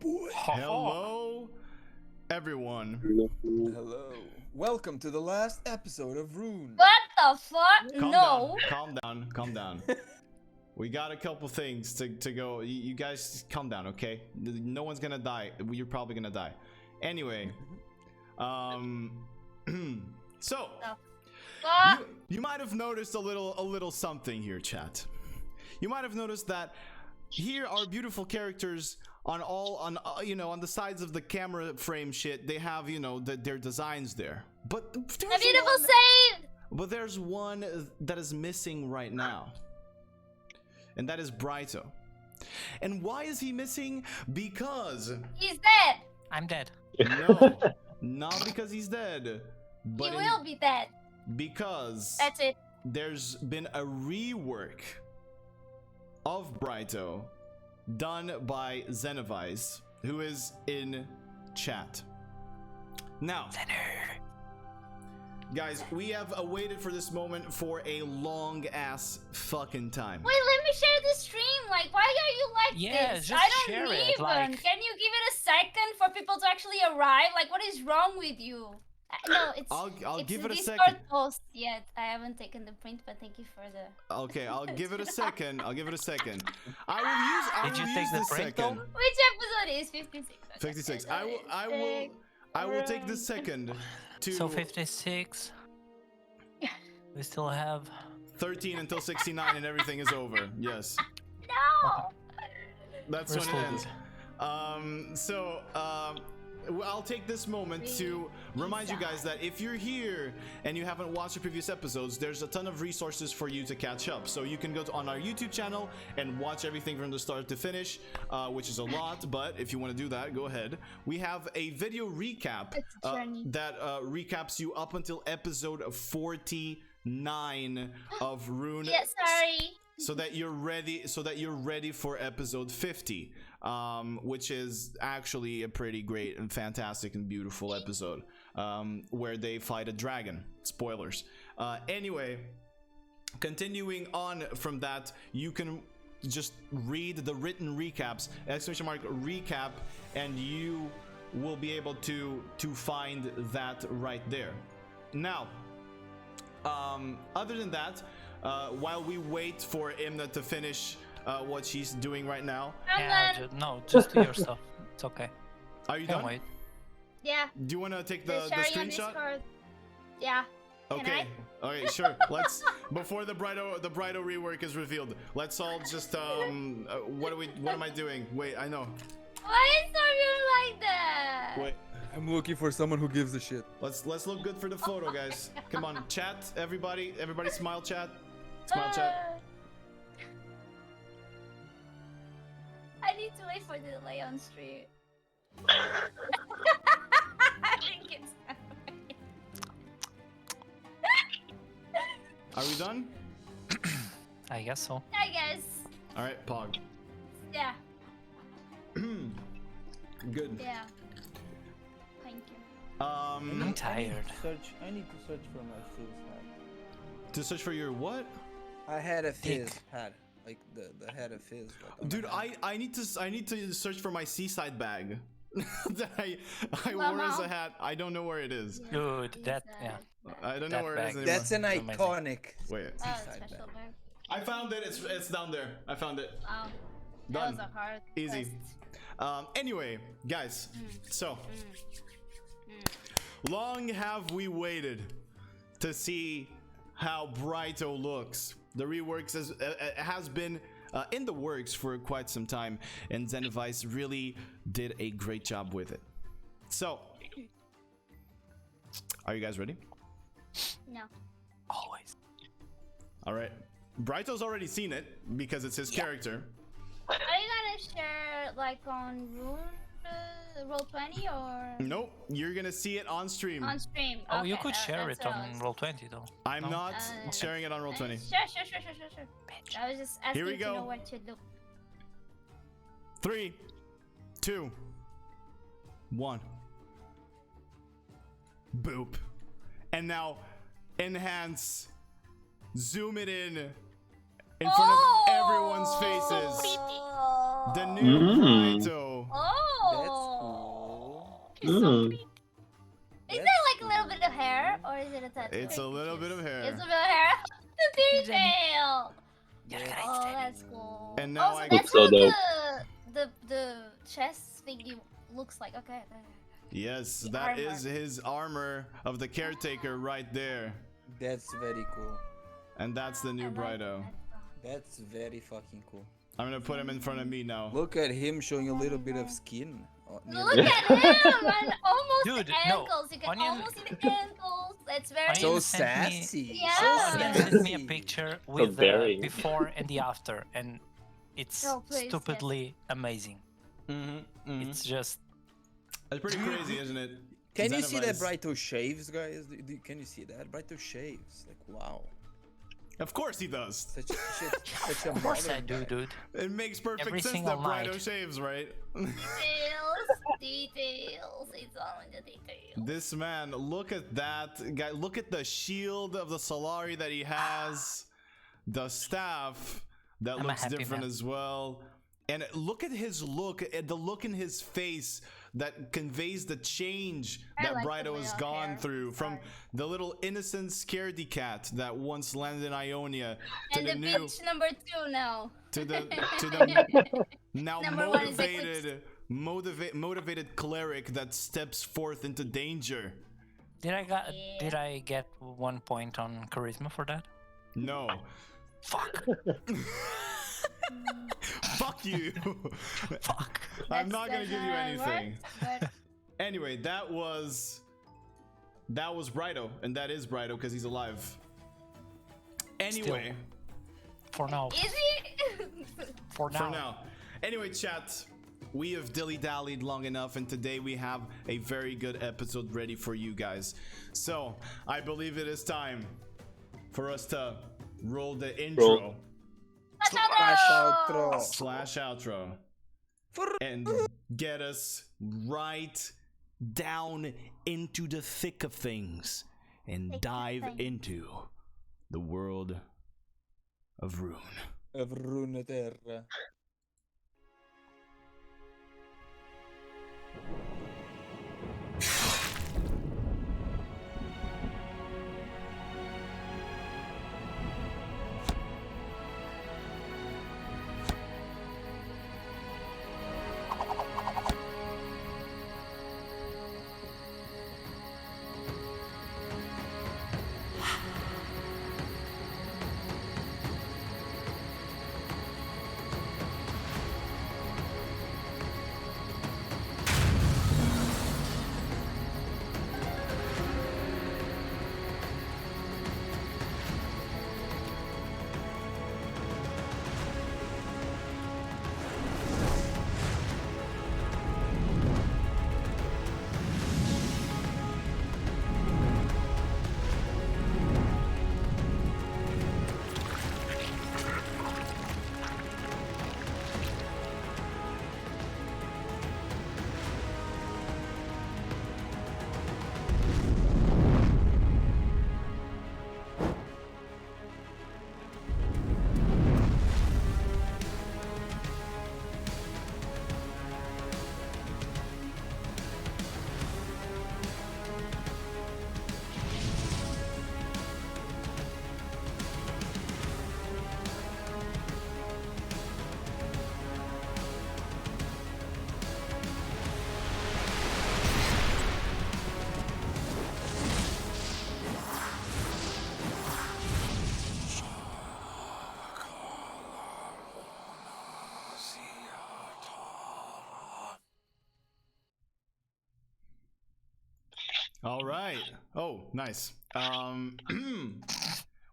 boy. Hello, everyone. Hello. Welcome to the last episode of Rune. What the fuck? No. Calm down. We got a couple things to go. You guys calm down, okay? No one's gonna die. You're probably gonna die. Anyway, so you might have noticed a little something here, chat. You might have noticed that here are beautiful characters on the sides of the camera frame shit. They have their designs there, but there's one that is missing right now, and that is Brighto. And why is he missing? Because he's dead. I'm dead. No, not because he's dead, but he will be dead. Because that's it. There's been a rework of Brighto done by Xenovice, who is in chat. Now, guys, we have waited for this moment for a long ass fucking time. Wait, let me share the stream. Like, why are you like this? Just I don't share even. it, like... Can you give it a second for people to actually arrive? Like, what is wrong with you? No, it's. I'll give it a Discord second. Post yet. I haven't taken the print, but thank you for the. Okay, I'll give it a second. I'll give it a second. I will Did you use take the this print, second. though? Which episode is 56? 56. I will take this second to. So 56. We still have 13 until 69 and everything is over. Yes. No. That's We're when it ends. I'll take this moment to remind you guys that if you're here and you haven't watched the previous episodes, there's a ton of resources for you to catch up. So you can go on our YouTube channel and watch everything from the start to finish, which is a lot, but if you want to do that, go ahead. We have a video recap that recaps you up until episode 49 of Rune. Yes, sorry. So that you're ready for episode 50, which is actually a pretty great and fantastic and beautiful episode, where they fight a dragon. Spoilers. Anyway, continuing on from that, you can just read the written recaps, !recap, and you will be able to find that right there. Now, other than that, while we wait for Imna to finish what she's doing right now. Just do your stuff. It's okay. Are you done? Wait. Yeah. Do you want to take the screenshot? Yeah. Okay. Okay, sure. Let's before the Brighto rework is revealed. Let's all just what am I doing? Wait, I know. Why is Sorry like that? Wait. I'm looking for someone who gives a shit. Let's look good for the photo, guys. Come on, chat, everybody smile, chat. Smile, chat. I need to wait for the delay on stream. I think it's Are we done? I guess so. I guess. All right, Pog. Yeah. Good. Yeah. Thank you. I'm tired. I need to search for my fizz hat. To search for your what? I had a fizz hat, like the head of fizz. Dude, I need to search for my seaside bag that I wore as a hat. I don't know where it is. Dude, I don't know where it is anymore. That's an iconic. Wait. Seaside bag. Bag. I found it. It's down there. I found it. Wow. Done. That was a hard Easy. quest. Anyway, guys. So long have we waited to see how Brighto looks. The reworks has been in the works for quite some time, and Xenovice really did a great job with it. So, are you guys ready? No. Always. All right. Brighto's already seen it because it's his character. Are you gonna share like on Roll20 or? Nope, you're gonna see it on stream. On stream. Oh, you Okay, could share that's it what I on was- Roll20 though. I'm No? not sharing it on Roll20. Sure. I was just asking we to go. know where to look. 3, 2, 1. Boop. And now enhance. Zoom it in front of everyone's faces. The new Brighto. Oh! It's so Mm. pretty. Is there like a little bit of hair, or is it a tattoo? It's a little bit of hair. It's a bit of hair. The detail. Yeah, Oh, that's cool. And now also, I- that's So what dope. the chest thingy looks like. Okay. Yes, The that armor. is his armor of the caretaker right there. That's very cool. And that's the new Brido. That's very fucking cool. I'm gonna put him in front of me now. Look at him showing a little bit of skin. Near Look the- at him! And almost Dude, the no. ankles. You can Onion- almost see the ankles. That's very. So Onion sent me- sassy. Yeah. So Onion sassy. sent me a picture with the very. before and the after, and it's Oh, please, stupidly amazing. It's just It's pretty crazy, isn't it? Can you see that Xenobites- Brighto shaves, guys? Can you see that? Brighto shaves. Like, wow. Of course he does. Such a of course I modern do, guy. dude. It makes perfect Every sense single that Brido night. shaves, right? Details. It's all in the details. This man, look at that guy. Look at the shield of the Solari that he has. The staff that I'm a looks happy different man. as well. And look at his look, at the look in his face that conveys the change I that like the Brido has little gone hair. through from Sorry. the little innocent scaredy cat that once landed in Ionia to And the the new bitch number 2 now. to the now Number one is motivated cleric that steps forth into danger. Did I get 1 point on charisma for that? No. Fuck. Fuck you. Fuck. I'm not gonna That's give you not how it anything. works, but Anyway, that was Brido, and that is Brido because he's alive. Anyway, For now. is he? For now. for now. Anyway, chat, we have dilly-dallied long enough, and today we have a very good episode ready for you guys. So, I believe it is time for us to roll the intro Outro. slash outro and get us right down into the thick of things and dive into the world of Rune. Of Runeterra. All right. Oh, nice.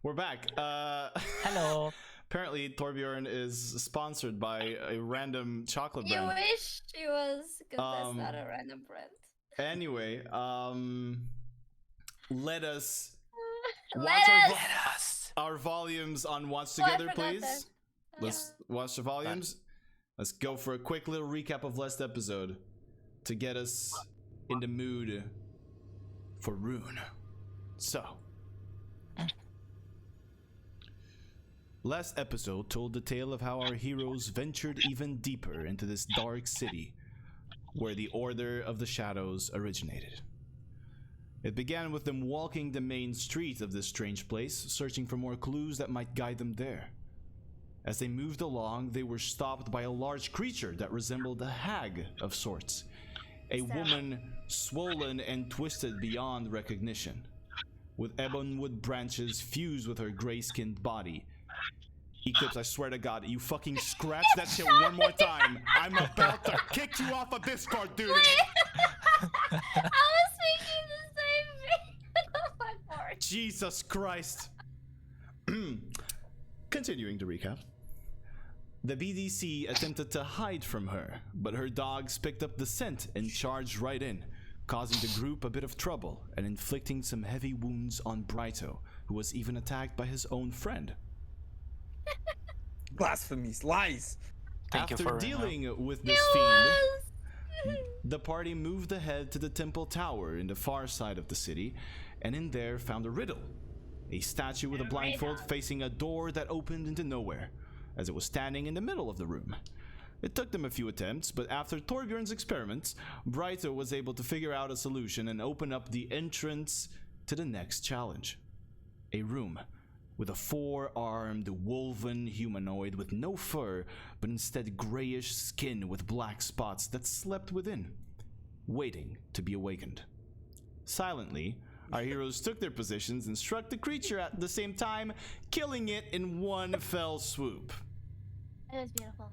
We're back. Hello. Apparently, Torbjorn is sponsored by a random chocolate You brand. wish she was, because that's Um, not a random brand. Anyway, let us Let watch our, us. our volumes on Watch Oh, I Together, forgot please. that. Let's watch the volumes. Let's go for a quick little recap of last episode to get us in the mood for Rune. So, last episode told the tale of how our heroes ventured even deeper into this dark city, where the Order of the Shadows originated. It began with them walking the main street of this strange place, searching for more clues that might guide them there. As they moved along, they were stopped by a large creature that resembled a hag of sorts. A woman swollen and twisted beyond recognition, with ebonwood branches fused with her gray-skinned body. Eclipse, I swear to God, you fucking scratch that shit one more time, I'm about to kick you off of Discord, dude! I was thinking the same thing. Oh my god. Jesus Christ. Continuing to recap. The BDC attempted to hide from her, but her dogs picked up the scent and charged right in, causing the group a bit of trouble and inflicting some heavy wounds on Brighto, who was even attacked by his own friend. Blasphemies, lies. Thank you After for dealing with this fiend, the party moved ahead to the temple tower in the far side of the city, and in there found a riddle. A statue with a blindfold facing a door that opened into nowhere, as it was standing in the middle of the room. It took them a few attempts, but after Torbjorn's experiments, Brighto was able to figure out a solution and open up the entrance to the next challenge. A room with a four-armed wolven humanoid with no fur, but instead grayish skin with black spots that slept within, waiting to be awakened. Silently, our heroes took their positions and struck the creature at the same time, killing it in one fell swoop. It was beautiful.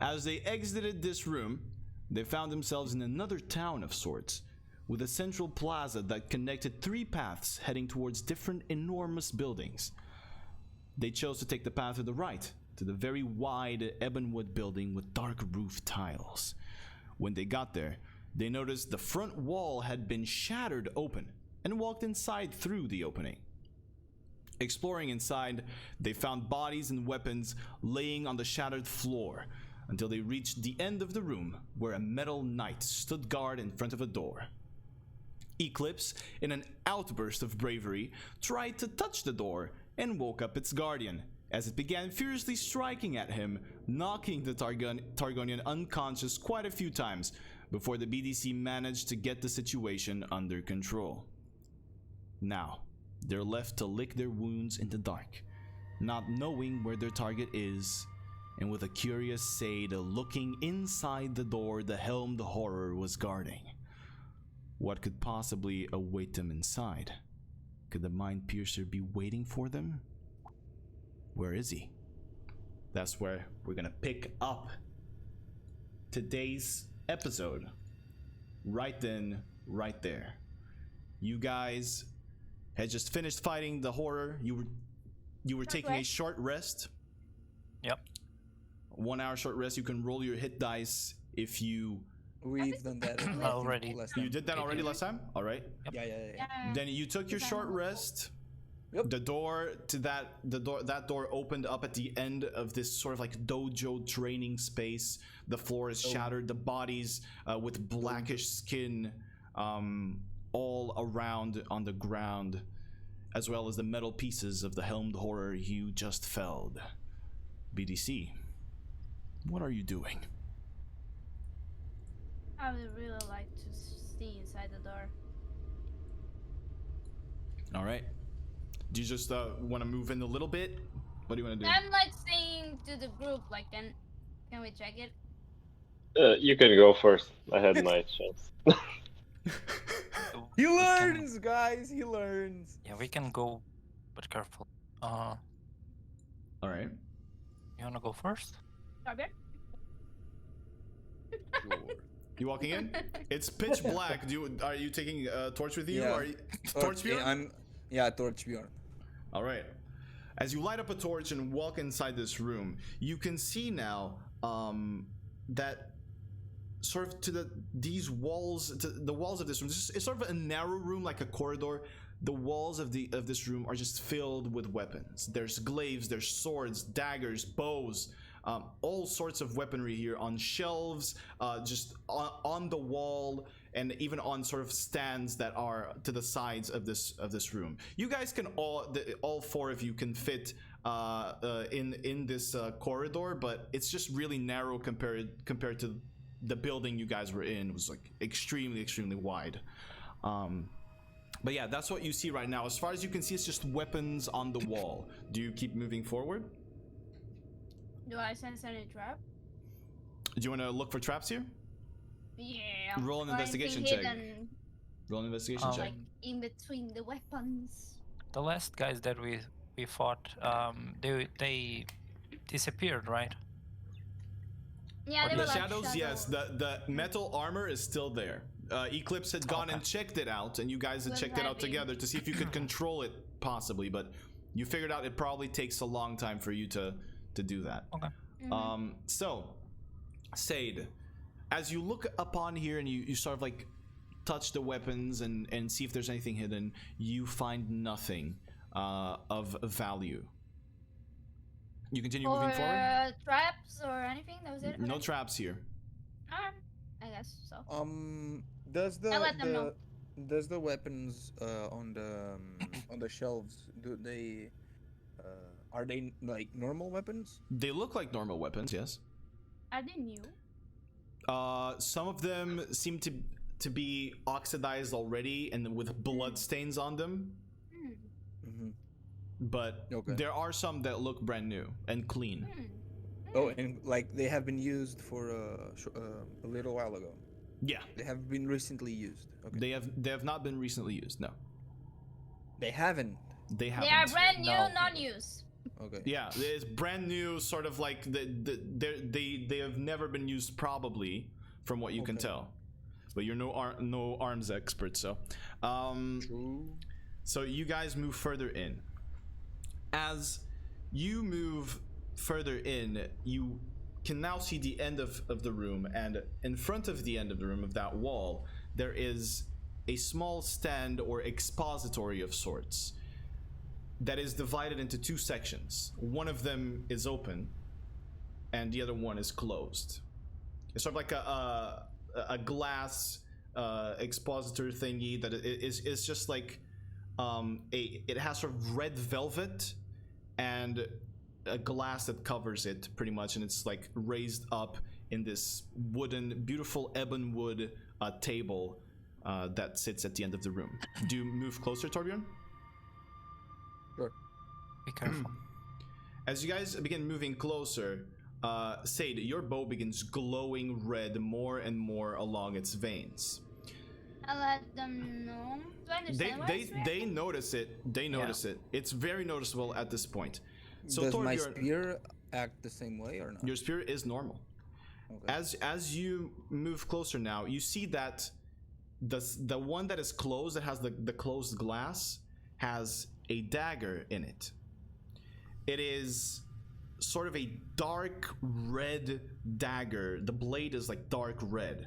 As they exited this room, they found themselves in another town of sorts, with a central plaza that connected three paths heading towards different enormous buildings. They chose to take the path to the right, to the very wide ebonwood building with dark roof tiles. When they got there, they noticed the front wall had been shattered open and walked inside through the opening. Exploring inside, they found bodies and weapons laying on the shattered floor until they reached the end of the room where a metal knight stood guard in front of a door. Eclipse, in an outburst of bravery, tried to touch the door and woke up its guardian as it began furiously striking at him, knocking the Targonian unconscious quite a few times before the BDC managed to get the situation under control. Now, they're left to lick their wounds in the dark, not knowing where their target is, and with a curious Sade looking inside the door the helmed horror was guarding. What could possibly await them inside? Could the Mind Piercer be waiting for them? Where is he? That's where we're gonna pick up today's episode. Right then, right there. You guys had just finished fighting the horror. You were taking a short rest. Yep. 1 hour short rest. You can roll your hit dice if you... We've done that Already. last You time. did that already last time? Alright. Yeah. Then you took your short rest. Yep. The door to that door opened up at the end of this sort of like dojo training space. The floor is shattered. The bodies with blackish skin all around on the ground, as well as the metal pieces of the helmed horror you just felled. BDC, what are you doing? I would really like to see inside the door. All right. Do you just want to move in a little bit? What do you want to do? I'm like saying to the group, like, can we check it? You can go first. I had my chance. He learns, guys. He learns. Yeah, we can go, but careful. All right. You wanna go first? Robert? Sure. You walking in? It's pitch black. Are you taking a torch with you? Yeah. Or torch Bjorn? Torch Bjorn. All right. As you light up a torch and walk inside this room, you can see now that sort of to the walls of this room. It's sort of a narrow room, like a corridor. The walls of this room are just filled with weapons. There's glaives, there's swords, daggers, bows, all sorts of weaponry here on shelves, just on the wall, and even on sort of stands that are to the sides of this room. You guys can all four of you can fit in this corridor, but it's just really narrow compared to the building you guys were in was like extremely wide. But yeah, that's what you see right now. As far as you can see, it's just weapons on the wall. Do you keep moving forward? Do I sense any trap? Do you want to look for traps here? Yeah. Roll an Or investigation anything check. hidden, Roll an investigation check. like in between the weapons. The last guys that we fought, they disappeared, right? Yeah, they The were like shadows, yes. The metal armor is still there. Eclipse had gone and checked it out, and you guys had Was checked it out heavy. together to see if you could control it, possibly. But you figured out it probably takes a long time for you to do that. Okay. So, Sade, as you look upon here and you sort of like touch the weapons and see if there's anything hidden, you find nothing of value. You continue Or moving forward? traps or anything. That was it. No Okay. traps here. I guess so. Does I let them know. the weapons on the shelves, do they are they like normal weapons? They look like normal weapons, yes. Are they new? Some of them seem to be oxidized already and with blood stains on them. Mm-hmm. But Okay. there are some that look brand new and clean. Oh, and like they have been used for a little while ago. Yeah, They have been recently used. Okay. they have not been recently used. No, They haven't. they haven't. They are brand new, No. non-use. Okay. Yeah, it's brand new, sort of like they have never been used, probably, from what you can Okay. tell. But you're no arms expert, so. True. So you guys move further in. As you move further in, you can now see the end of the room, and in front of the end of the room, of that wall, there is a small stand or expository of sorts that is divided into two sections. One of them is open, and the other one is closed. It's sort of like a glass expositor thingy that is just like it has sort of red velvet and a glass that covers it pretty much, and it's like raised up in this wooden, beautiful ebon wood table that sits at the end of the room. Do you move closer, Torbjorn? Sure. Be careful. As you guys begin moving closer, Sade, your bow begins glowing red more and more along its veins. I let them know. Do I understand why it's red? They notice it. They notice it. It's very noticeable at this point. So Does my Torbjorn, spear act the same way or not? your spirit is normal. Okay. As you move closer now, you see that the one that is closed, that has the closed glass, has a dagger in it. It is sort of a dark red dagger. The blade is like dark red.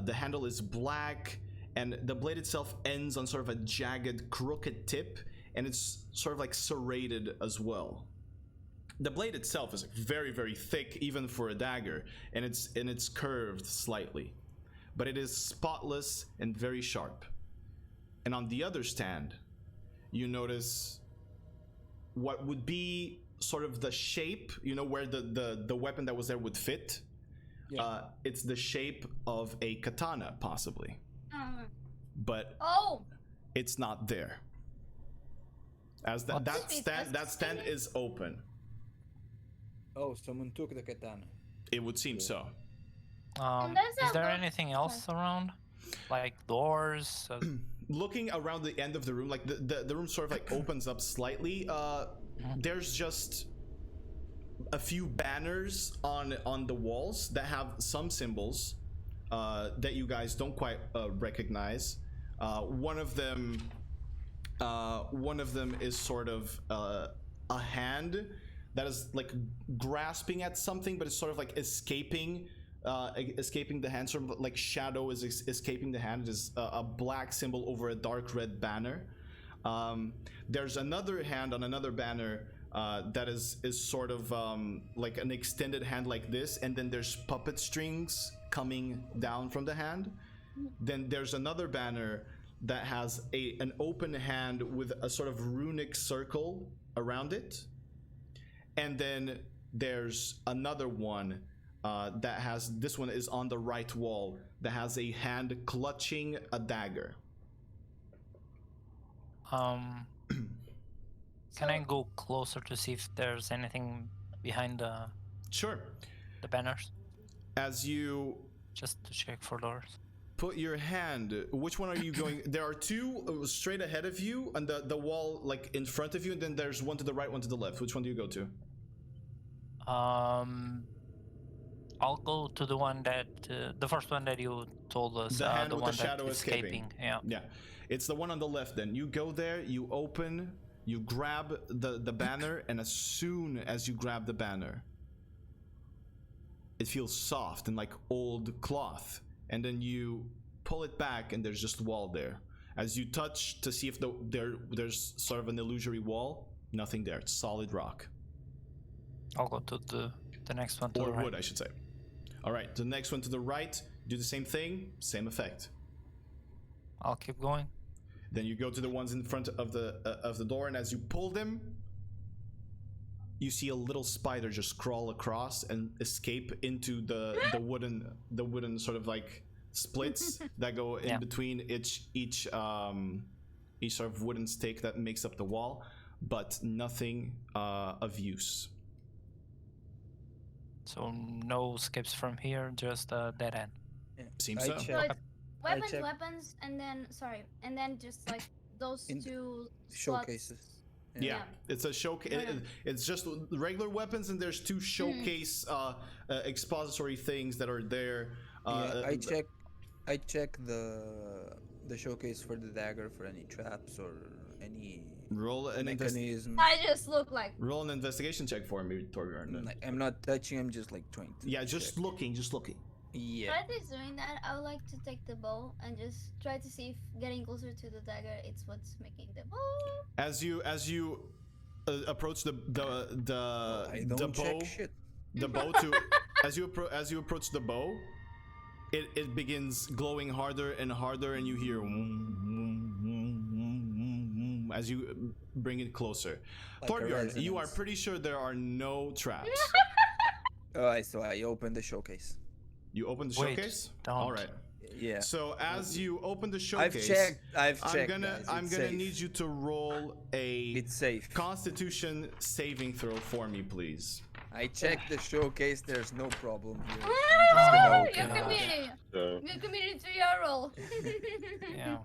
The handle is black, and the blade itself ends on sort of a jagged, crooked tip, and it's sort of like serrated as well. The blade itself is very thick, even for a dagger, and it's curved slightly, but it is spotless and very sharp. And on the other stand, you notice what would be sort of the shape, you know, where the weapon that was there would fit. Yeah. It's the shape of a katana, possibly, but Oh, it's not there. As that stand is open. Oh, someone took the katana. It would seem so. there's Is a there lot- anything else around? Like doors? Looking around the end of the room, like the room sort of like opens up slightly. There's just a few banners on the walls that have some symbols that you guys don't quite recognize. One of them is sort of a hand that is like grasping at something, but it's sort of like escaping the hand, sort of like shadow is escaping the hand. It is a black symbol over a dark red banner. There's another hand on another banner that is sort of like an extended hand like this, and then there's puppet strings coming down from the hand. Then there's another banner that has an open hand with a sort of runic circle around it. And then there's another one that has, this one is on the right wall, that has a hand clutching a dagger. Can I So- go closer to see if there's anything behind Sure. the banners? As you Just to check for doors. put your hand, which one are you going? There are two straight ahead of you on the wall, like in front of you, and then there's one to the right, one to the left. Which one do you go to? I'll go to the one that the first one that you told us. The hand the with one the shadow that's escaping. Yeah. Yeah, it's the one on the left. Then you go there, you open, you grab the banner, and as soon as you grab the banner, it feels soft and like old cloth. And then you pull it back, and there's just wall there. As you touch to see if there's sort of an illusory wall, nothing there. It's solid rock. I'll go to the next one to Or the right. wood, I should say. All right, the next one to the right, do the same thing, same effect. I'll keep going. Then you go to the ones in front of the door, and as you pull them, you see a little spider just crawl across and escape into the wooden sort of like splits that go in between each sort of wooden stake that makes up the wall, but nothing of use. So no skips from here, just a dead end. Seems I so. So checked. it's checked. weapons, and then and then just like those In two showcases. slots. Yeah, it's a showcase. Okay. It's just regular weapons, and there's two showcase expository things that are there. Yeah, I check the showcase for the dagger for any traps or any Roll an mechanism. I just look like roll an investigation check for me, Torbjorn. Like, I'm not touching. I'm just like trying to. Yeah, just check. looking. Yeah. Try this doing that. I would like to take the bow and just try to see if getting closer to the dagger it's what's making the bow. As you approach the I don't bow, check shit. the bow to as you approach the bow, it begins glowing harder and harder, and you hear as you bring it closer. Like a Torbjorn, you are resonance. pretty sure there are no traps. Alright, so I open the showcase. You open the Wait, showcase. don't. All right. Yeah. So as you open the I've showcase, checked. I've checked. I'm guys, gonna it's need safe. you to roll a It's safe. Constitution saving throw for me, please. I checked the showcase. There's no problem here. Oh, It's you gonna open. committed. So, You committed to your role. Yeah.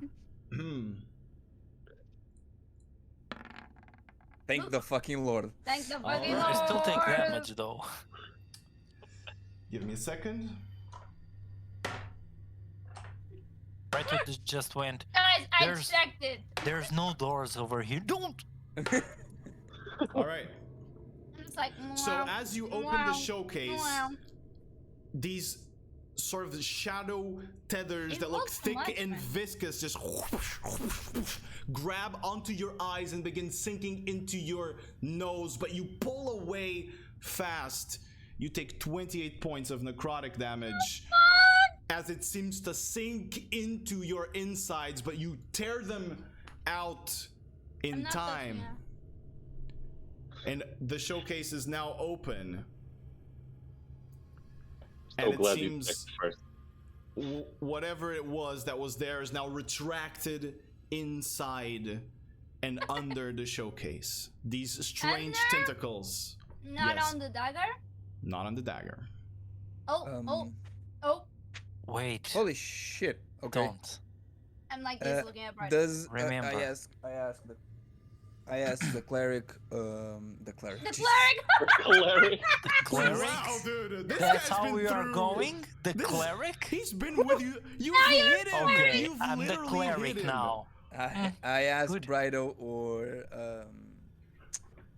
Thank the fucking Lord. Thank the fucking I still take Lord. damage though. Give me a second. Right, it just went. Guys, I There's- checked it. There's no doors over here. Don't. All right. It's like So wow, as you open wow, the showcase, wow. these sort of shadow tethers It that look looks thick much and better. viscous just grab onto your eyes and begin sinking into your nose, but you pull away fast. You take 28 points of necrotic damage as it seems to sink into your insides, but you tear them out I'm in not touching time. it. And the showcase is now open. so And it glad you seems- checked first. Whatever it was that was there is now retracted inside and under the showcase. These strange Under? tentacles. Not Yes. on the dagger. Not on the dagger. Oh. Wait. Holy shit. Okay. Don't. I'm like this looking at Brian. Does Remember. I ask the cleric. The cleric. The Jesus. cleric. Larry. Cleric? Wow, dude. This That's guy's how been we are through- going? The This- cleric? He's been with you. You've Now you're hit him. Okay, You've I'm the literally cleric hit him. now. I ask good. Brido or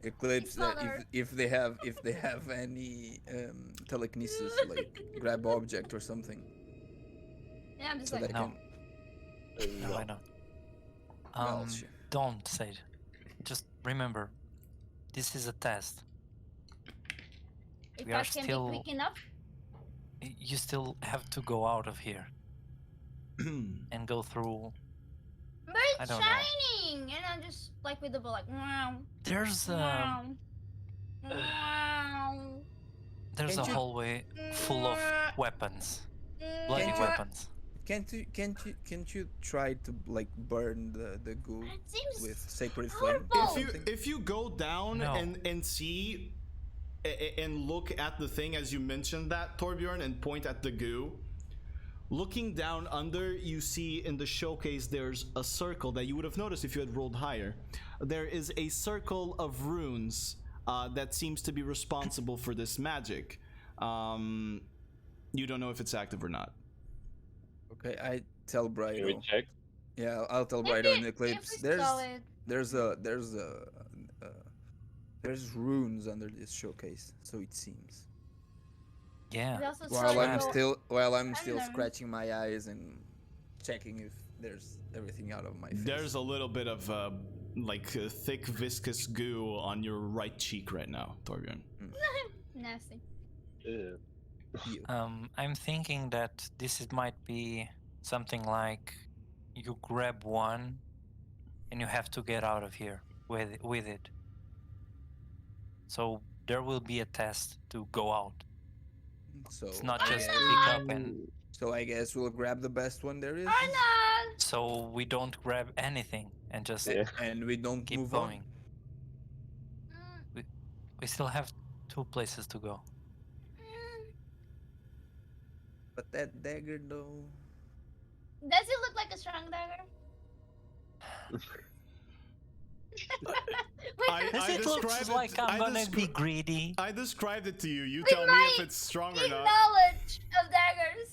Eclipse that Father. if they have any telekinesis, like grab object or something, Yeah, I'm just so like. they No. can. No, I don't. Well, shit. Don't say it. Just remember, this is a test. If we I are can still- be quick enough. You still have to go out of here and go through. But I it's don't know. shining, and I'm just like with the bow, like wow, There's wow, wow. There's a Can't you- hallway full of weapons, bloody Can't you- weapons. Can't you try to like burn the goo That seems with sacred flame? horrible. If you go down No. and see and look at the thing as you mentioned that, Torbjorn, and point at the goo, looking down under, you see in the showcase there's a circle that you would have noticed if you had rolled higher. There is a circle of runes that seems to be responsible for this magic. You don't know if it's active or not. Okay, I tell Can we Brido. check? Yeah, I'll tell Maybe Brido in if Eclipse. we saw it. There's runes under this showcase, so it seems. Yeah. We also While saw I'm it go still under. scratching my eyes and checking if there's everything out of my face. There's a little bit of thick viscous goo on your right cheek right now, Torbjorn. Nasty. Yeah. You. I'm thinking that might be something like you grab one and you have to get out of here with it. So there will be a test to go out. So It's not I just guess- pick up and So I guess we'll grab the best one there is, Arnold! so we don't grab anything and just Yeah. and we don't keep move going. Mm, We still have 2 places to go. mm. But that dagger though. Does it look like a strong dagger? I Does it look described it- like I'm I gonna be descri- greedy? I described it to you. You We tell me if might it's strong or Big not. knowledge of daggers.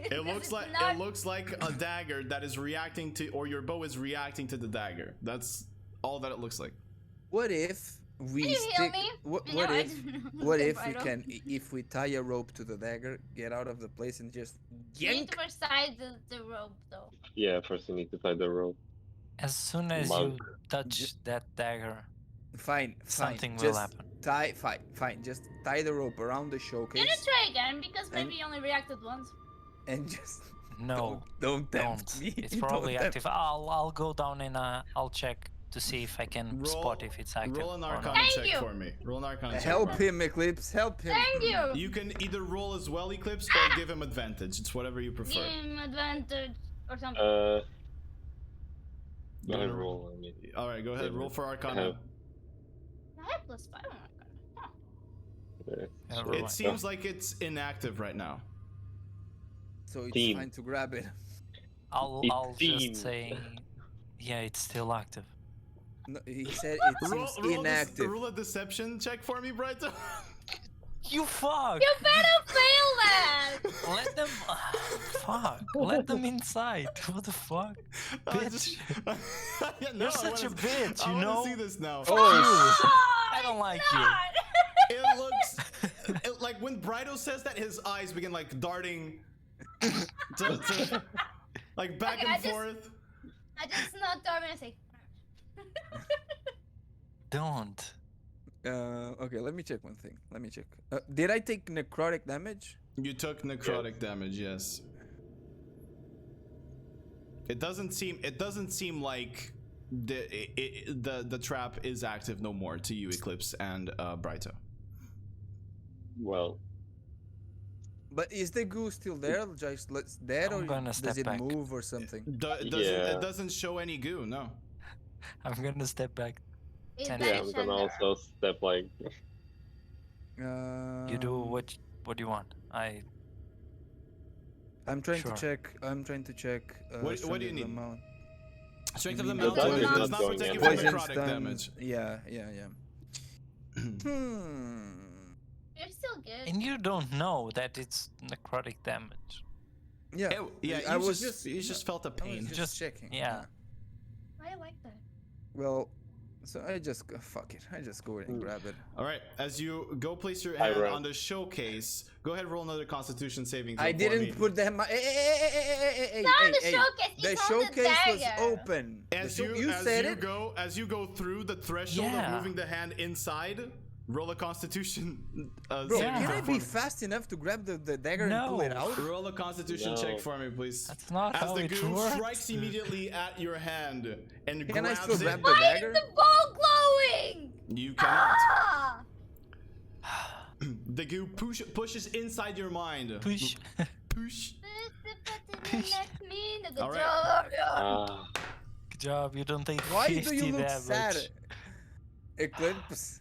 It Because looks it's like not- it looks like a dagger that is reacting to, or your bow is reacting to the dagger. That's all that it looks like. What if we Can you heal stick? me? What, No, what I if? don't know. What if we Vital. can? If we tie a rope to the dagger, get out of the place, and just You need yank? to first tie the rope though. Yeah, first you need to tie the rope. As soon as Monk. you touch that dagger, Fine, fine. something will just happen. tie. Fine. Just tie the rope around the Can showcase, you try again? Because maybe And- you only reacted once. and just No, don't tempt don't. me. It's Don't probably tempt- active. I'll go down and I'll check to see if I can spot if it's active. Roll an or not. Arcana Thank check you. for me. Roll an Arcana check. Help for me. him, Eclipse. Help him. Thank you. You can either roll as well, Eclipse, or give him advantage. It's whatever you Give prefer. him advantage or something. Go ahead, roll. I mean, All right, go ahead. Yeah, Roll for I Arcana. have- I have +5 on my card. Huh. yeah, Yeah, so- roll It seems like it's inactive right now. So it's Team. fine to grab it. I'll seems- just say, yeah, it's still active. No, he said it Roll, seems roll, inactive. roll a deception check for me, Brighto. You fuck! You better fail that! Let them. Fuck! Let them inside. What the fuck? Bitch! Yeah, no, You're I such a wanna- bitch, I you wanna know? see this now. Oh, I don't like you. God. It looks like when Brido says that, his eyes begin like darting, like back Okay, and I just- forth. I just not Darwin and say. Don't. Okay, let me check one thing. Let me check. Did I take necrotic damage? You took necrotic damage, yes. It doesn't seem like the trap is active no more to you, Eclipse and Brighto. Well, But is the goo still there? Just dead, I'm or gonna does step it back. move or something? Yeah. It doesn't show any goo, no. I'm gonna step back. Is Ten that yeah, feet. I'm a gonna Chandra? also step like. You do what you want. I'm trying Sure. to check. I'm trying to check. What strength do you of need? the mount. Strength of the mean the mountain dagger is does not not going protect you in. from Poison necrotic stuns. damage. Yeah. You're still good. And you don't know that it's necrotic damage. Yeah. Yeah, I was just. you just felt a I pain. was just Just- checking. yeah. I like that. Well, so I just fuck it. I just go in and grab it. All right, as you go place your I hand run. on the showcase, go ahead, roll another Constitution saving throw. I for didn't me. put them. Hey, Not the showcase. The It's on showcase was dagger. open. As The you said it. as you go through the threshold Yeah. of moving the hand inside, roll a Constitution. Bro, saving Yeah. can throw I for be me. fast enough to grab the dagger and pull it No. out? Roll a Constitution No. check for me, please. That's not As how the it goo works. strikes immediately at your hand and Can I grabs still it, grab the Why dagger? is the ball glowing? you cannot. Ah! The goo pushes inside your mind. Push. Push. All right. Ah, Good job. You don't take Why 50 do you look damage. sad? Eclipse.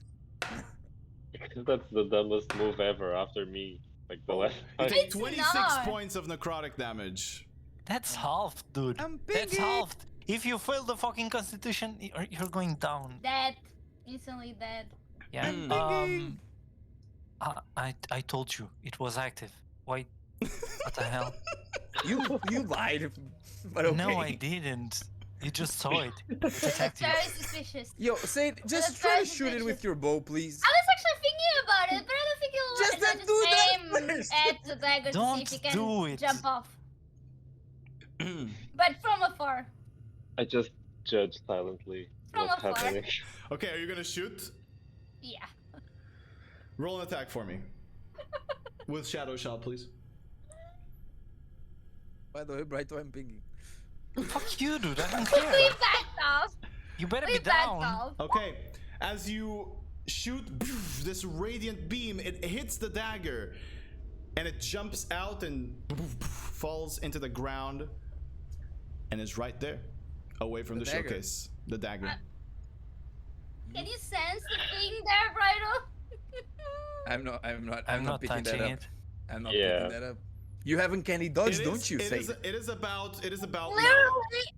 that's the dumbest move ever after me. Like the last You time. take It's 26 not. points of necrotic damage. That's halved, dude. I'm That's pinging. halved. If you fail the fucking constitution, you're going down. Dead. Instantly dead. Yeah. I'm pinging. I told you it was active. Why? What the hell? You lied. But okay. No, I didn't. You just saw it. It's That's active. very suspicious. Yo, say just That's try to very shoot it with suspicious. your bow, please. I was actually thinking about it, but I don't think it'll Just work. then I do that aim first. at the dagger to see if he Don't can do it. jump off. But from afar. I just judge silently From what's afar. happening. Okay, are you gonna shoot? Yeah. Roll an attack for me. With Shadow Shot, please. By the way, Brighto, I'm pinging. Fuck you, dude. I don't We care. backed off. You better We be backed down. off. Okay, as you shoot this radiant beam, it hits the dagger and it jumps out and falls into the ground and is right there, away from the, The dagger. showcase. The dagger. Can you sense the thing there, Bridal? I'm not picking that touching up. it. I'm not Yeah. picking that up. You haven't candy dodge, don't you? Say. It is about now Literally,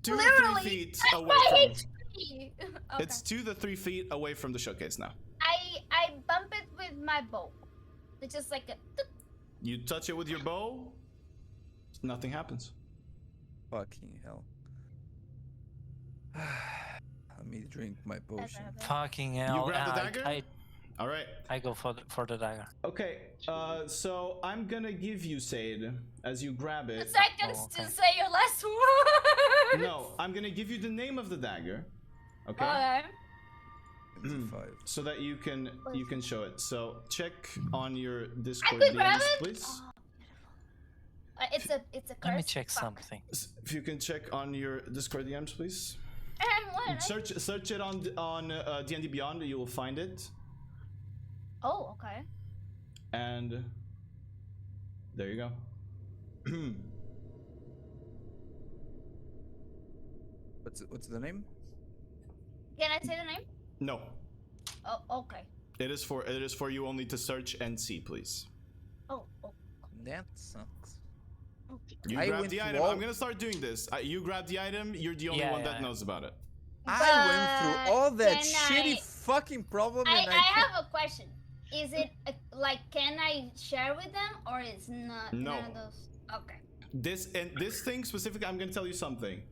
2 to 3 literally. feet That's away my from. HP. Okay. It's 2 to 3 feet away from the showcase now. I bump it with my bow. It's just like a. You touch it with your bow, nothing happens. Fucking hell. Let me drink my potion. Fucking hell. grab the dagger? All right. I go for the dagger. Okay. So I'm gonna give you Sade as you grab it. Seconds Oh, okay. to say your last word. No, I'm gonna give you the name of the dagger. Okay. Okay. 25. So that you can show it. So check on your Discord could grab DMs, it? please. Oh, it's a curse. Let me check Fuck. something. If you can check on your Discord DMs, please. What? Search it on D&D Beyond. You will find it. Oh, okay. And there you go. What's the name? Can I say the name? No, Oh, okay. it is for you only to search and see, please. Oh. That sucks. You I grab went the through item. all- I'm gonna start doing this. You grab the item. You're the only Yeah, one that yeah. knows about it. I went through all that can shitty I- fucking problem I and have a question. Is it like can I share with them or it's not? No. None of those. Okay. This thing specifically, I'm gonna tell you something.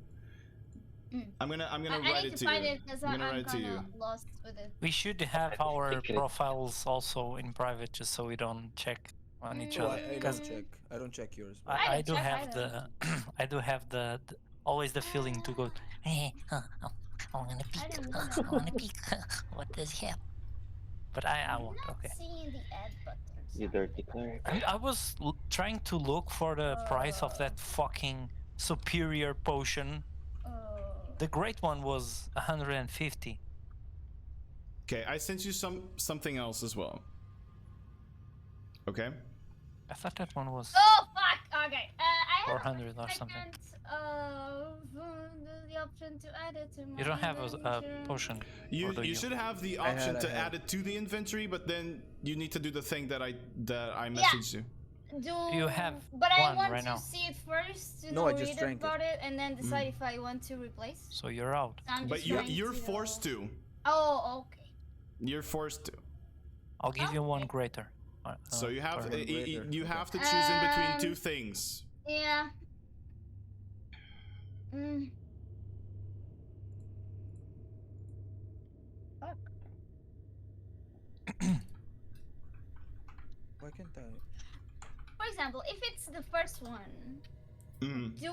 Mm. I'm gonna I write need it to to find you. it because I'm I'm gonna write it to kind you. of lost with it. We should have our Okay. profiles also in private just so we don't check on each Oh, other. I Because don't check. I don't check yours. I I don't do check have either. the I do have the always the feeling to go, hey, I'm gonna peek. don't know. I'm gonna peek. What does he have? But I I'm won't. not Okay. seeing the add buttons. You dirty cleric. I was trying to look for the price of that fucking superior potion. The great one was 150. Okay, I sent you something else as well. Okay. I thought that one was Oh fuck! Okay. I have 400 or something. the option to add it to my You don't have a inventory. potion. You Or do you? should have the I had- option I to had. add it to the inventory, but then you need to do the thing that I messaged you. You have But I one want right to now. see it first to No, know I just read drank it. about it and then decide if I want to replace. So you're out. So I'm But just you're trying forced to. Oh, okay. You're forced to. I'll give you one Okay. greater. So you have or- greater. you Okay. have to choose in between two Um, things. Yeah. Mm. Fuck. Why can't I? For example, if it's the first one, Mm, do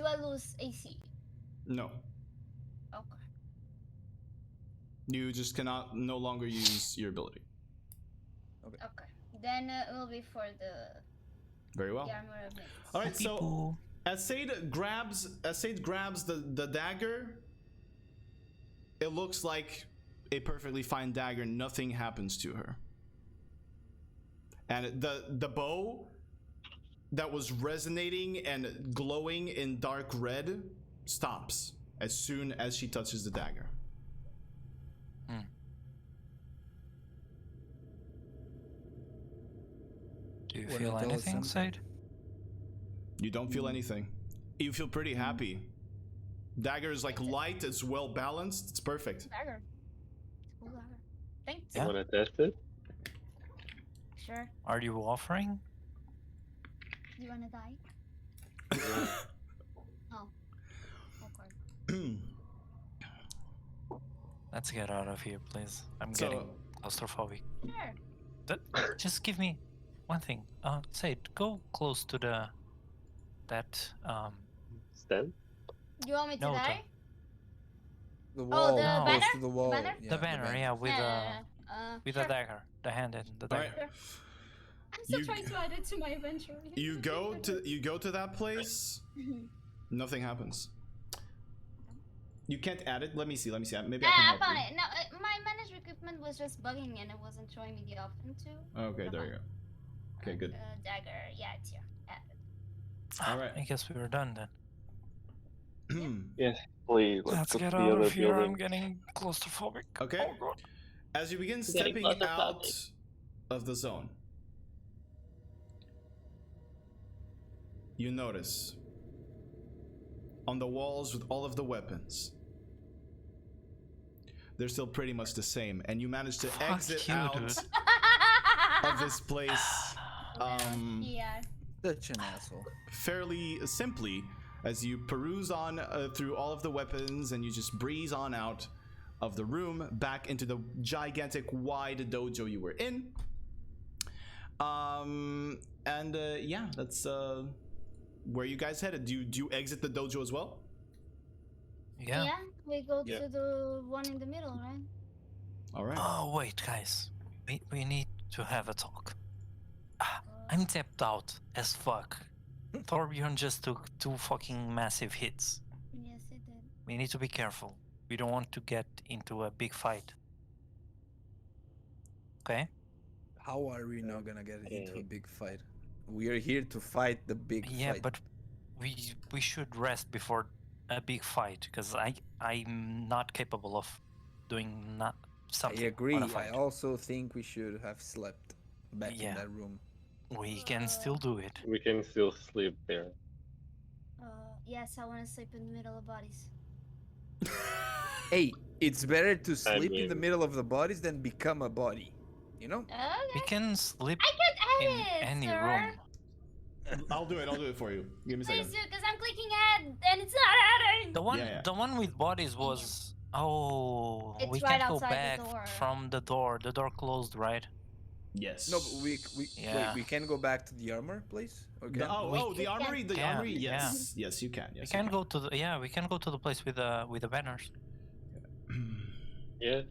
I lose AC? no, Okay. you just cannot no longer use your ability. Okay. Then it will be for the Very well. armor of Myths. All right, so People. as Sade grabs the dagger, it looks like a perfectly fine dagger. Nothing happens to her. and the bow that was resonating and glowing in dark red stops as soon as she touches the dagger. Do you Wanna feel tell us anything, something? Said? You don't feel anything. You feel pretty happy. Dagger is like light, it's well balanced, it's perfect. Dagger. It's a cool dagger. Thanks. Yeah. Wanna test it? Sure. Are you offering? Do you wanna die? Oh. Awkward. Let's get out of here, please. I'm So- getting claustrophobic. Sure. Just give me one thing. Said, go close to that Stand? Do you want me to No, die? The Oh, wall. the No. Close banner? to the wall. Banner? Yeah, the banner, yeah, with Sure. a dagger, the hand and the All right. dagger. I'm still You- trying to add it to my adventure. You go to that place. Nothing happens. You can't add it. Let me see. Maybe I I can help found you. it. No, my managed equipment was just bugging and it wasn't showing me the option to. Okay, there you go. Okay, good. Dagger. Yeah, it's here. Added. All right. I guess we were done then. Yes, please. Let's go get to the out other of here. I'm building. getting claustrophobic. Okay. Oh god. As you begin Getting stepping claustrophobic. out of the zone, you notice on the walls with all of the weapons, they're still pretty much the same, and you manage to Fuck exit you, out dude. of this place Yeah. Such an asshole. fairly simply as you peruse on through all of the weapons, and you just breeze on out of the room back into the gigantic wide dojo you were in. Yeah, that's where you guys headed. Do you exit the dojo as well? Yeah. We go Yeah. to the one in the middle, right? All right. Oh wait, guys. We need to have a talk. I'm tapped out as fuck. Torbjorn just took 2 fucking massive hits. Yes, it did. We need to be careful. We don't want to get into a big fight. Okay? How are we not gonna get into a Okay. big fight? We are here to fight the big Yeah, fight. but we should rest before a big fight because I'm not capable of doing not I something agree. on a I fight. also think we should have slept back in Yeah. that room. We can still do it. We can still sleep there. Yes, I want to sleep in the middle of bodies. Hey, it's better to sleep in the mean- middle of the bodies than become a body. You know? We Okay. can sleep I can in edit, any sir. room. I'll do it for you. Give me a Please second. do, because I'm clicking add and it's not adding. Yeah. The one with bodies Thank you. was It's we right can't go outside the back door. from the door. The door closed, right? Yes. No, but we Yeah. wait. We can go back to the armor place. Okay. The We- armory. The Yeah, armory. yeah. Yes. Yes, you can. Yes. We you can go to the we can go to the place with the banners. Yeah.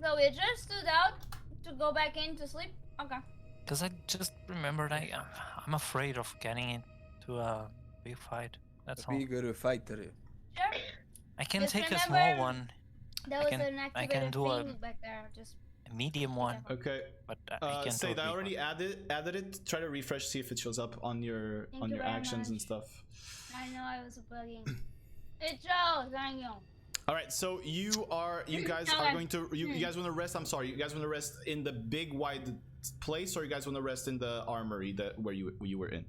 So we just stood out to go back in to sleep? Okay. Cause I just remembered I'm afraid of getting into a big fight. That's all. Be good to fight today. Sure. I can Just take a small remember- one, That I was can- an I activated can do a- thing back there. Just a medium one, Okay. but I can't Say do a I big already one. added it. Try to refresh, see if it shows up on your Thank you very actions and much. stuff. I know I was bugging. It shows. Thank you. All right, so you guys are Okay. going to you guys want to rest. I'm sorry, you guys want to rest in the big wide place, or you guys want to rest in the armory that where you were in?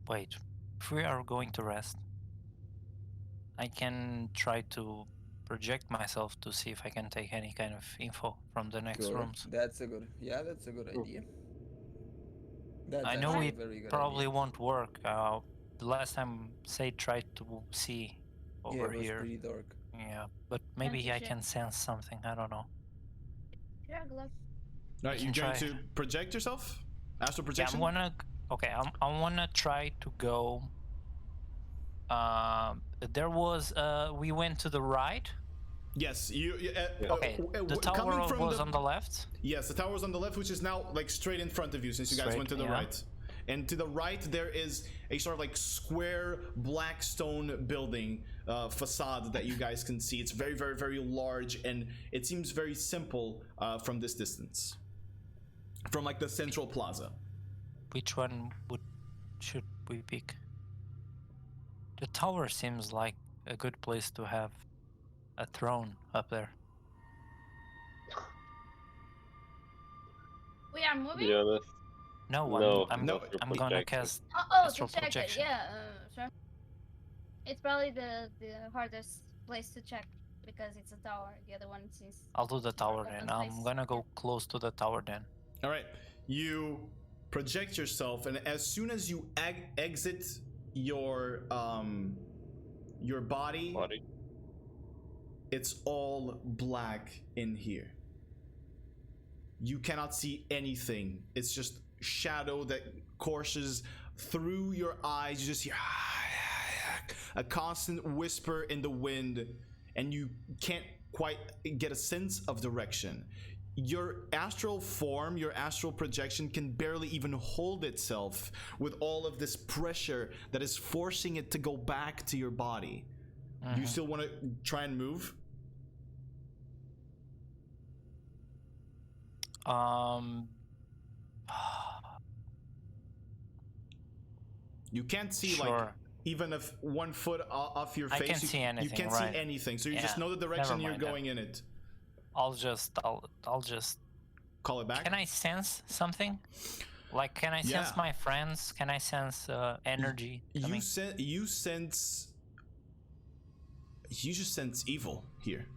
Wait, if we are going to rest, I can try to project myself to see if I can take any kind of info from the next Sure. rooms. That's a good. Yeah, that's a good idea. That's I know actually it a very good Probably idea. won't work. The last time Say tried to see Yeah, over it was here. pretty dark. Yeah, but maybe I shit. can sense something. I don't know. Sure, good luck. All right, can you're going try. to project yourself, astral Yeah, projection. I wanna try to go. There was we went to the right. Yes, Okay, the tower coming from was on the left. Yes, the tower's on the left, which is now like straight in front of you since you guys Straight, went to the yeah. right. And to the right, there is a sort of like square black stone building facade that you guys can see. It's very, very, very large, and it seems very simple from this distance. from like the central plaza. Which one should we pick? The tower seems like a good place to have a throne up there. We are To moving. be honest, No, no, I'm No. I'm gonna projecting. cast Oh, astral to check projection. it. Yeah, sure. It's probably the hardest place to check because it's a tower. The other one seems. I'll do the more tower open then. space. I'm gonna go close to the tower then. All right, you project yourself, and as soon as you exit your body, Body. it's all black in here. You cannot see anything. It's just shadow that courses through your eyes. You just hear a constant whisper in the wind, and you can't quite get a sense of direction. Your astral form, your astral projection can barely even hold itself with all of this pressure that is forcing it to go back to your body. Do you still want to try and move? You can't see like Sure. even if 1 foot off your I face. can't see You anything, can't right. see anything, so you just Yeah, know the direction never you're mind that. going in it. I'll just Call it back. Can I sense something? Like, can I sense Yeah. my friends? Can I sense energy? You sense. You just sense evil here.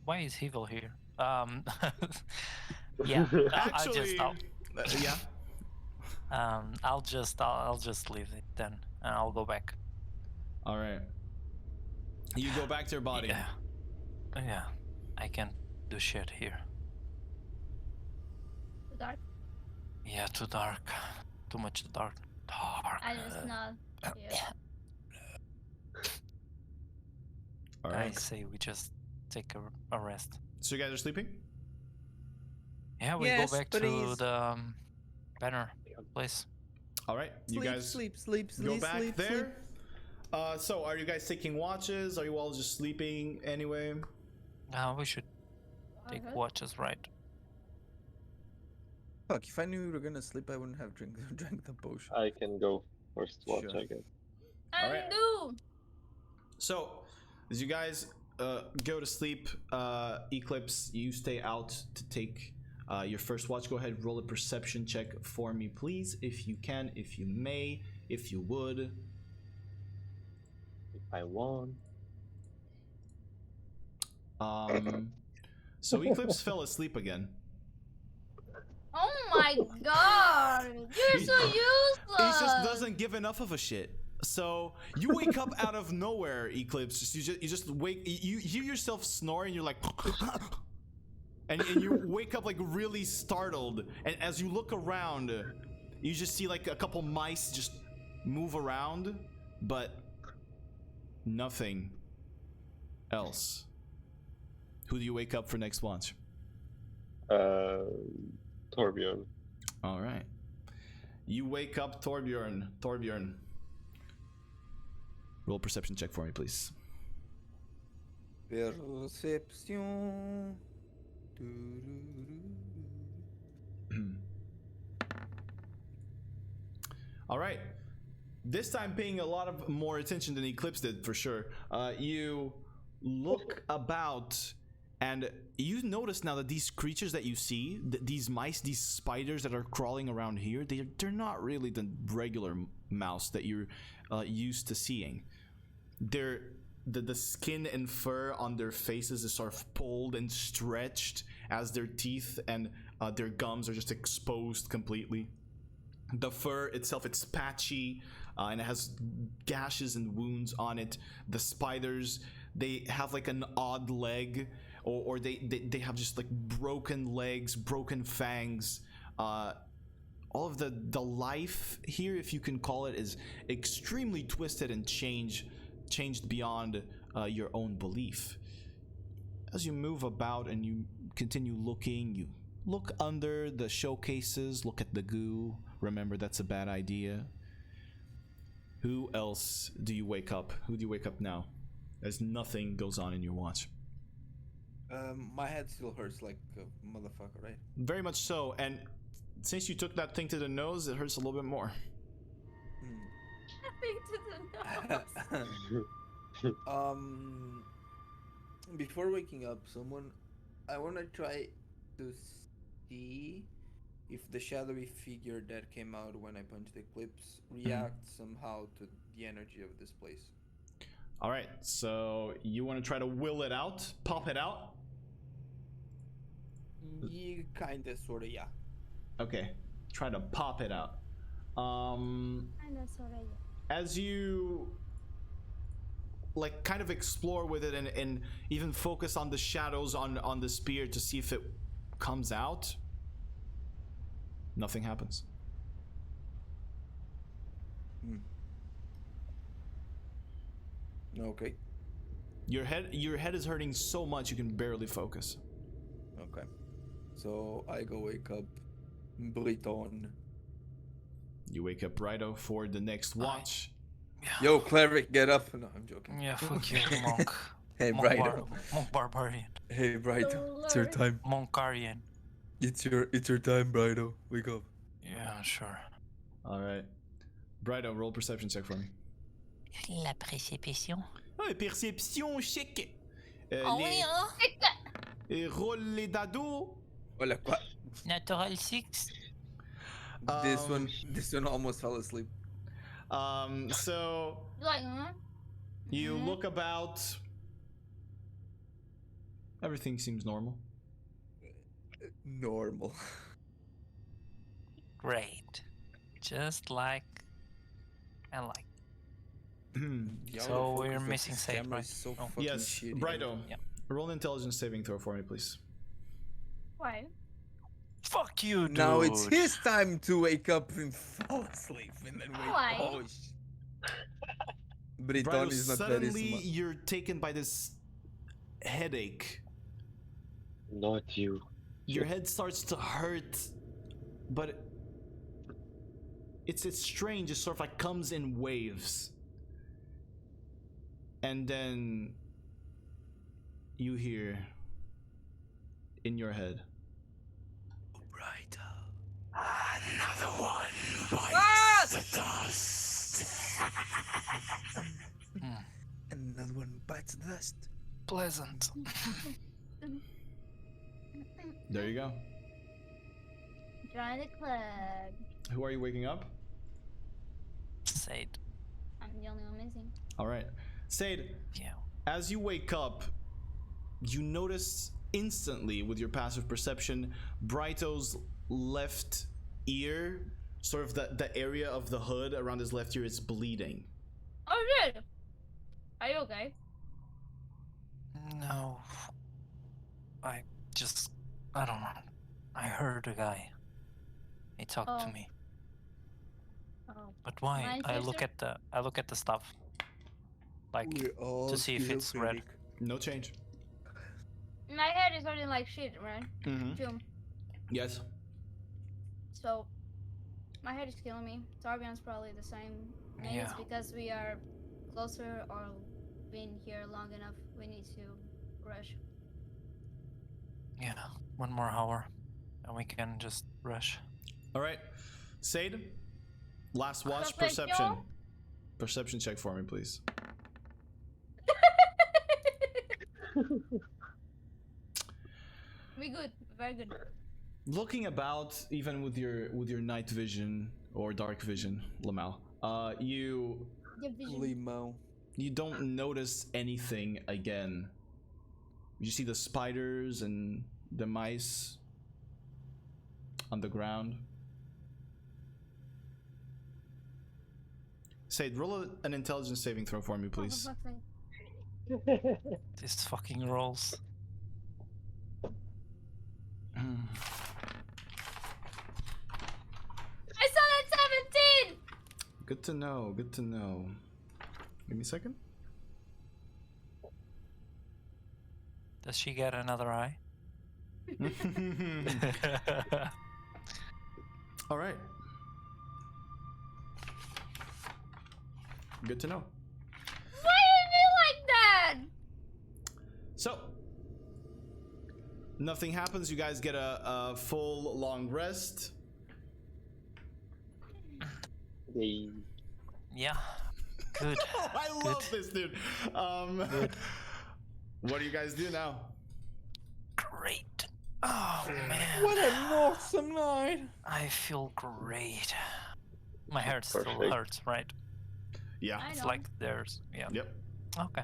Why is evil here? Yeah. Actually, yeah. I'll just leave it then, and I'll go back. All right. You go back to your body. Yeah. I can't do shit here. Too dark. Yeah, too dark. Too much dark. I just nod. Yeah. All I right. say we just take a rest. So you guys are sleeping? Yeah, we Yes, go back to please. the banner place. All right. You guys sleep, go back sleep, there. So are you guys taking watches? Are you all just sleeping anyway? We should take Okay. watches, right? Fuck, if I knew you were gonna sleep, I wouldn't have drank the potion. I can go first watch, Sure. I guess. All right. Undo. So, as you guys go to sleep, Eclipse, you stay out to take your first watch. Go ahead, roll a perception check for me, please, if you can, if you may, if you would. If I want. So Eclipse fell asleep again. Oh my god! You're so useless. He just doesn't give enough of a shit. So you wake up out of nowhere, Eclipse. You just wake. You hear yourself snoring. You're like, and you wake up like really startled. And as you look around, you just see like a couple mice just move around, but nothing else. Who do you wake up for next watch? Torbjorn. All right. You wake up, Torbjorn. Torbjorn. Roll a perception check for me, please. Perception. All right. This time paying a lot of more attention than Eclipse did, for sure. You look about and you notice now that these creatures that you see, these mice, these spiders that are crawling around here, they're not really the regular mouse that you're used to seeing. They're the skin and fur on their faces is sort of pulled and stretched as their teeth and their gums are just exposed completely. The fur itself, it's patchy and it has gashes and wounds on it. The spiders, they have like an odd leg, or they have just like broken legs, broken fangs. All of the life here, if you can call it, is extremely twisted and changed beyond your own belief. As you move about and you continue looking, you look under the showcases, look at the goo. Remember, that's a bad idea. Who else do you wake up? Who do you wake up now? As nothing goes on in your watch. My head still hurts like a motherfucker, right? Very much so. And since you took that thing to the nose, it hurts a little bit more. Nothing to the nose. Before waking up, I want to try to see if the shadowy figure that came out when I punched the Eclipse reacts somehow to the energy of this place. All right, so you want to try to will it out, pop it out? You kinda, sorta, yeah. Okay, try to pop it out. Kinda, sorta, yeah. As you like kind of explore with it and even focus on the shadows on the spear to see if it comes out, nothing happens. Okay. Your head is hurting so much you can barely focus. Okay. So I go wake up Briton. You wake up Rido for the next watch. Yo, cleric, get up. No, I'm joking. Yeah, fuck you, monk. Hey, Monk, Brighto. monk barbarian. Hey, Brighto. It's your Lord. time. Monkarian. It's your time, Brighto. Wake up. Yeah, sure. All right, Brido, roll perception check for me. La précipitation. Oh, perception check. Oh oui, hein? Roll les dados. Hola, quoi? Natural 6. This one almost fell asleep. So Like, huh? you look about. Everything seems normal. Normal. Great. Just like I like. The So autofocus we're of missing this save, camera right? is so Oh. fucking Yes, shitty. Brido. Yeah. Roll an intelligence saving throw for me, please. Why? Fuck you, dude. Now it's his time to wake up and fall asleep and then wake Why? Oh, Briton Brido, is not very suddenly smart. you're taken by this headache. Not you. Your head starts to hurt, but it's strange. It sort of like comes in waves, and then you hear in your head, another one bites the dust. Another one bites the dust. Pleasant. There you go. Join the club. Who are you waking up? Said. I'm the only one missing. All right, Sade. Yeah. As you wake up, you notice instantly with your passive perception, Brighto's left ear, sort of the area of the hood around his left ear, is bleeding. Oh shit! Are you okay? No. I don't know. I heard a guy. He talked to Oh. me. Oh. But why? Mine I too, look sir? at the stuff. Like We're all to see if it's red. schizophrenic. No change. My head is hurting like shit, right? Mm-hmm. June. Yes. So, my head is killing me. Tarbion's probably the same. Maybe it's Yeah. because we are closer or been here long enough. We need to rush. Yeah. 1 more hour. And we can just rush. All right, Sade. Last watch Perception. perception. Perception check for me, please. We good. Very good. Looking about, even with your night vision or dark vision, Lamau, you Division. Limo. you don't notice anything again. You see the spiders and the mice on the ground. Sade, roll an intelligence saving throw for me, Oh, for please. fuck's sake. These fucking rolls. I saw that 17! Good to know, good to know. Give me a second. Does she get another eye? All right. Good to know. Why are you like that? So, Nothing happens. You guys get a full long rest. Yay. Yeah. Good. Oh, I love this, dude. Good. What do you guys do now? Great. Oh man. What an awesome night! I feel great. My heart still Perfect. hurts, right? Yeah. I It's know. like there's yeah. Yep. Okay.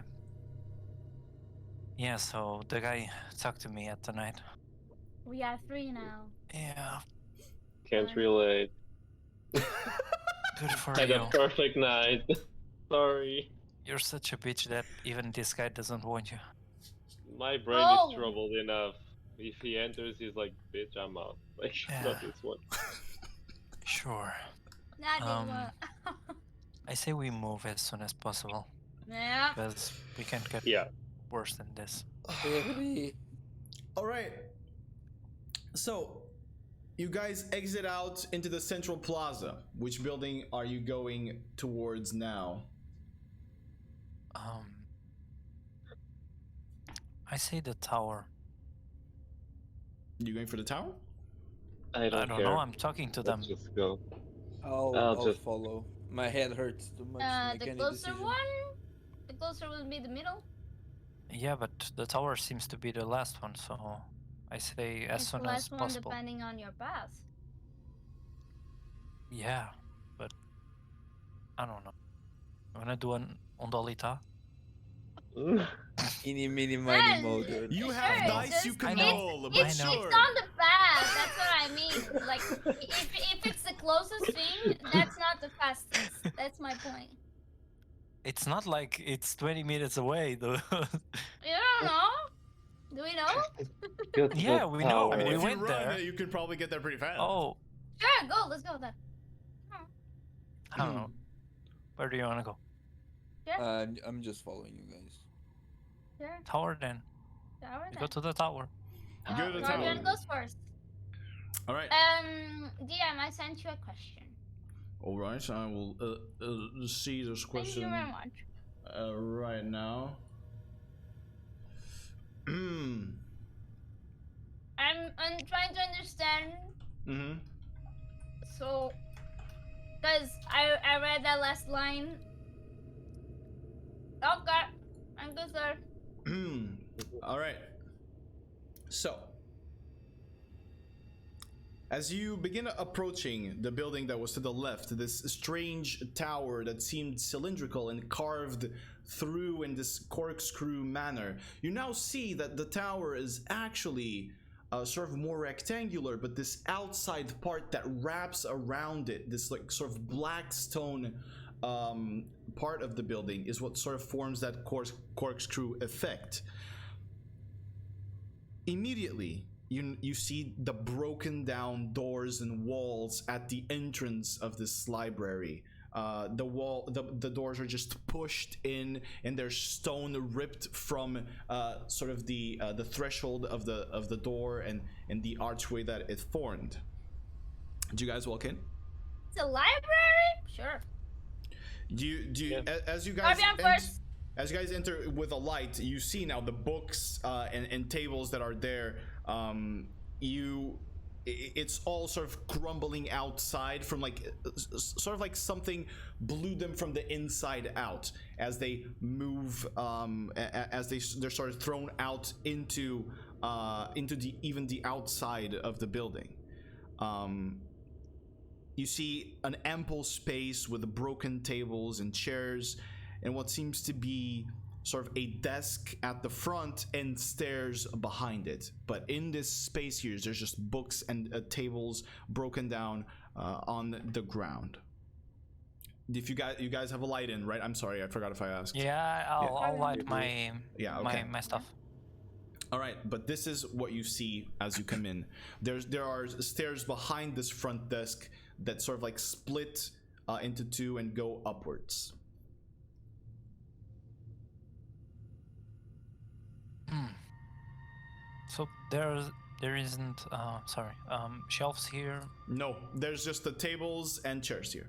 Yeah, so the guy talked to me at the night. We are 3 now. Yeah, Can't relate. good for Had you. a perfect night. Sorry. You're such a bitch that even this guy doesn't want you. My brain Oh. is troubled enough. If he enters, he's like, bitch, I'm out. Like, Yeah. not this one. Sure. Not this Um, one. I say we move as soon as possible Yeah. because we can't get Yeah. worse than this. Agree. All right. So, you guys exit out into the central plaza. Which building are you going towards now? I say the tower. You going for the tower? I I don't don't care. know. I'm talking to them. Let's just go. I'll I'll just- follow. My head hurts too much to make The any closer decision. one, the closer will be the middle. Yeah, but the tower seems to be the last one, so I say as It's soon the as last one possible. depending on your path. Yeah, but I don't know. I'm gonna do an ondalita. Eeny, meeny, Well, miny, mo, dude. You Sure, have it's dice just- you can I know. roll, I but It's, know. sure. it's on the path. That's what I mean. Like, if it's the closest thing, that's not the fastest. That's my point. It's not like it's 20 minutes away, though. You don't know? Do we know? Go to Yeah, the we know. I mean, We if you went run, there. you can probably get there pretty fast. Oh, Sure, go. Let's go then. I don't know. Where do you want to go? I'm just following you guys. Sure. Tower then. Tower We then. go to the tower. You go to the Guardian tower. goes first. All right. DM, I sent you a question. All right. I will see this Thank you question very much. right now. I'm trying to understand. Mm-hmm. So, because I read that last line. Okay, I'm good, sir. All right. So, as you begin approaching the building that was to the left, this strange tower that seemed cylindrical and carved through in this corkscrew manner, you now see that the tower is actually sort of more rectangular, but this outside part that wraps around it, this like sort of black stone part of the building, is what sort of forms that corkscrew effect. Immediately, you see the broken down doors and walls at the entrance of this library. The doors are just pushed in, and there's stone ripped from sort of the threshold of the door and the archway that it formed. Did you guys walk in? It's a library? Sure. Do you Yeah. as you guys Guardian first. as you guys enter with a light, you see now the books and tables that are there. It's all sort of crumbling outside from like sort of like something blew them from the inside out as they move, as they're sort of thrown out into the outside of the building. You see an ample space with broken tables and chairs, and what seems to be sort of a desk at the front and stairs behind it. But in this space here, there's just books and tables broken down on the ground. If you guys have a light in, right? I'm sorry, I forgot if I asked. Yeah, I'll light my Yeah, okay. my stuff. All right, but this is what you see as you come in. There are stairs behind this front desk that sort of like split into two and go upwards. So there isn't shelves here. No, there's just the tables and chairs here.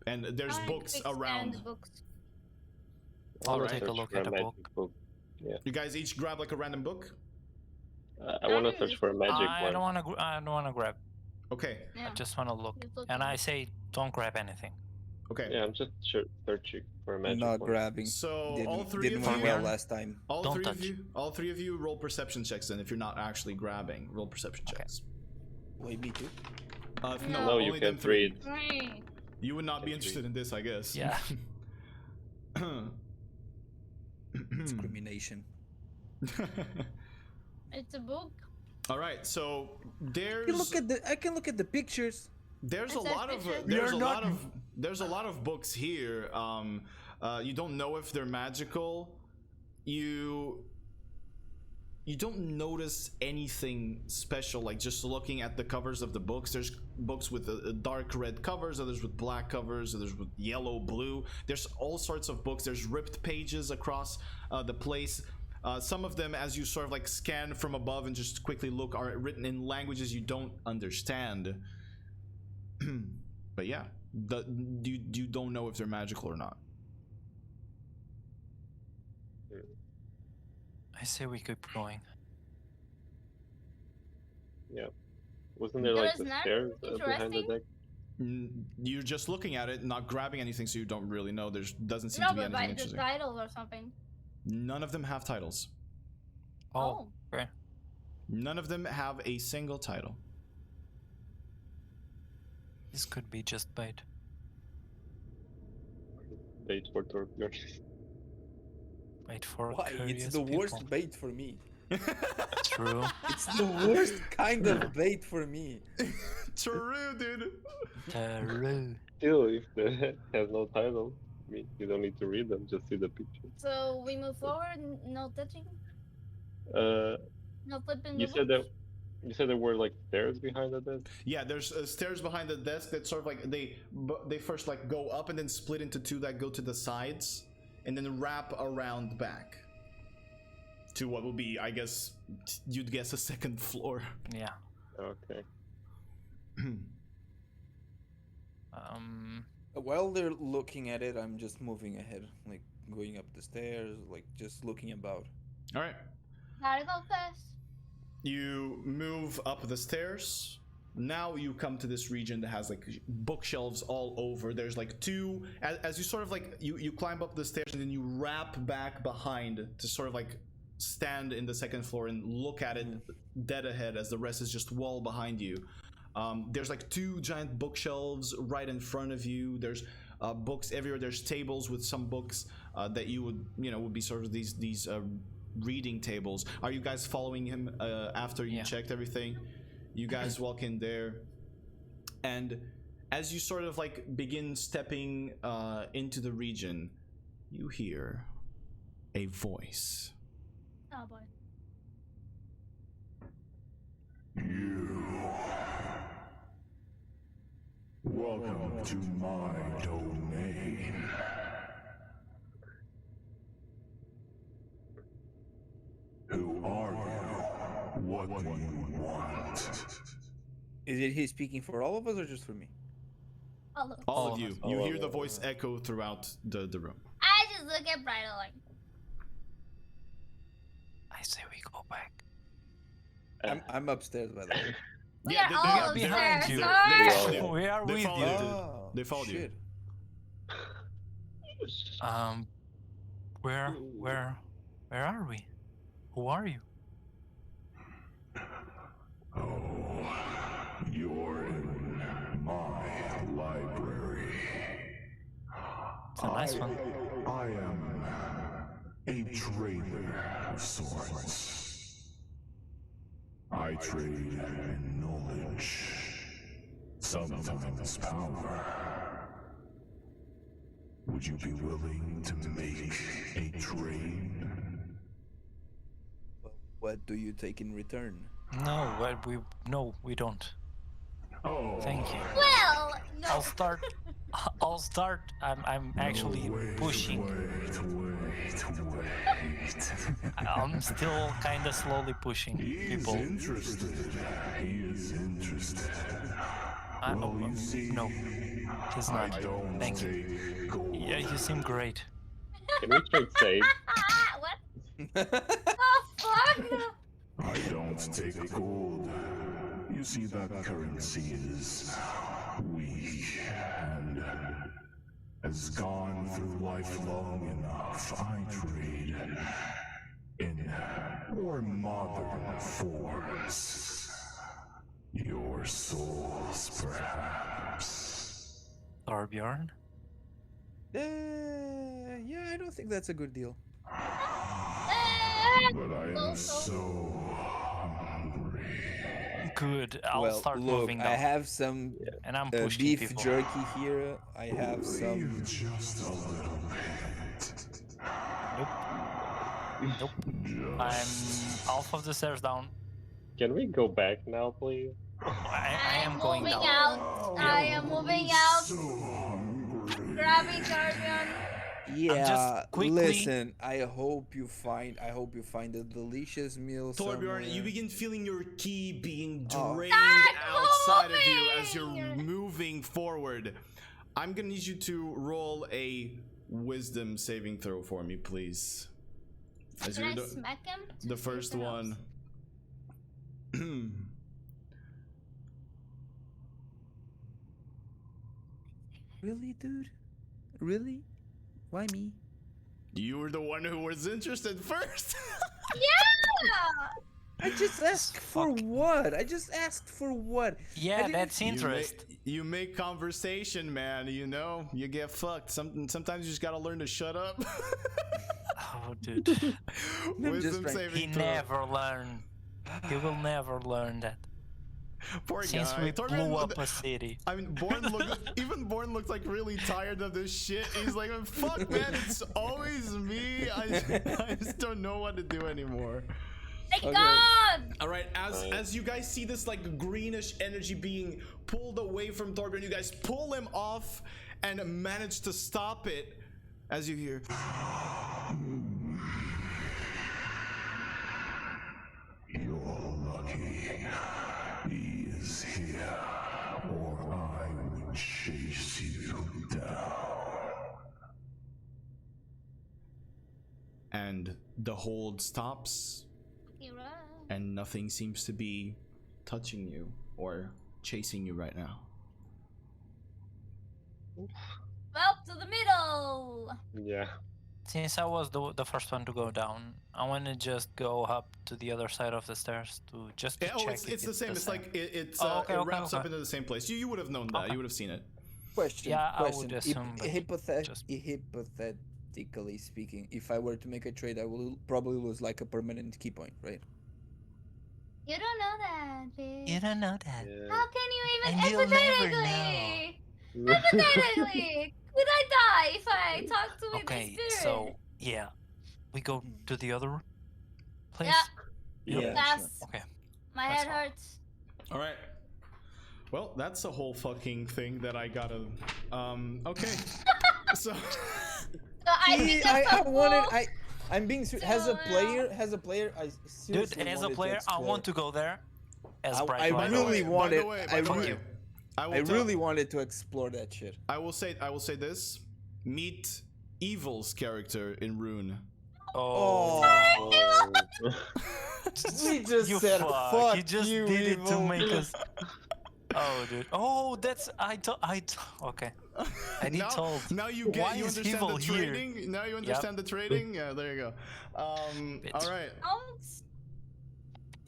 And there's Trying to books expand around. the books. I'll I'll take a search look for at the magic book. You guys each grab like a random book. I want to search for a magic I one. don't want to. I don't want to grab. Okay. Yeah. I just want to look. Just look And at I it. say, don't grab anything. Okay. Yeah, I'm just searching for a magic Not one. grabbing. So all three Didn't of went you, well Fire. last time. all Don't three of touch. you, all three of you roll perception checks. Then, if you're not actually grabbing, roll perception Okay. checks. Wait, me too. No, No, you only them can't three. read. Right. You would not be Can't interested in this, I guess. Yeah. Discrimination. It's a book. All right, so I can look at the pictures. there's a It says lot of pictures. there's a lot of books here. You don't know if they're magical. You don't notice anything special, like just looking at the covers of the books. There's books with dark red covers, others with black covers, others with yellow, blue. There's all sorts of books. There's ripped pages across the place. Some of them, as you sort of like scan from above and just quickly look, are written in languages you don't understand. But yeah, you don't know if they're magical or not. I say we keep going. Yeah. Wasn't there That like is the not stairs behind the interesting. deck? You're just looking at it, not grabbing anything, so you don't really know. There doesn't seem No, to be but anything by the interesting. title or something. None of them have titles. Oh, okay. None of them have a single title. This could be just bait. Bait for torpedoes. Wait for Why? It's curious the worst people. bait for me. True. It's the worst kind of bait for me. True, dude. True. Still, if the has no title, I mean, you don't need to read them, just see the picture. So we move forward, no touching, Uh, no flipping. you the said that books? you said there were like stairs behind the desk. Yeah, there's stairs behind the desk that sort of like they first like go up and then split into two that go to the sides and then wrap around back to what will be, I guess, you'd guess a second floor. Yeah. Okay. While they're looking at it, I'm just moving ahead, like going up the stairs, like just looking about. All right. Gotta go fast. You move up the stairs. Now you come to this region that has like bookshelves all over. There's like two, as you sort of like you climb up the stairs and then you wrap back behind to sort of like stand in the second floor and look at it dead ahead as the rest is just wall behind you. There's like two giant bookshelves right in front of you. There's books everywhere. There's tables with some books that you would be sort of these reading tables. Are you guys following him after you Yeah. checked everything? You guys walk in there, and as you sort of like begin stepping into the region, you hear a voice. Oh boy. Welcome to my domain. Who are you? What do you want? Is it he speaking for all of us or just for me? Oh look. All All of of you. us. You All hear of the us. voice echo throughout the room. I just look at Bridal like, I say we go back. I'm upstairs by the way. we Yeah, are they- all they- they- upstairs. behind you. Sorry. followed you. We are They with followed you. you. Oh, They followed you. shit. Where are we? Who are you? Oh, you're in my library. It's a nice one. I am a trader of sorts. I trade in knowledge, sometimes power. Would you be willing to make a trade? What do you take in return? No, we don't. Oh, Thank you. Well, no. I'll start. I'm actually pushing. Wait. I'm still kind of slowly pushing He is people. interested. He is interested. Well, you see, No, he's I not. don't Thank you. take gold. Yeah, you seem great. Can we trade sage? What? Oh fuck! I don't take gold. You see, that currency is weak and has gone through life long enough. I trade in more modern forms. Your souls, perhaps. Torbjorn? Yeah, I don't think that's a good deal. But I am so hungry. Good. I'll Well, start look, moving I down. have some And I'm pushing beef people. jerky here. I have some. Leave just a little bit. Nope. I'm half of the stairs down. Can we go back now, please? I am I'm going moving down. out. I am moving out. So hungry. Grabbing Torbjorn. Yeah, quickly- listen. I hope you find a delicious meal somewhere. Torbjorn, you begin feeling your ki being Oh. drained Start outside of you as you're moving! moving forward. I'm gonna need you to roll a wisdom saving throw for me, please. As Can I you're smack him? the first one. Really, dude? Really? Why me? You were the one who was interested first. Yeah! I just asked for what? I just asked for what? Yeah, didn't- that's interest. You make conversation, man. You know, you get fucked. Sometimes you just gotta learn to shut up. Oh, dude. Wisdom trying- saving He throw. never learned. He will never learn that. Poor Since guy. we Torbjorn, blew up a city. I mean, even Born looks like really tired of this shit. He's like, fuck, man, it's always me. I just don't know what to do anymore. Thank Okay. God! All right, as you guys see this like greenish energy being pulled away from Torbjorn, you guys pull him off and manage to stop it. As you hear, You're lucky. He is here, or I would chase you down. and the hold stops, Hero. and nothing seems to be touching you or chasing you right now. Well, to the middle! Yeah. Since I was the first one to go down, I want to just go up to the other side of the stairs to just to Yeah, oh, check. it's if the same. It's like Oh, it wraps up into the same place. You would have known that. Okay. You would have seen it. Question. Yeah, I question. would assume, but just- Hypothetically speaking, if I were to make a trade, I will probably lose like a permanent key point, right? You don't know that, bitch. You don't know that. Yeah. How can you even And you'll never hypothetically? Hypothetically, could I die if I talk to with Okay, the spirit? so yeah, we go to the other place. Yeah. Yeah. That's Okay. my That's head all. hurts. All right. Well, that's a whole fucking thing that I gotta. Okay. So. So I think I that's a wanted. fool. I'm being So, as a player. I Dude, seriously as a wanted to player, I explore. want to go there. As I bright light. really wanted. by the way, I will tell- really wanted to explore that shit. I will say this. Meet Evil's character in Rune. Oh, We just you said fuck You just you, did it to Evil. make us. Oh, dude. Oh, that's okay. I need now, told. now you Why you is understand Evil the here? trading. Now you understand the trading. Yeah, there you go. Bitch. All right. Ouch.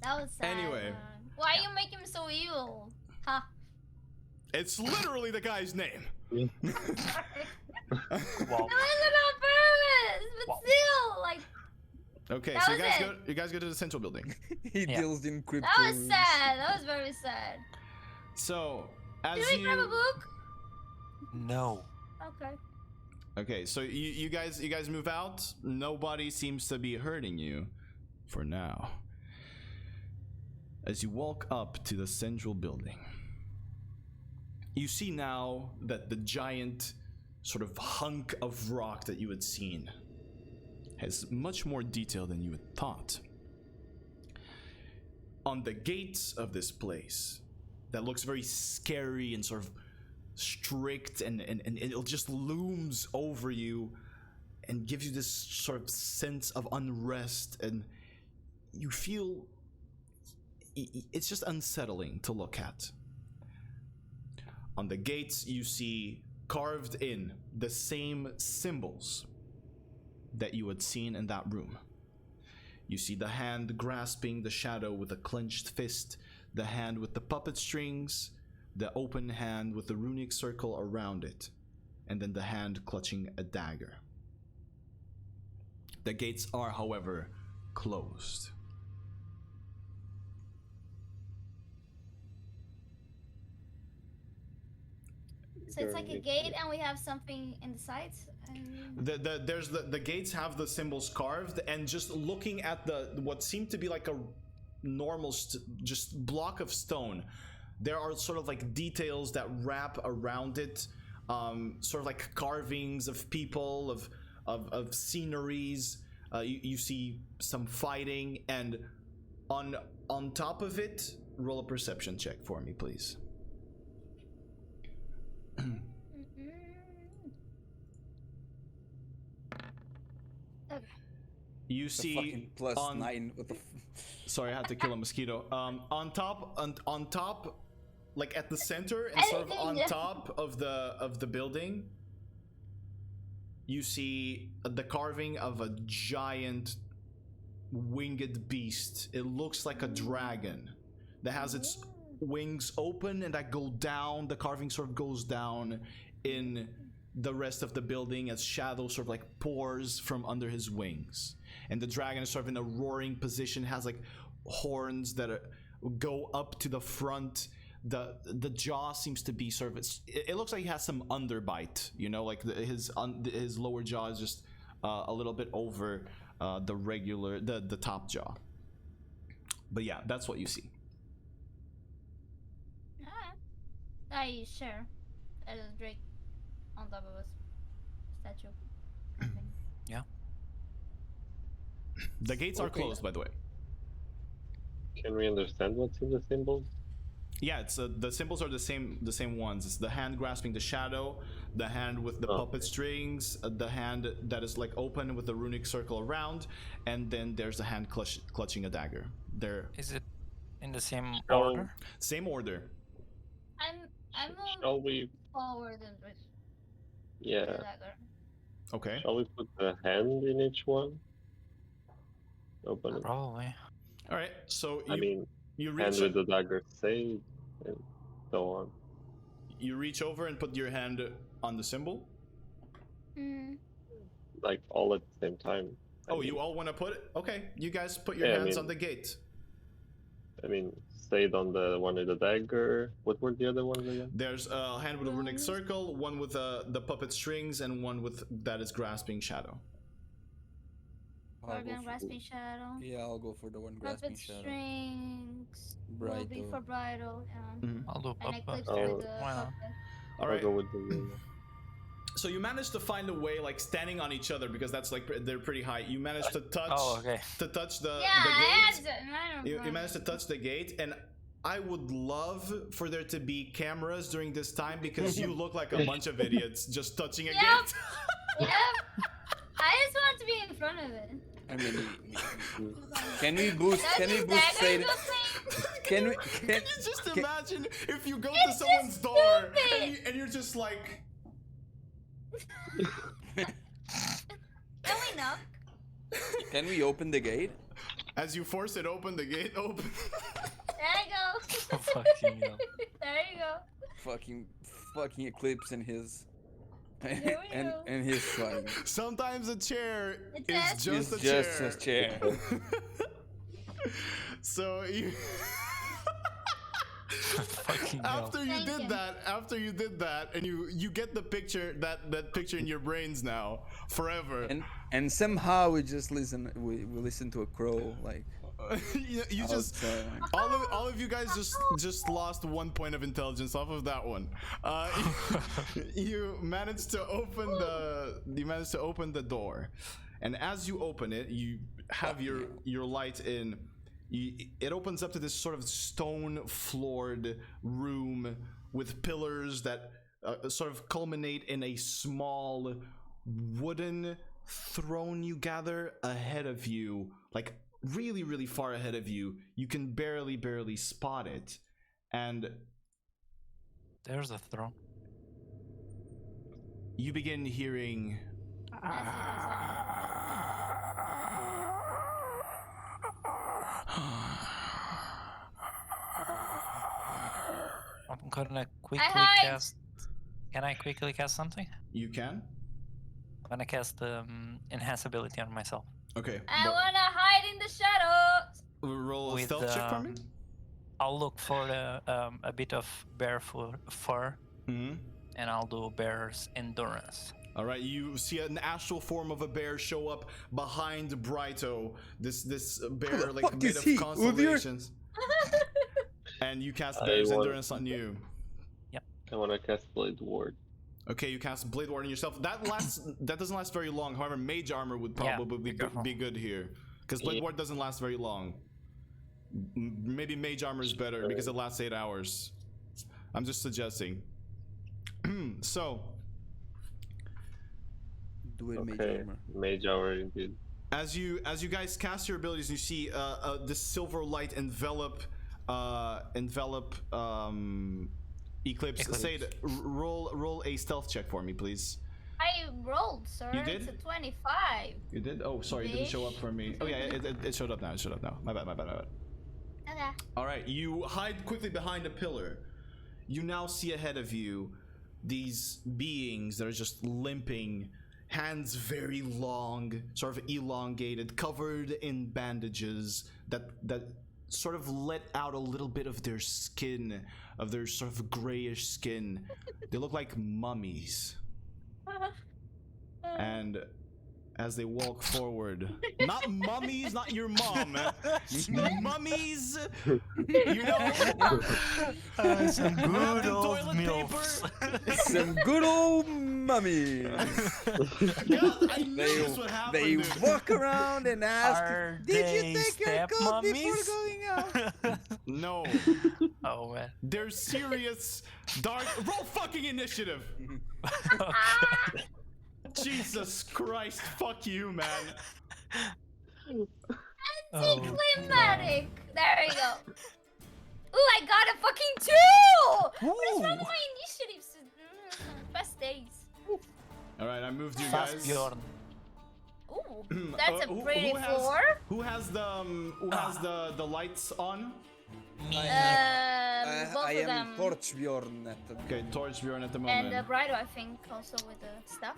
That was sad. Anyway. man. Why you make him so evil? Ha. It's literally the guy's name. Wow. That wasn't on purpose, but Wow. still, like, Okay, That so you was guys it. go. You guys go to the central building. He Yeah. deals in crypto. that was sad. That was very sad. So as Did we grab a you. book? No. Okay. Okay, so you guys move out. Nobody seems to be hurting you, for now. As you walk up to the central building, you see now that the giant sort of hunk of rock that you had seen has much more detail than you had thought. On the gates of this place, that looks very scary and sort of strict and it just looms over you, and gives you this sort of sense of unrest, and you feel it's just unsettling to look at. On the gates, you see carved in the same symbols that you had seen in that room. You see the hand grasping the shadow with a clenched fist, the hand with the puppet strings, the open hand with the runic circle around it, and then the hand clutching a dagger. The gates are, however, closed. So it's like a gate, and we have something in the sides. The gates have the symbols carved, and just looking at what seemed to be like a normal just block of stone, there are sort of like details that wrap around it, sort of like carvings of people, of sceneries. You see some fighting, and on top of it, roll a perception check for me, please. Okay. You The see fucking plus 9. What the sorry, I had to kill a mosquito. On top, like at the center and sort of on top of the building, you see the carving of a giant winged beast. It looks like a dragon that has its wings open and that go down. The carving sort of goes down in the rest of the building as shadow sort of like pours from under his wings. And the dragon is sort of in a roaring position, has like horns that go up to the front. The jaw seems to be sort of, it looks like he has some underbite, you know, like his lower jaw is just a little bit over the top jaw. But yeah, that's what you see. Are you sure? There's a drake on top of us. Statue. Yeah. The gates are closed, by the way. Can we understand what's in the symbols? Yeah, it's the symbols are the same ones. It's the hand grasping the shadow, the hand with the puppet strings, the hand that is like open with the runic circle around, and then there's the hand clutching a dagger. Is it in the same Oh. order? Same order. I'm Shall we? forward and with Yeah. the dagger. Okay. Shall we put the hand in each one? Open it. Probably. All right. So I mean, you hand reach with the dagger saved, and so on. you reach over and put your hand on the symbol. Like all at the same time. I mean, You all want to put it? Okay. You guys put your Yeah, I hands mean- on the gate. I mean, stayed on the one with the dagger. What were the other ones again? There's a hand with a runic circle, one with the puppet strings, and one with that is grasping shadow. Organ grasping shadow. Yeah, I'll go for the one grasping Puppet shadow. strings. Will be Brighto. for bridal. Yeah. I'll do And puppet. eclipse Oh. with the Why not? puppet. All I'll right. go with the. So you managed to find a way, like standing on each other, because that's like they're pretty high. You managed to touch Oh, okay. the Yeah, I gate. had to. You managed to touch the gate, and I would love for there to be cameras during this time because you look like a bunch of idiots just touching a Yep. gate. Yep. I just want to be in front of it. I mean, can we boost? Does Can we his boost? dagger Say do that? things? Can we? Can you just imagine if you go to It's someone's just door stupid. and you're just like, Can we knock? Can we open the gate? as you force it open, the gate open. There you go. Fucking hell. There you go. Fucking Eclipse and his. Here we go. And his flying. Sometimes a chair It's is just It's a chair. just a chair. So you. Fucking hell. After you Thank did you. that, and you get the picture, that picture in your brains now forever. And somehow we just listen. We listen to a crow like. you just outside. all of you guys just lost 1 point of intelligence off of that one. You managed to open the door, and as you open it, you have your light in. It opens up to this sort of stone-floored room with pillars that sort of culminate in a small wooden throne you gather ahead of you, like really, really far ahead of you. You can barely spot it. And There's a throne. you begin hearing I'm gonna quickly hide. cast. Can I quickly cast something? you can. I'm gonna cast enhance ability on myself. Okay. I wanna hide in the shadows. Roll a With, stealth check for me. I'll look for a bit of bear fur, Mm-hmm. and I'll do bear's endurance. All right, you see an astral form of a bear show up behind Brighto. This bear like fuck made is of he? constellations. And you cast I bear's want- endurance on you. I want to cast Blade Ward. Okay, you cast Blade Ward on yourself. That doesn't last very long. However, Mage Armor would probably be careful. be good here, because Blade Yeah. Ward doesn't last very long. Maybe Mage Armor is better because it lasts 8 hours. I'm just suggesting. So, Do it, Mage Okay, Armor. Mage Hour indeed. as you guys cast your abilities, you see this silver light envelop Eclipse. Say it. Roll a stealth check for me, please. I rolled, sir. You did? It's a 25. You did? Oh, sorry, it didn't show up for me. Oh yeah, it showed up now. It showed up now. My bad. Okay. All right, you hide quickly behind a pillar. You now see ahead of you these beings that are just limping, hands very long, sort of elongated, covered in bandages that sort of let out a little bit of their skin, of their sort of grayish skin. They look like mummies. And as they walk forward, not mummies, not your mom, mummies, you know, Some good old toilet milfs. paper. Some good old mummies. God, I knew this would happen. They dude. walk around and ask, Are "Did you they take your step coat before mummies? going out?" No, Oh man. they're serious. Dark. Roll fucking initiative. Okay. Jesus Christ, fuck you, man. Oh, Anticlimactic. There we go. Ooh, I got a fucking 2! What is wrong with my initiatives? Best days. All right, I moved you Fast guys. Bjorn. Ooh, that's a Who pretty has- 4. Who has the lights on? Me. Both I of am them. Torchbjorn at the Okay, Torchbjorn at the And moment. Brido, I think, also with the stuff.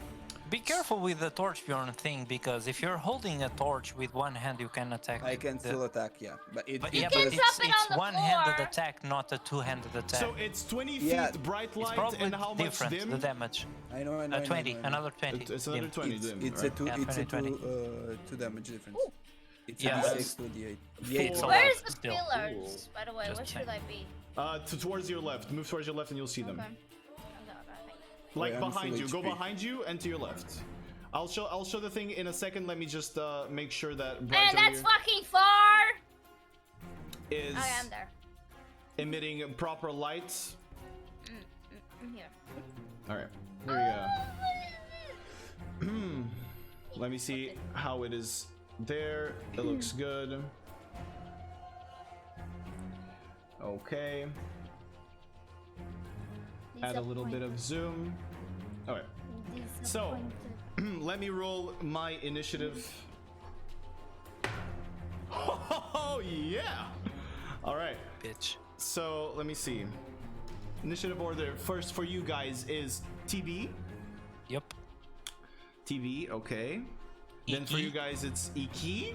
Be careful with the torch Bjorn thing, because if you're holding a torch with one hand, you can attack. I can the- still attack, yeah. But it, But it yeah, can but does- drop it it's on the one-handed floor. attack, not a two-handed attack. So it's 20 Yeah. feet bright it's light, probably and how much different, dim? the damage. I know, I know. I know, 20, I know. another 20. It's another dim. 20 dim. It's right? a two. Yeah, It's a 20. two damage difference. Ooh. It's Yeah, a that's- D6 to a D8. Four. D8. It's a Where's lot the still. pillars, by the way? Just Where should I be? Towards your left. Move towards your left, and you'll see them. Okay. Like Wait, I'm behind full you. Go HP. behind you and to your left. I'll show the thing in a second. Let me just make sure that Man, Brighto that's here fucking far! is I am there. emitting proper light. I'm here. All right, here we go. Let me see how it is there. It looks good. Okay. Add a little bit of zoom. All right. So, let me roll my initiative. Oh yeah! All right. Bitch. So let me see. Initiative order first for you guys is TB. Yep. TB, okay. Then for Iki. you guys it's Iki.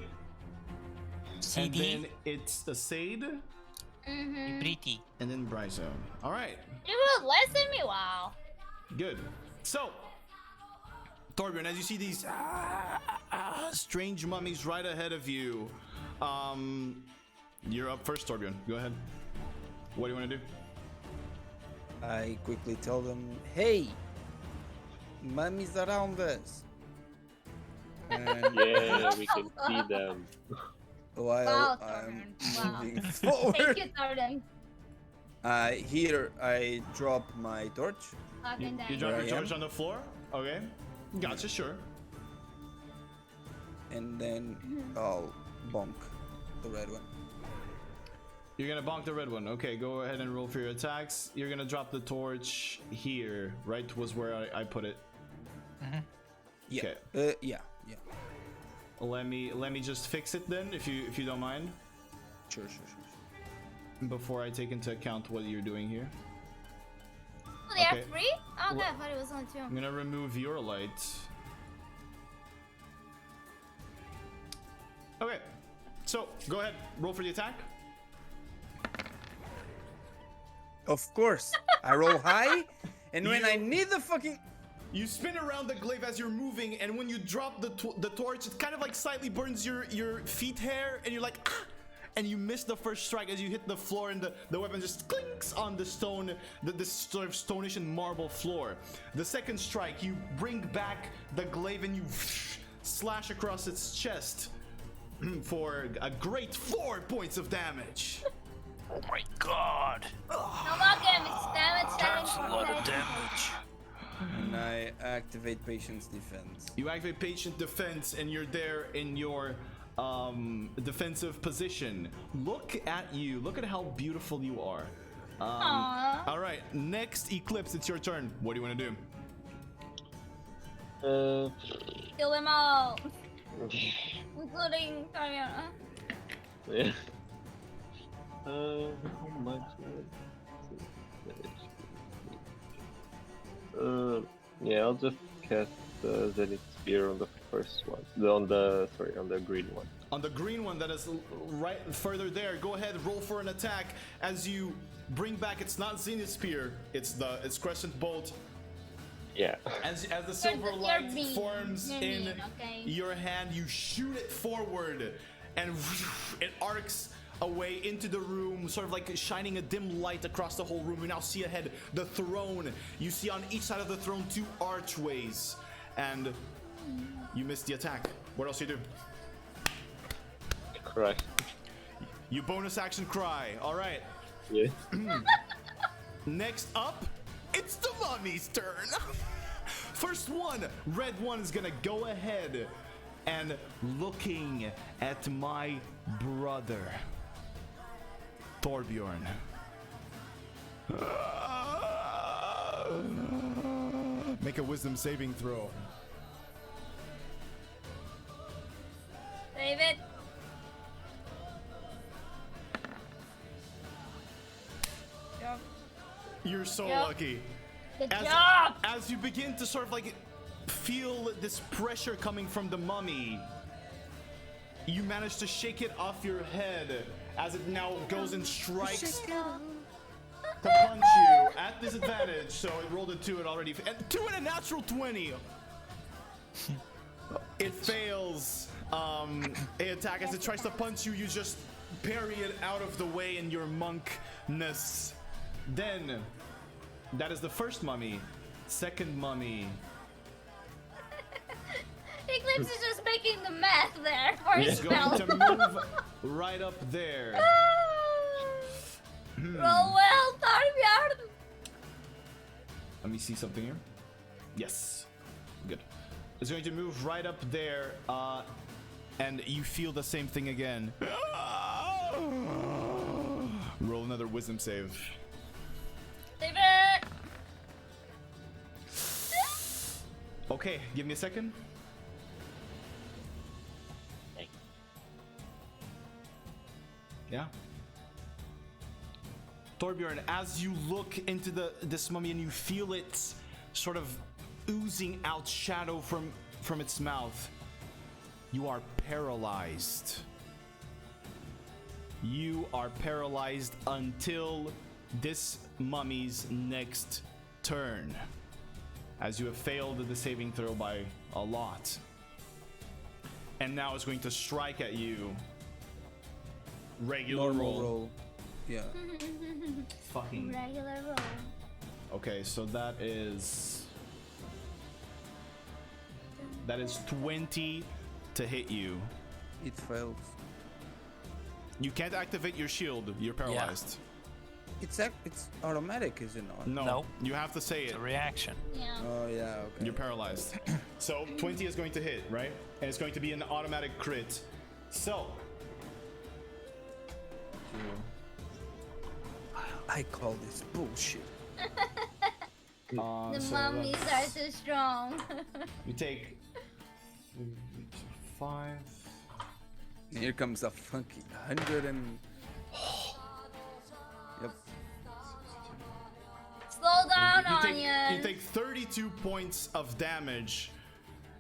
And CD. then it's Asaid. Mm-hmm. Pretty. And then Bryzo. All right. You were less than me? Wow. Good. So, Torbjorn, as you see these strange mummies right ahead of you, you're up first, Torbjorn. Go ahead. What do you want to do? I quickly tell them, "Hey, mummies around us." And Yeah, we can see them. while Wow, I'm Torbjorn. Wow. moving Thank forward, you, Jordan. here I drop my torch. Fucking You dang. drop Where your I am? torch on the floor? Okay. Gotcha, sure. and then I'll bonk the red one. You're gonna bonk the red one. Okay, go ahead and roll for your attacks. You're gonna drop the torch here, right? Was where I put it. Yeah. Okay. Yeah. Let me just fix it then, if you don't mind, Sure. before I take into account what you're doing here. Oh, they Okay. are 3? Oh, okay, I thought it was only 2. I'm gonna remove your light. Okay, so go ahead, roll for the attack. Of course. I roll high, and when I need the fucking... You spin around the glaive as you're moving, and when you drop the torch, it kind of like slightly burns your feet hair, and you're like, ah! And you miss the first strike as you hit the floor, and the weapon just clinks on the stone, this sort of stonish and marble floor. The second strike, you bring back the glaive and you slash across its chest for a great 4 points of damage. Oh my god! No more damage. That's a lot of damage. And I activate Patience Defense. You activate Patient Defense, and you're there in your defensive position. Look at you. Look at how beautiful you are. Aww. All right, next Eclipse, it's your turn. What do you want to do? Kill them all. Including Tariana. Yeah. How much? Yeah, I'll just cast the Zenith Spear on the first one. On the green one. On the green one that is right further there, go ahead, roll for an attack as you bring back. It's not Zenith Spear, it's Crescent Bolt. Yeah. As the silver light beam. forms Your in beam, okay. your hand, you shoot it forward, and it arcs away into the room, sort of like shining a dim light across the whole room. You now see ahead the throne. You see on each side of the throne 2 archways, and you missed the attack. What else you do? Cry. You bonus action cry. All right. Yeah. Next up, it's the mummy's turn. First one, red one, is gonna go ahead and looking at my brother, Torbjorn. Make a wisdom saving throw. Save it. Yep. You're so Yep. lucky. Good As, job. as you begin to sort of like feel this pressure coming from the mummy, you manage to shake it off your head as it now goes and strikes to punch you at disadvantage. So it rolled a 2, it already and 2 and a natural 20. It fails. A attack as it tries to punch you. You just parry it out of the way in your monkness. Then that is the first mummy. Second mummy. Eclipse is just making the math there for his Is going spell. to move right up there. Roll well, Torbjorn. Let me see something here. Yes. Good. It's going to move right up there, and you feel the same thing again. Roll another wisdom save. Save it. Okay, give me a second. Yeah. Torbjorn, as you look into this mummy and you feel it sort of oozing out shadow from its mouth, you are paralyzed. You are paralyzed until this mummy's next turn, as you have failed the saving throw by a lot. And now it's going to strike at you. Regular Normal roll. Yeah. Fucking. Regular roll. Okay, so that is 20 to hit you. It fails. You can't activate your shield. You're paralyzed. it's automatic, is it not? No, No. you have to say It's it. a reaction. Yeah. Oh yeah, okay. You're paralyzed. So 20 is going to hit, right? And it's going to be an automatic crit. So I call this bullshit. The so mummies are that's- too strong. you take 5. Here comes a funky 100 and. Yep. Slow down, You Onion. take 32 points of damage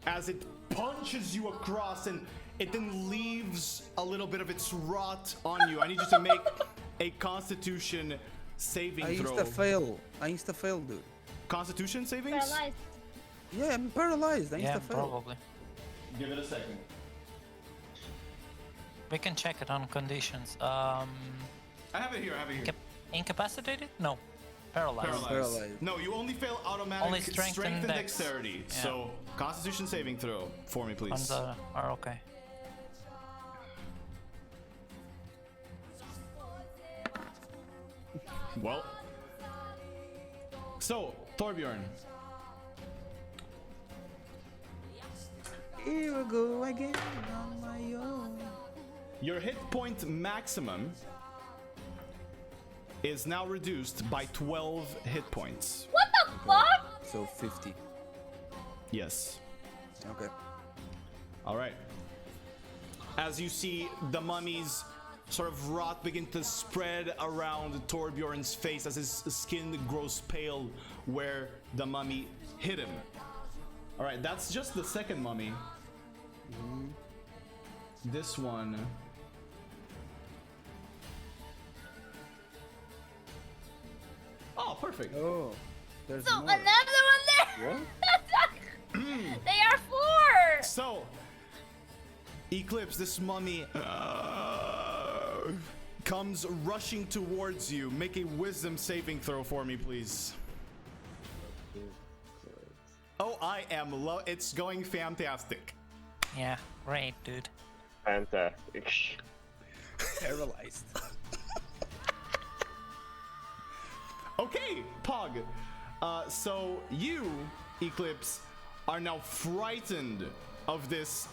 as it punches you across, and it then leaves a little bit of its rot on you. I need you to make a Constitution saving I throw. insta fail, dude. Constitution savings? Paralyzed. Yeah, I'm paralyzed. I Yeah, insta fail. probably. Give it a second. We can check it on conditions. I have it here. Incapacitated? No. Paralyzed. Paralyzed. No, you only fail automatic Only strength and dex. dexterity. Yeah. So, Constitution saving throw for me, On please. the are okay. Well. So, Torbjorn. Here we go again on my own. Your hit point maximum is now reduced by 12 hit points. What the fuck? So 50. Yes. Okay. All right. As you see the mummy's sort of rot begin to spread around Torbjorn's face as his skin grows pale where the mummy hit him. All right, that's just the second mummy. This one. Oh, perfect. Oh, there's So more. another one there. They are 4. So, Eclipse, this mummy comes rushing towards you. Make a wisdom saving throw for me, please. Oh, I am it's going fantastic. Yeah, great, dude. Fantastic. Paralyzed. Okay, Pog. So you, Eclipse, are now frightened of this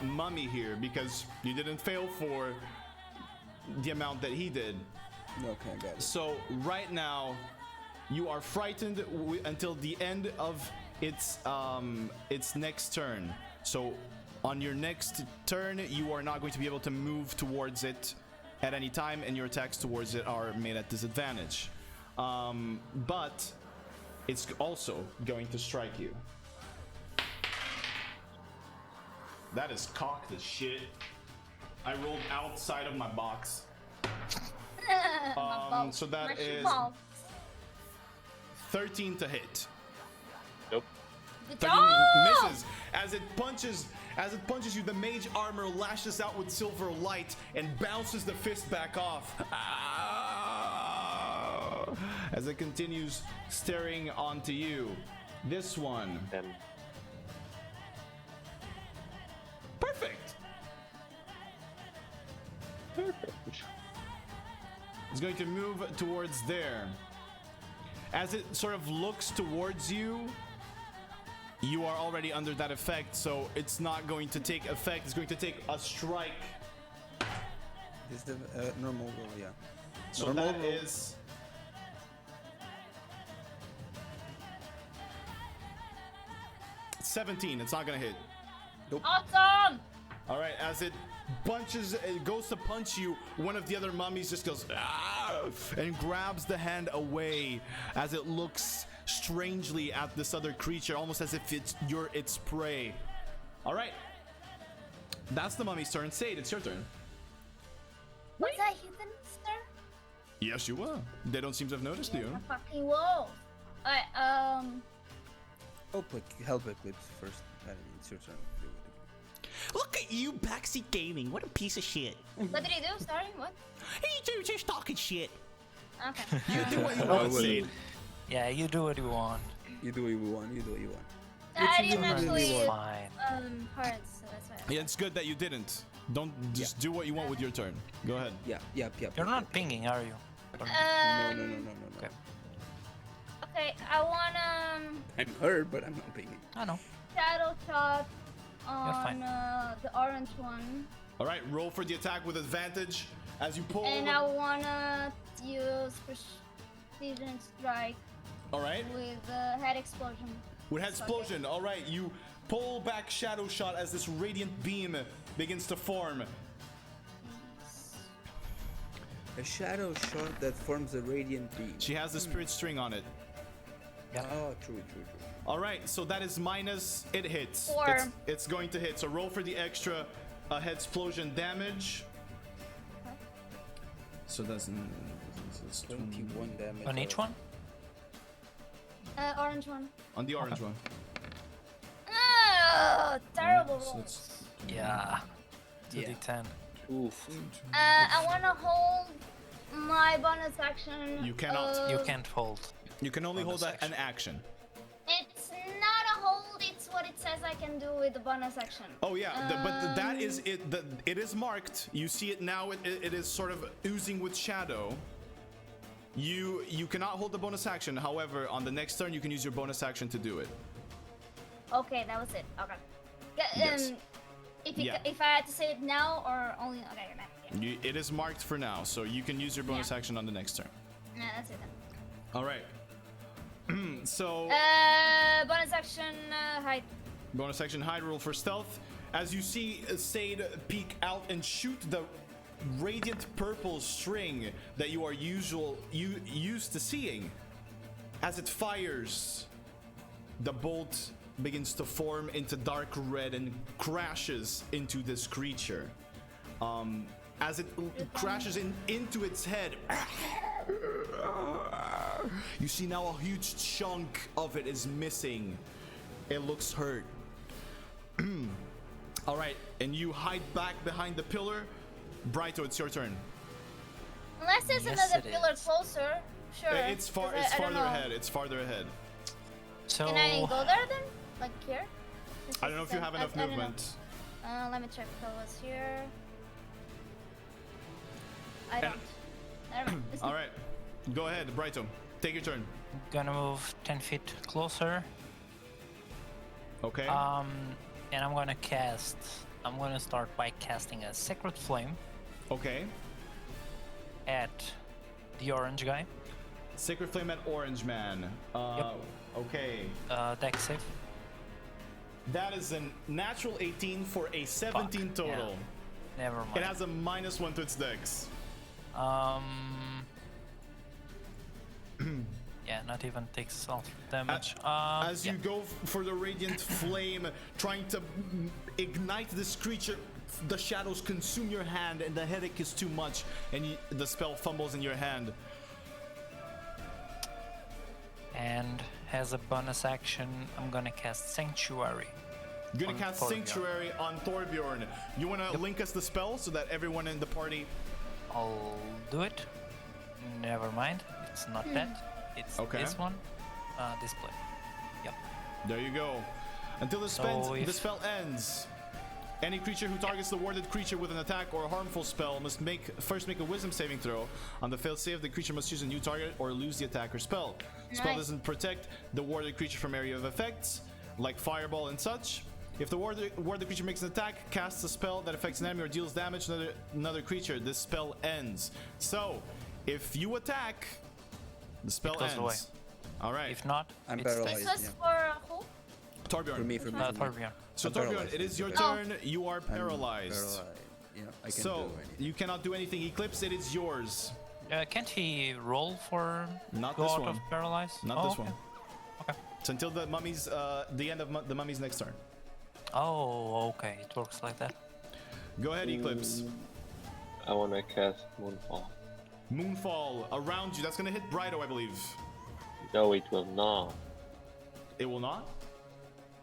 mummy here because you didn't fail for the amount that he did. Okay, I got it. So right now, you are frightened until the end of its next turn. So on your next turn, you are not going to be able to move towards it at any time, and your attacks towards it are made at disadvantage. But it's also going to strike you. That is cocked as shit. I rolled outside of my box. So that is 13 to hit. Nope. 13 misses as it punches you. The mage armor lashes out with silver light and bounces the fist back off. As it continues staring onto you. This one. Perfect. It's going to move towards there. As it sort of looks towards you, you are already under that effect, so it's not going to take effect. It's going to take a strike. This is the normal roll, yeah. So Normal that roll. is 17. It's not gonna hit. Awesome. All right, as it goes to punch you, one of the other mummies just goes and grabs the hand away as it looks strangely at this other creature, almost as if it's prey. All right, that's the mummy's turn. Sade, it's your turn. Was I hit them, sir? Yes, you were. They don't seem to have noticed you. The fucking wolf. Alright, Help Eclipse first. It's your turn. Do it. Look at you, backseat gaming. What a piece of shit. what did he do? Sorry, what? He just talking shit. Okay. You do what you want, will. Sade. Yeah, you do what you want. You do what you want. You do what you want. I didn't really actually use Fine. hearts, so that's why. Yeah, it's good that you didn't. Don't just do what you want with your turn. Go ahead. Yeah. You're not pinging, are you? No. Okay. Okay, I wanna I'm her, but I'm not paying it. I know. shadow shot fine. on the orange one, All right, roll for the attack with advantage as you pull. and I wanna use precision strike All right, with head explosion. with head Okay. explosion. All right, you pull back shadow shot as this radiant beam begins to form. A shadow shot that forms a radiant beam. She has the spirit string on it. Oh, true. All right, so that is minus. It hits. 4. It's going to hit. So roll for the extra head explosion damage. So that's 21 damage. On each one? Orange one. on the orange one. Oh, terrible So rolls. it's Yeah. 2d10. Oof. I wanna hold my bonus action. You cannot. You can't hold. You can only hold Bonus an action. It's not a hold. It's what it says I can do with the bonus action. Oh yeah, that is it. It is marked. You see it now. It is sort of oozing with shadow. You cannot hold the bonus action. However, on the next turn, you can use your bonus action to do it. Okay, that was it. Okay. Yes. If I had to say it now or only okay, yeah. It is marked for now, so you can use your bonus Yeah. action on the next turn. No, that's it then. All right. So Bonus action height. bonus action hide roll for stealth. As you see Sade peek out and shoot the radiant purple string that you are used to seeing. As it fires, the bolt begins to form into dark red and crashes into this creature. As it crashes into its head, you see now a huge chunk of it is missing. It looks hurt. All right, and you hide back behind the pillar. Brighto, it's your turn. Unless there's Yes, another it pillar is. closer. Sure. It's 'cause It's I don't farther know. ahead. It's farther ahead. So Can I go there then? Like here? This I don't know is if you the- have enough I don't know. movement. Let me check if I was here. I don't. Never mind. All right, go ahead, Brighto. Take your turn. gonna move 10 feet closer. Okay. And I'm gonna start by casting a Sacred Flame Okay. at the orange guy. Sacred Flame at Orange Man. Okay. Dex save. That is a natural 18 for a 17 Fuck, total. yeah. Never mind. It has a -1 to its dex. Yeah, not even takes self damage. As yeah. you go for the radiant flame, trying to ignite this creature, the shadows consume your hand, and the headache is too much, and the spell fumbles in your hand. And as a bonus action, I'm gonna cast Sanctuary. You're gonna On cast Torbjorn. Sanctuary on Torbjorn. You wanna link us the spell so that everyone in the party. I'll do it. Never mind. It's not that. It's Okay. this one. Display. Yep. There you go. Until the So spell ends. Any creature who targets the warded creature with an attack or a harmful spell must first make a wisdom saving throw. On the failed save, the creature must choose a new target or lose the attacker spell. Spell Nice. doesn't protect the warded creature from area of effects, like fireball and such. If the warded creature makes an attack, casts a spell that affects an enemy or deals damage to another creature, this spell ends. So, if you attack, the spell It goes ends. away. All right. If not, I'm it paralyzed. This stays. was for who? Torbjorn. For me, for me. Torbjorn. So I'm Torbjorn, paralyzed. it is your Okay. turn. You are paralyzed. Paralyzed. Yeah, I can So do anything. you cannot do anything. Eclipse, it is yours. Can't he roll for Not go this out one. of paralyzed? Not Oh, this okay. one. Okay. It's until the mummy's, the end of the mummy's next turn. Oh, okay. It works like that. Go ahead, Eclipse. I wanna cast Moonfall. Moonfall around you. That's gonna hit Brighto, I believe. No, it will not. It will not.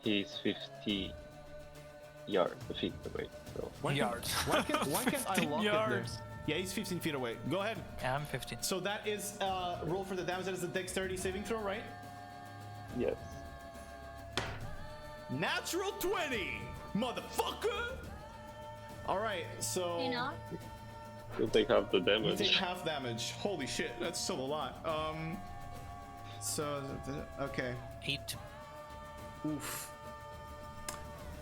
He's 50 feet away. So Yards. Why can't I 15 lock yards. it there? Yeah, he's 15 feet away. Go ahead. Yeah, I'm 15. So that is roll for the damage. That is a dexterity saving throw, right? yes. Natural 20, motherfucker. All right, so You know? You take half the You damage. take half damage. Holy shit, that's still a lot. Okay. 8. Oof.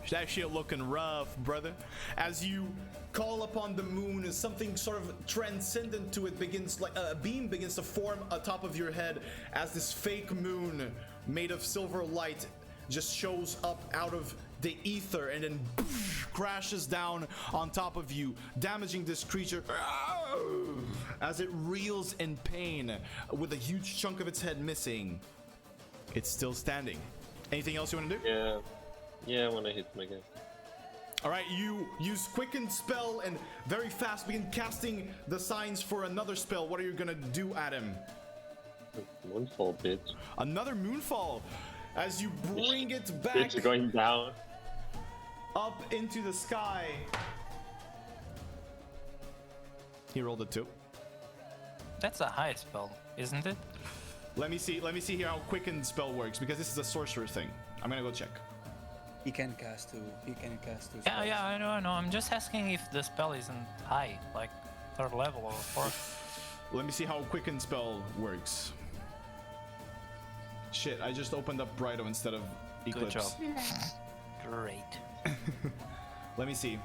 That shit looking rough, brother. As you call upon the moon, something sort of transcendent to it begins, like a beam begins to form atop of your head as this fake moon made of silver light just shows up out of the ether and then crashes down on top of you, damaging this creature as it reels in pain with a huge chunk of its head missing. It's still standing. Anything else you want to do? Yeah, I want to hit him again. All right, you use quicken spell and very fast begin casting the signs for another spell. What are you gonna do at him? Moonfall, bitch. Another moonfall as you bring it back Bitch going down. up into the sky. He rolled a 2. That's a high spell, isn't it? Let me see here how quicken spell works because this is a sorcerer thing. I'm gonna go check. He can cast 2. He can cast 2 Yeah, spells. yeah, I know. I'm just asking if the spell isn't high, like 3rd level or 4th. Let me see how quicken spell works. Shit, I just opened up Brighto instead of Eclipse. Good job. Great. Let me see.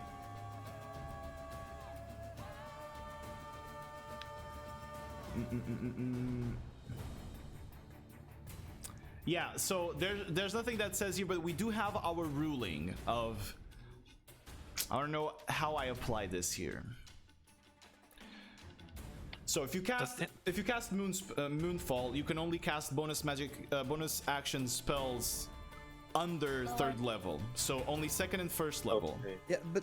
Yeah, so there's nothing that says here, but we do have our ruling of. I don't know how I apply this here. So if you cast Moonfall, you can only cast bonus action spells under 3rd level. So only 2nd and 1st level. Okay. Yeah, but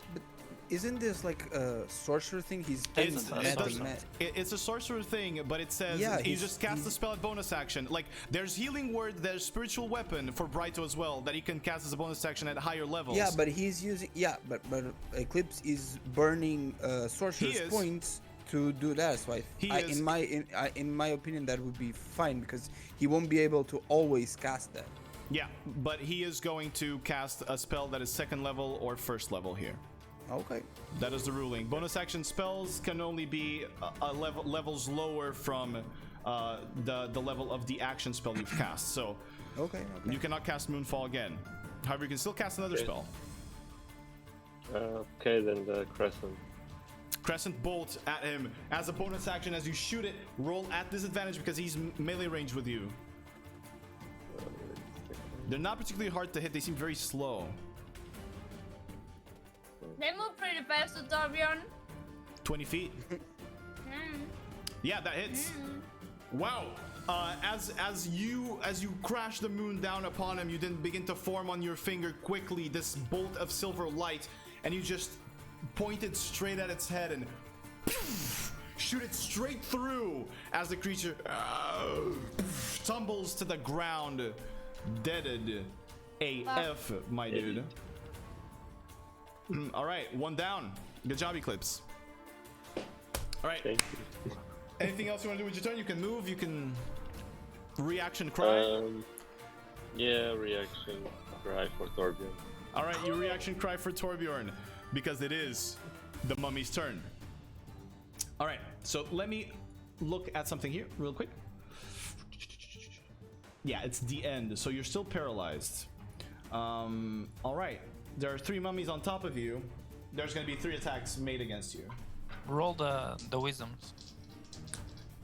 isn't this like a sorcerer thing? He's It's, sorcerer. it's a sorcerer thing, but it says Yeah, you just cast the he's- spell at bonus action. Like there's healing word, there's spiritual weapon for Brighto as well that he can cast as a bonus action at higher levels. Yeah, but he's using but Eclipse is burning sorcerer's is. points to do that. So He is. in my opinion, that would be fine because he won't be able to always cast that. Yeah, but he is going to cast a spell that is 2nd level or 1st level here. Okay. That is the ruling. Bonus action spells can only be levels lower from the level of the action spell you've cast. So Okay. you cannot cast Moonfall again. However, you can still cast another Okay. spell. Okay, then the Crescent. Crescent Bolt at him as a bonus action. As you shoot it, roll at disadvantage because he's melee range with you. They're not particularly hard to hit. They seem very slow. They move pretty fast to Torbjorn. 20 feet. Yeah, that hits. Wow. As you crash the moon down upon him, you then begin to form on your finger quickly this bolt of silver light, and you just point it straight at its head and shoot it straight through as the creature tumbles to the ground, deaded AF, my dude. All right, 1 down. Good job, Eclipse. All right. Thank you. Anything else you want to do with your turn? You can move. You can reaction cry. Yeah, reaction cry for Torbjorn. All right, you reaction cry for Torbjorn because it is the mummy's turn. All right, so let me look at something here real quick. Yeah, it's the end, so you're still paralyzed. All right, there are 3 mummies on top of you. There's going to be 3 attacks made against you. Roll the wisdoms.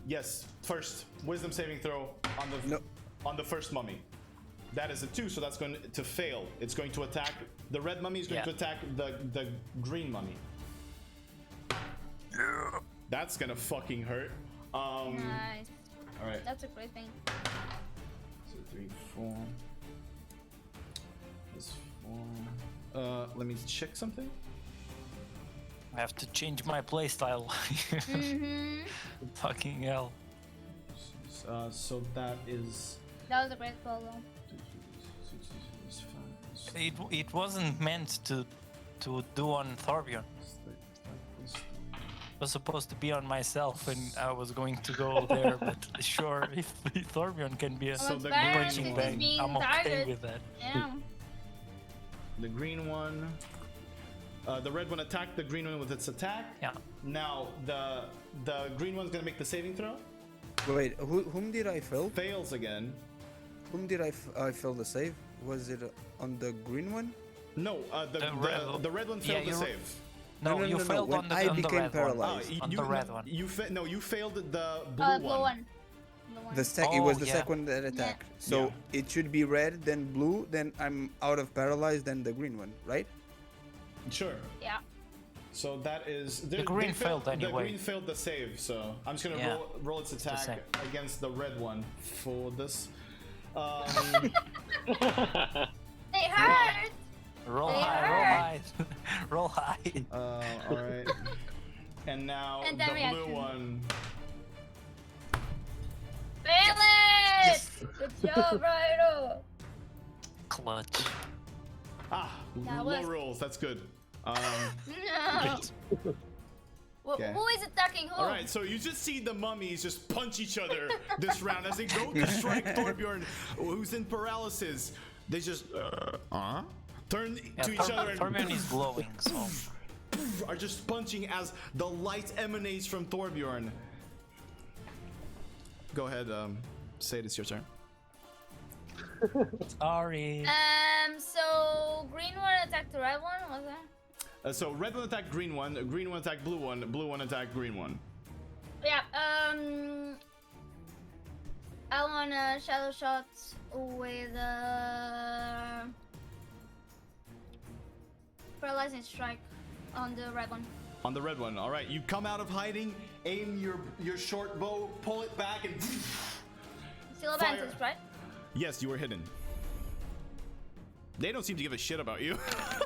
Yes, first wisdom saving throw on the first mummy. That is a 2, so that's going to fail. It's going to attack the red mummy. Is going to attack the green mummy. That's gonna fucking hurt. Nice. All right. That's a great thing. So 3, 4. That's 4. Let me check something. I have to change my playstyle. Fucking hell. So that is. That was a great call though. It wasn't meant to do on Torbjorn. It was supposed to be on myself, and I was going to go there. But sure, if Torbjorn can be a So the punching green bag, being I'm okay targeted. with that. Yeah. The green one. The red one attacked the green one with its attack. Yeah. Now the green one's gonna make the saving throw. Wait, whom did I fail? Fails again. Whom did I fail the save? Was it on the green one? No, the red one failed the save. No, you failed when on the, I on the became red paralyzed. one. On the red one. You failed the blue Blue one. one. The one. It was Oh, the yeah. second that attacked. So Yeah. it should be red, then blue, then I'm out of paralyzed, then the green one, right? Sure. Yeah. So that is The green failed The anyway. green failed the save. So I'm just gonna Yeah. roll its the attack same. against the red one for this. They hurt. Roll They high, roll high, roll high. All right. And now And the then blue reaction. one. Fail it. Good job, Rhino. Clutch. That Low was- rolls. That's good. No. Okay. Who is attacking who? All right, so you just see the mummies just punch each other this round as they go to strike Torbjorn, who's in paralysis. They just turn Yeah, to each other Torbjorn and is glowing, so are just punching as the light emanates from Torbjorn. Go ahead, say it. It's your turn. sorry. So green one attacked the red one, was that? So red one attacked green one attacked blue one attacked green one. Yeah. I want a shadow shot with paralyzing strike on the red one. On the red one, all right. You come out of hiding, aim your short bow, pull it back, and Still Fire. advantage, right? yes, you were hidden. They don't seem to give a shit about you.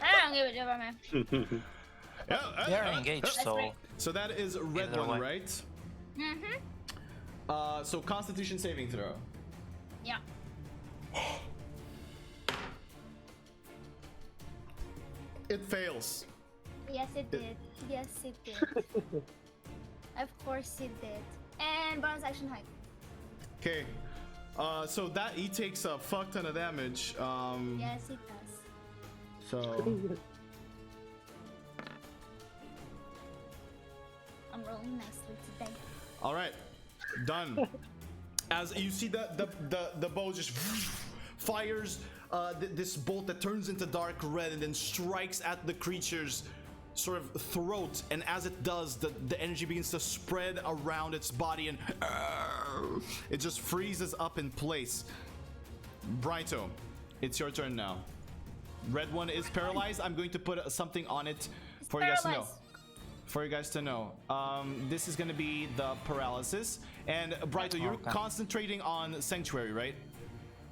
I don't give a damn, man. They're engaged, so right. So that is a red Either one, way. right? Mm-hmm. So Constitution saving throw. Yeah. It fails. Yes, it did. Yes, it did. Of course it did. And bonus action hike. Okay. So that he takes a fuck ton of damage. Yes, it does. So I'm rolling nicely today. all right, done. As you see the bow just fires this bolt that turns into dark red and then strikes at the creature's sort of throat, and as it does, the energy begins to spread around its body and it just freezes up in place. Brighto, it's your turn now. Red one is paralyzed. I'm going to put something on it for you guys to know. paralyzed. For you guys to know, this is gonna be the paralysis. And Brighto, you're Okay. concentrating on Sanctuary, right?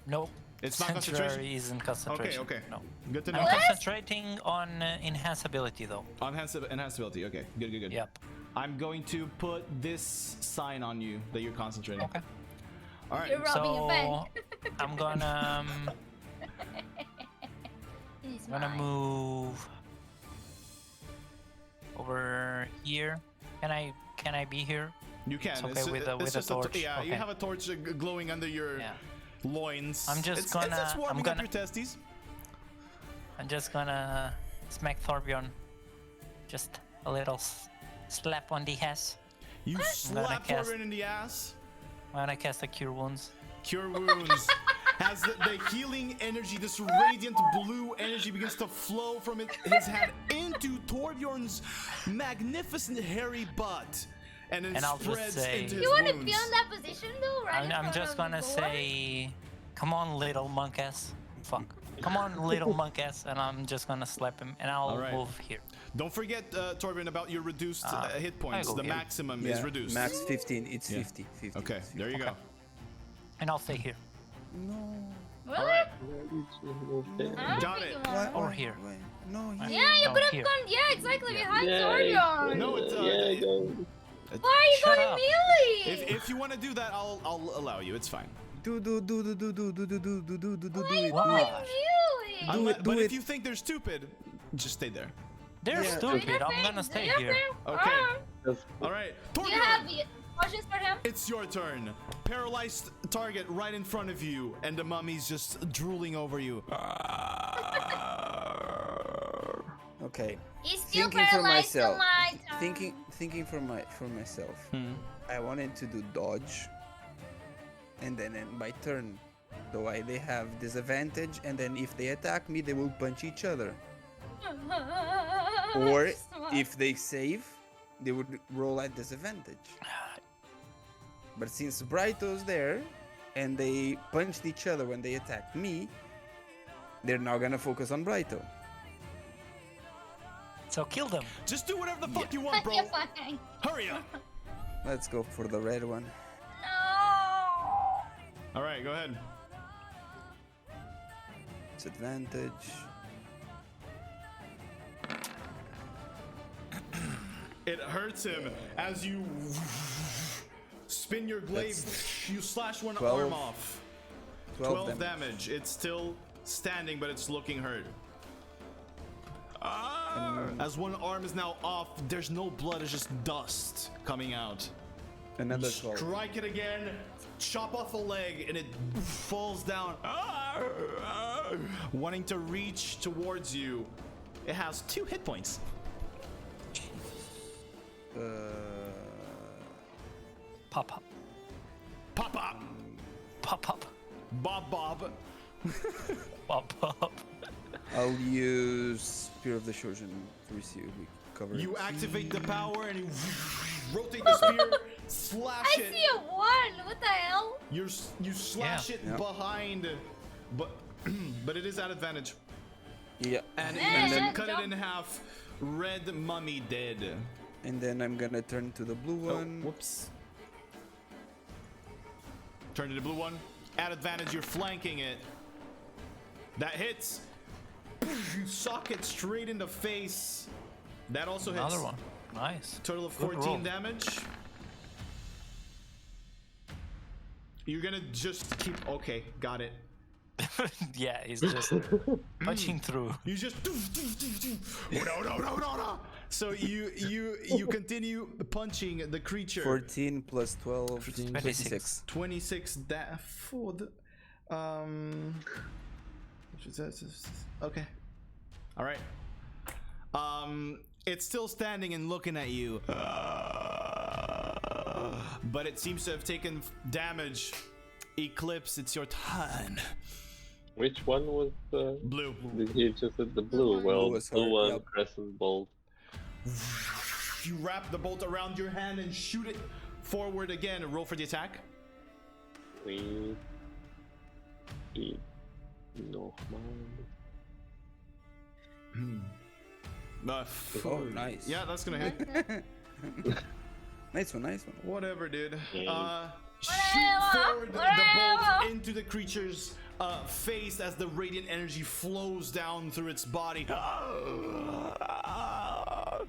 nope. It's not concentration? Sanctuary isn't concentration. Okay. No. Good to know. I'm concentrating on enhance ability though. On enhanceability. Okay, good. Yep. I'm going to put this sign on you that you're concentrating. Okay. All right. You're robbing a So bank. I'm gonna He's gonna mine. move over here. Can I be here? You can. It's okay with the just torch. Yeah, you Okay. have a torch glowing under your Yeah. loins. I'm just it's gonna- warming I'm up gonna- your testes. I'm just gonna smack Thorbjorn. Just a little slap on the ass. You gonna slap cast- Corbin in the ass. When I cast a Cure Wounds. Cure wounds. As the healing energy, this radiant blue energy begins to flow from his head into Torbjorn's magnificent hairy butt. And then And I'll just spreads say- into his You want to wounds. be on that position though, right? in I'm front just of the gonna door? say, come on, little monk ass. Fuck. Come on, little monk ass, and I'm just gonna slap him, and I'll Alright. move here. Don't forget, Torbjorn, about your reduced hit points. I go The here. maximum is reduced. Max 15. It's Yeah. 50. 50. Okay, it's there you 50. go. And I'll stay here. Really? Alright. I don't Got think it. you want- Or here. No, Right. here. Yeah, you Oh, could have here. gone. Yeah, exactly behind Yeah, Zorion. No, it's Yeah, go. Why are you Shut going up. melee? if you want to do that, I'll allow you. It's fine. Do Why are you it. going Why? melee? Do it, but do if it. you think they're stupid, just stay there. They're Yeah. stupid. I'm gonna stay here. Okay. That's All right. Do you have Torbjorn, questions for him? it's your turn. Paralyzed target right in front of you, and the mummy's just drooling over you. Okay. He's still Thinking for paralyzed till myself. my turn. Thinking for myself. Hmm. I wanted to do dodge, and then in my turn, they have disadvantage, and then if they attack me, they will punch each other. Or if they save, they would roll at disadvantage. But since Brighto's there, and they punched each other when they attacked me, they're now gonna focus on Brighto. So kill them. Just do whatever the fuck you want, bro. You're fine. Hurry up. Let's go for the red one. No. All right, go ahead. Disadvantage. It hurts him as you spin your blade. You slash one 12. arm off. 12 damage. It's still standing, but it's looking hurt. As one arm is now off, there's no blood, it's just dust coming out. Another 12. Strike it again, chop off a leg, and it falls down. Wanting to reach towards you. It has 2 hit points. Pop up. Pop up! Pop up. Bob Bob. Pop up. I'll use Spear of the Shogun to receive cover. You activate the power and you rotate the spear, slash I it. see a 1. What the hell? You slash it Yeah. behind, but it is at advantage. Yeah. And Yeah, you yeah, cut it jump. in half. Red mummy dead. And then I'm gonna turn to the blue Oh, one. whoops. Turn to the blue one. At advantage, you're flanking it. That hits. You sock it straight in the face. That also hits. Another one. Nice. Total of Good 14 roll. damage. You're gonna just keep. Okay, got it. Yeah, he's just punching through. You just. No. So you continue punching the creature. 14 plus 12, 26. 26 okay. All right. It's still standing and looking at you. But it seems to have taken damage. Eclipse, it's your turn. Which one was the Blue. Did he just hit the blue? Well, was blue hurt, one, yep. crescent bolt. You wrap the bolt around your hand and shoot it forward again. Roll for the attack. We no man. Oh, nice. Yeah, that's gonna hit. Nice one. Whatever, dude. Yeah. Shoot forward the bolt into the creature's face as the radiant energy flows down through its body.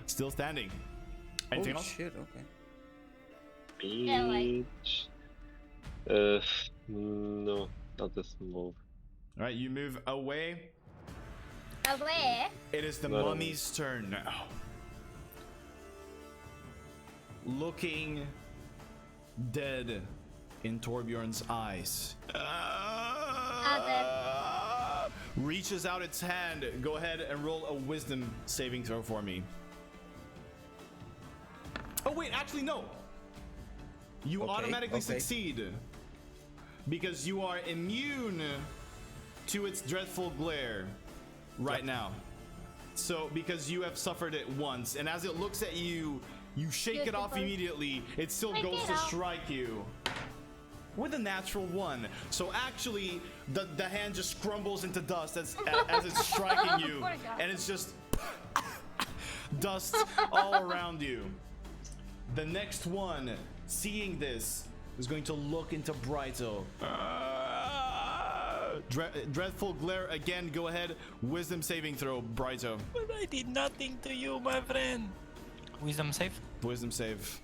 Still standing. Anything Oh else? shit, okay. Yeah, like- No, I'll just move. All right, you move away. Away. It is the No. mummy's turn now. Looking dead in Torbjorn's eyes. Reaches out its hand. Go ahead and roll a wisdom saving throw for me. Oh wait, actually no. You Okay, automatically okay. succeed because you are immune to its dreadful glare right now. So because you have suffered it once, and as it looks at you, you shake it off Beautiful. immediately. It still Shake goes it to off. strike you with a natural 1. So actually, the hand just crumbles into dust as it's striking you, Poor guy. and it's just dust all around you. The next one, seeing this, is going to look into Brighto. Dreadful glare again. Go ahead. Wisdom saving throw, Brighto. But I did nothing to you, my friend. Wisdom save? Wisdom save.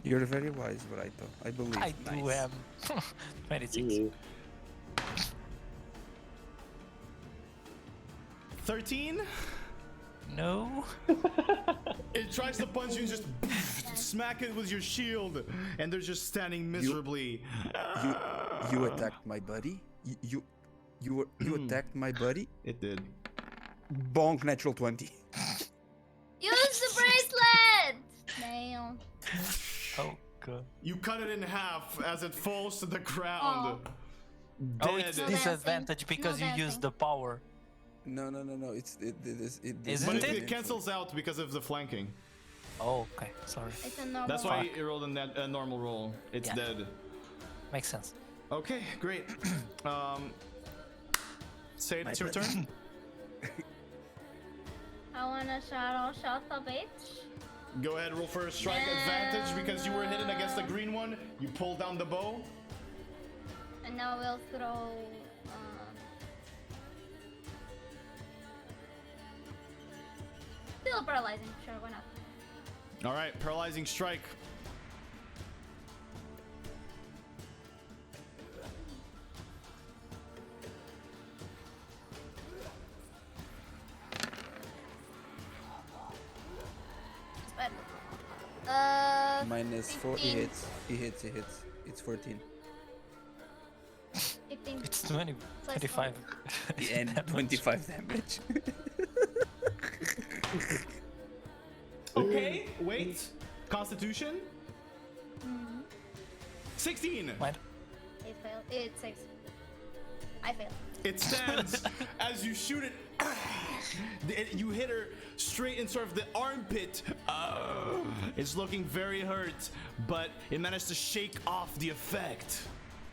You're very wise, Brighto. I believe. I do Nice. am. 26. Mhm. 13. No. It tries to punch you and just smack it with your shield, and they're just standing miserably. You attacked my buddy. You attacked my buddy. It did. Bonk, natural 20. You cut it in half as it falls to the ground. Oh, it's Dead. No disadvantage dancing. because No you use dancing. the power. No. It Isn't But it? it cancels out because of the flanking. Oh, okay. Sorry. It's a normal. That's why you rolled a normal roll. It's Yeah. dead. Makes sense. Okay, great. Say it, it's your turn. I wanna shadow shot the bitch. Go ahead, roll for a strike advantage because you were hidden against the green one. You pull down the bow. And now we'll throw. Still paralyzing. Sure, why not? All right, paralyzing strike. It's bad. Minus 4. 15. He hits. It's 14. 15. It's 20, 25. And 25 damage. Okay, wait. Constitution. 16. What? It failed. It's 6. I failed. It stands as you shoot it. You hit her straight in sort of the armpit. It's looking very hurt, but it managed to shake off the effect.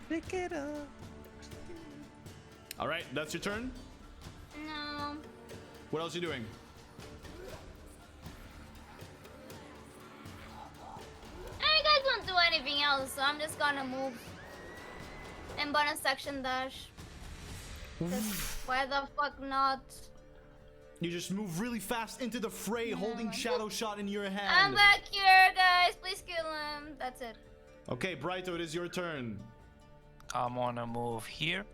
Pick it up. All right, that's your turn. No. What else are you doing? You guys won't do anything else, so I'm just gonna move. And bonus action dash. 'Cause why the fuck not? You just move really fast into the fray, holding Shadow Shot in your I'm hand. back here, guys. Please kill him. That's it. Okay, Brighto, it is your turn. I'm gonna move here.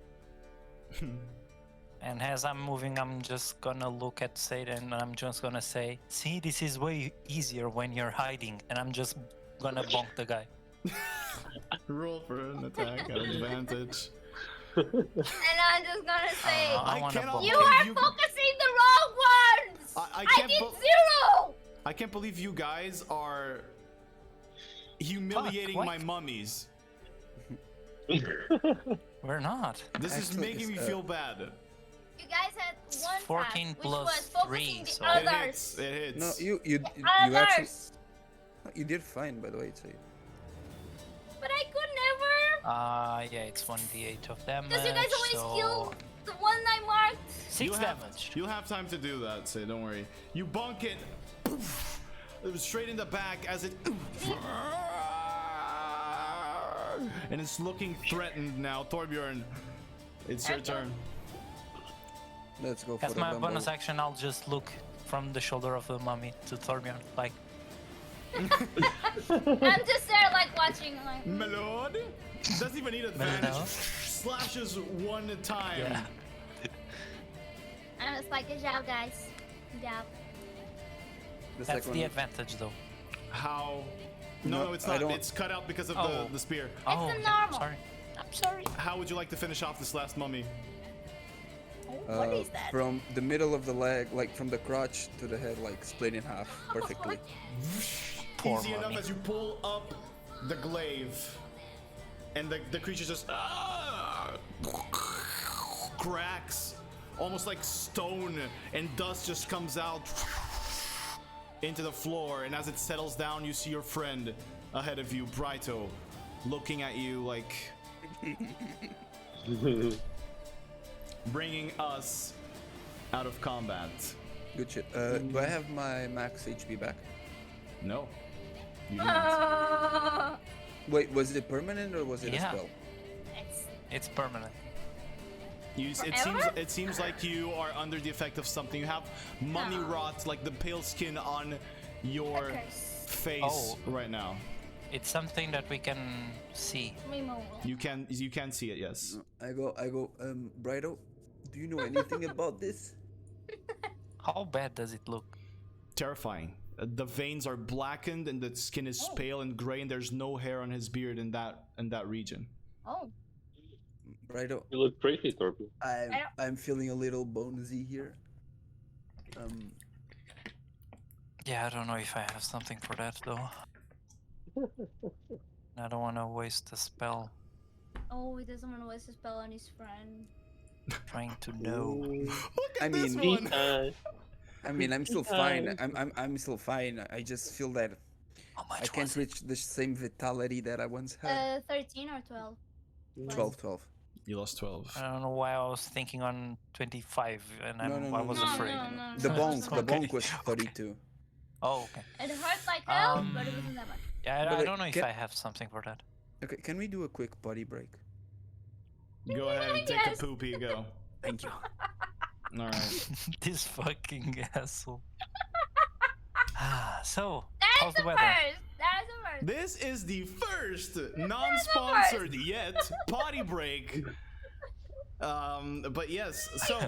And as I'm moving, I'm just gonna look at Satan and I'm just gonna say, see, this is way easier when you're hiding. And I'm just gonna bonk the guy. Roll for an attack at advantage. And I'm just gonna say, I wanna cannot bonk you believe are focusing the wrong ones. I I can't did bel- 0. I can't believe you guys are humiliating what? my mummies. We're not. This is Actually, making me it's, feel bad. You guys had one 14 task, which plus was focusing 3, the so- It others. hits. It hits. No, you actually Others. you did fine, by the way. So But I could never. Yeah, it's 1d8 of damage. Because you guys always so kill the one I marked. 6 damage. You'll have time to do that, so don't worry. You bonk it. Poof, it was straight in the back as it. And it's looking threatened now. Torbjorn, it's your Okay. turn. let's go for As the my Dumbo. bonus action, I'll just look from the shoulder of the mummy to Torbjorn, like, I'm just there, like watching, like. My lord, doesn't even need advantage. Hello? Slashes one time. yeah. I'm just like, good job, guys. Good job. The That's second the one. advantage, though. How? No, No, it's I not. don't- It's cut out because of Oh. the spear. Oh, the okay, normal. sorry. I'm sorry. How would you like to finish off this last mummy? Oh, what is that? From the middle of the leg, like from the crotch to the head, like split in half perfectly. Poor Easy enough mummy. as you pull up the glaive, and the creature just cracks, almost like stone, and dust just comes out into the floor. And as it settles down, you see your friend ahead of you, Brighto, looking at you like bringing us out of combat. Good shit. Do I have my max HP back? No, you do not. Wait, was it permanent or was it Yeah. a spell? It's permanent. It seems like you are under the effect of something. You have mummy rot, like the pale skin on your Curse. face Oh. right now. It's something that we can see. Removal. You can see it, yes. I go, Brighto, do you know anything about this? How bad does it look? Terrifying. The veins are blackened and the skin is pale and gray, and there's no hair on his beard in that region. Oh. Brighto, You look pretty, Torby. I'm feeling a little bonesy here. Yeah, I don't know if I have something for that, though. I don't want to waste a spell Oh, he doesn't want to waste a spell on his friend. trying to know. Look I at this mean- one. I mean, I'm still fine. I'm still fine. I just feel that How much I can't was it? reach the same vitality that I once had. 13 or 12. 12. You lost 12. I don't know why I was thinking on 25 and No, no, I no, was no, no, afraid. no, no, The no, bonk, it's the okay. bonk was 32. Oh, okay. It hurt like hell, but it Um, wasn't that much. Yeah, But, I like, don't know if can- I have something for that. Okay, can we do a quick body break? Go ahead and take Yes. a poopy. Go. Thank you. All right. This fucking asshole. So, That how's is the the weather? first. That is the first. This is the first non-sponsored yet potty break. But yes, so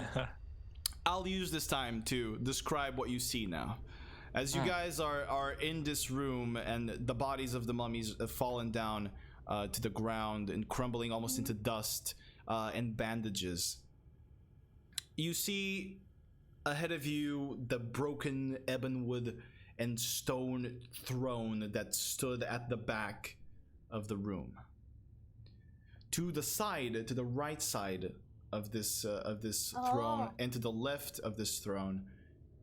I'll use this time to describe what you see now. As you guys are in this room and the bodies of the mummies have fallen down to the ground and crumbling almost into dust and bandages. You see ahead of you the broken ebonwood and stone throne that stood at the back of the room. To the side, to the right side of this throne, and to the left of this throne,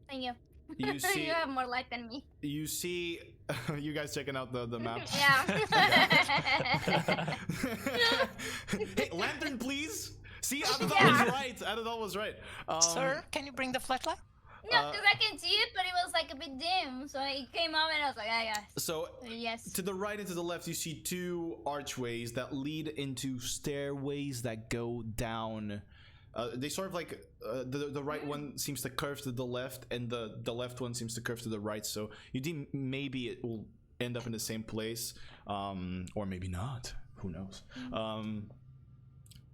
Thank you. you see You have more light than me. you see you guys checking out the map. Yeah. Hey, lantern, please. See, Adadal Yeah. was right. Adadal was right. Sir, can you bring the flashlight? No, because I can see it, but it was like a bit dim. So it came out and I was like, ah, yes. So Yes. to the right and to the left, you see two archways that lead into stairways that go down. They sort of like the right one seems to curve to the left, and the left one seems to curve to the right. So you think maybe it will end up in the same place, or maybe not. Who knows?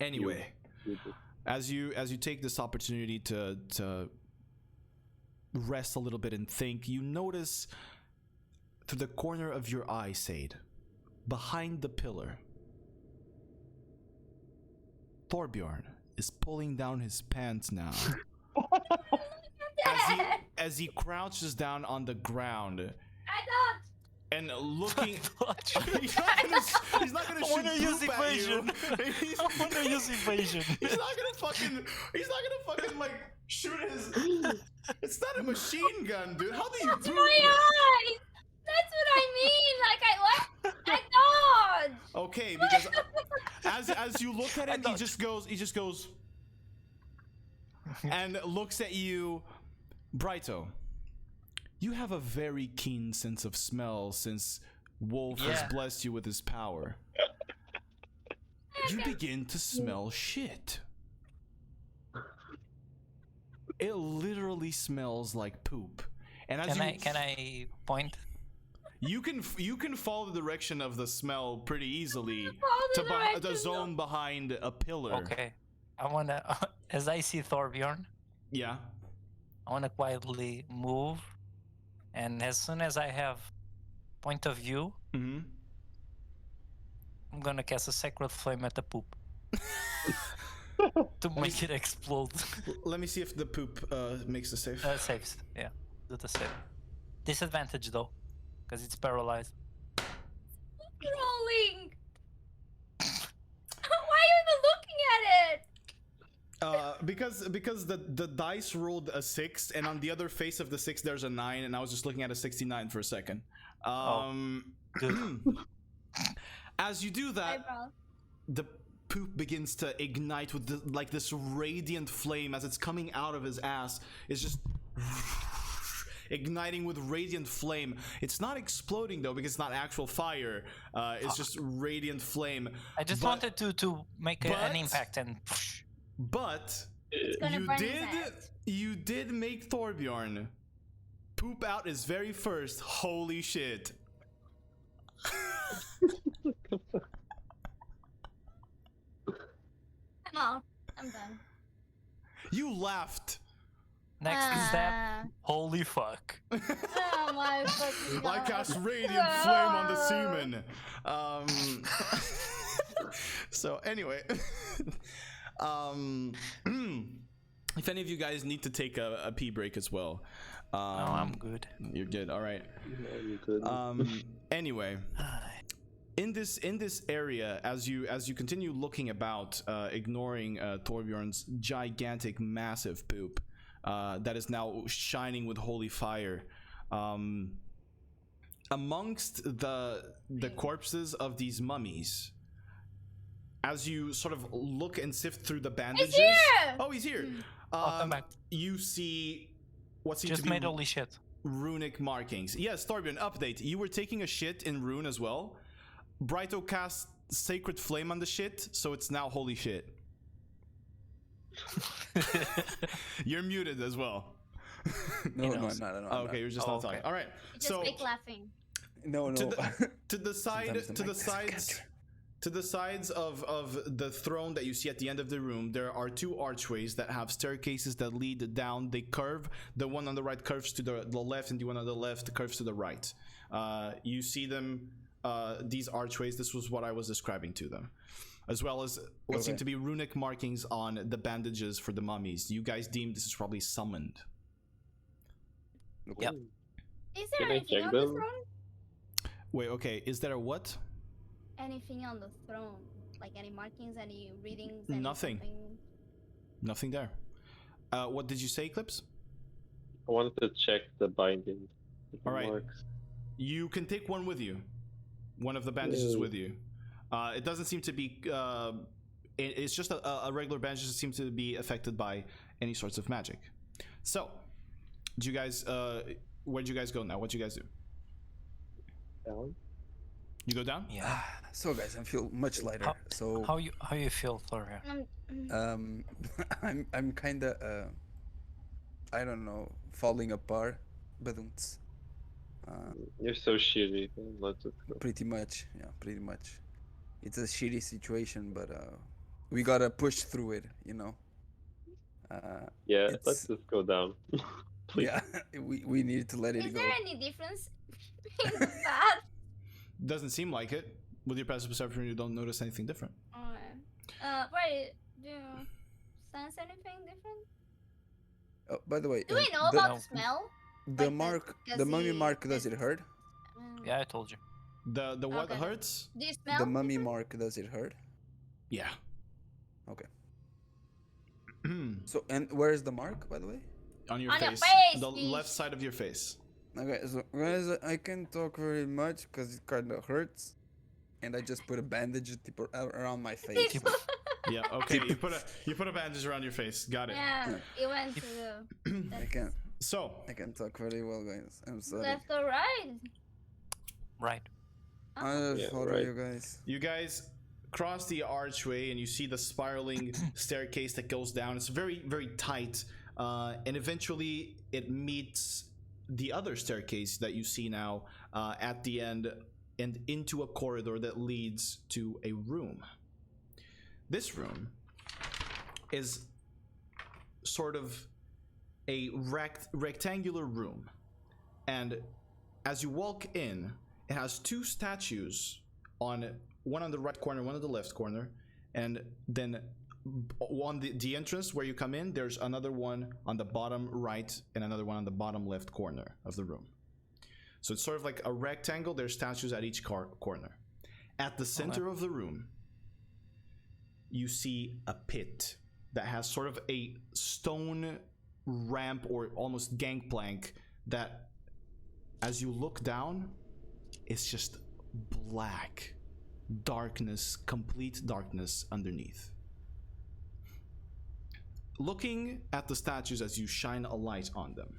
Anyway, as you take this opportunity to rest a little bit and think, you notice to the corner of your eye, Sade, behind the pillar, Thorbjorn is pulling down his pants now. as he crouches down on the ground I thought. and looking. he's not gonna I wanna shoot use poop at you. evasion. I want to use evasion. He's not gonna fucking like shoot his. It's not a machine gun, dude. How do you That's do my that? eyes. That's what I mean. Like what? I dodged. Okay, because as you look at him, he just goes and looks at you. Brighto, you have a very keen sense of smell since Wolf has Yeah. blessed you with his power. You begin to smell shit. It literally smells like poop. And as Can I point? you can follow the direction of the smell pretty easily Follow the to the direction. zone behind a pillar. Okay. I wanna, as I see Thorbjorn, Yeah. I wanna quietly move, and as soon as I have point of view, Mm-hmm. I'm gonna cast a sacred flame at the poop to make it explode. Let me see if the poop makes the save. Saves. Yeah, do the save. Disadvantage though, because it's paralyzed. Rolling. Why are you looking at it? Because the dice rolled a 6, and on the other face of the 6 there's a 9, and I was just looking at a 69 for a second. Good. As you do that, Eyebrows. the poop begins to ignite with this radiant flame as it's coming out of his ass. It's just igniting with radiant flame. It's not exploding though, because it's not actual fire. It's just radiant flame. I just But- wanted to make but- an impact and. But gonna you burn his did ass. you did make Thorbjorn poop out his very first holy shit. I'm out. I'm done. You laughed Next step. Holy fuck. Oh my fucking god. like cast radiant flame on the semen. So anyway, if any of you guys need to take a pee break as well, No, I'm good. you're good. All right. Yeah, you could. Anyway, in this area, as you continue looking about, ignoring Torbjorn's gigantic, massive poop that is now shining with holy fire, amongst the corpses of these mummies, as you sort of look and sift through the bandages. here! Oh, he's here. Welcome back. You see what seems Just to be made holy shit. runic markings. Yes, Torbjorn, update. You were taking a shit in rune as well. Brighto cast Sacred Flame on the shit, so it's now holy shit. You're muted as well. No, I'm not. Oh, okay, you're just not talking. All right. Just So fake laughing. No. to the Sometimes the sides of the throne that you see at the end of the room, there are two archways that have staircases that lead down. They curve. The one on the right curves to the left, and the one on the left curves to the right. You see them, these archways. This was what I was describing to them, as well as what seem to be runic markings on the bandages for the mummies. You guys deem this is probably summoned. Yep. Is there Can I anything check on the them? throne? Wait, okay. Is there a what? Anything on the throne? Like any markings, any readings? Nothing. Something? Nothing there. What did you say, Eclipse? I wanted to check the binding. The All right. marks. You can take one with you. One of the bandages Ooh. with you. It doesn't seem to be... it's just a regular bandage that seems to be affected by any sorts of magic. So, do you guys... where'd you guys go now? What'd you guys do? Down. You go down? Yeah. So guys, I feel much lighter. So How you feel, Thorvir? I'm kind of I don't know, falling apart, but You're so shitty. Let's just go. pretty much, yeah, pretty much. It's a shitty situation, but we gotta push through it, you know. Yeah, it's- let's just go down. Please. Yeah, we need to let it Is go. there any difference between that? Doesn't seem like it. With your passive perception, you don't notice anything different. Wait, do you sense anything different? Oh, by the way, Do we know the, about the smell? the like, mark, does the mummy he- mark? Does it hurt? Yeah, I told you. The what Okay. hurts? Do you smell? The mummy mark, does it hurt? Yeah. Okay. So, and where is the mark, by the way? On your On your face. face, The bitch. left side of your face. Okay, so guys, I can't talk very much because it kind of hurts, and I just put a bandage around my face. Tipo- Yeah, okay. you put a bandage around your face. Got it. yeah, it went to the I can't talk very well, guys. I'm sorry. left or right. Right. I'll Yeah, follow right. you guys. You guys cross the archway and you see the spiraling staircase that goes down. It's very, very tight. And eventually it meets the other staircase that you see now at the end and into a corridor that leads to a room. This room is sort of a rectangular room. And as you walk in, it has two statues, one on the right corner, one on the left corner, and then on the entrance where you come in, there's another one on the bottom right and another one on the bottom left corner of the room. So it's sort of like a rectangle. There's statues at each corner. At the center of the room, you see a pit that has sort of a stone ramp or almost gangplank that, as you look down, it's just black darkness, complete darkness underneath. Looking at the statues as you shine a light on them,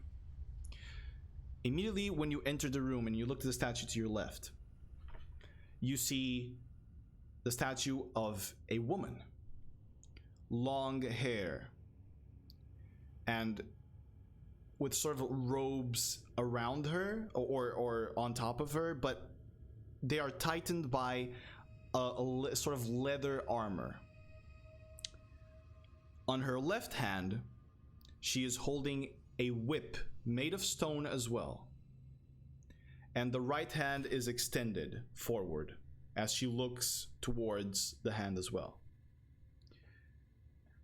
immediately when you enter the room and you look at the statue to your left, you see the statue of a woman, long hair, and with sort of robes around her or on top of her, but they are tightened by a sort of leather armor. On her left hand, she is holding a whip made of stone as well. And the right hand is extended forward as she looks towards the hand as well.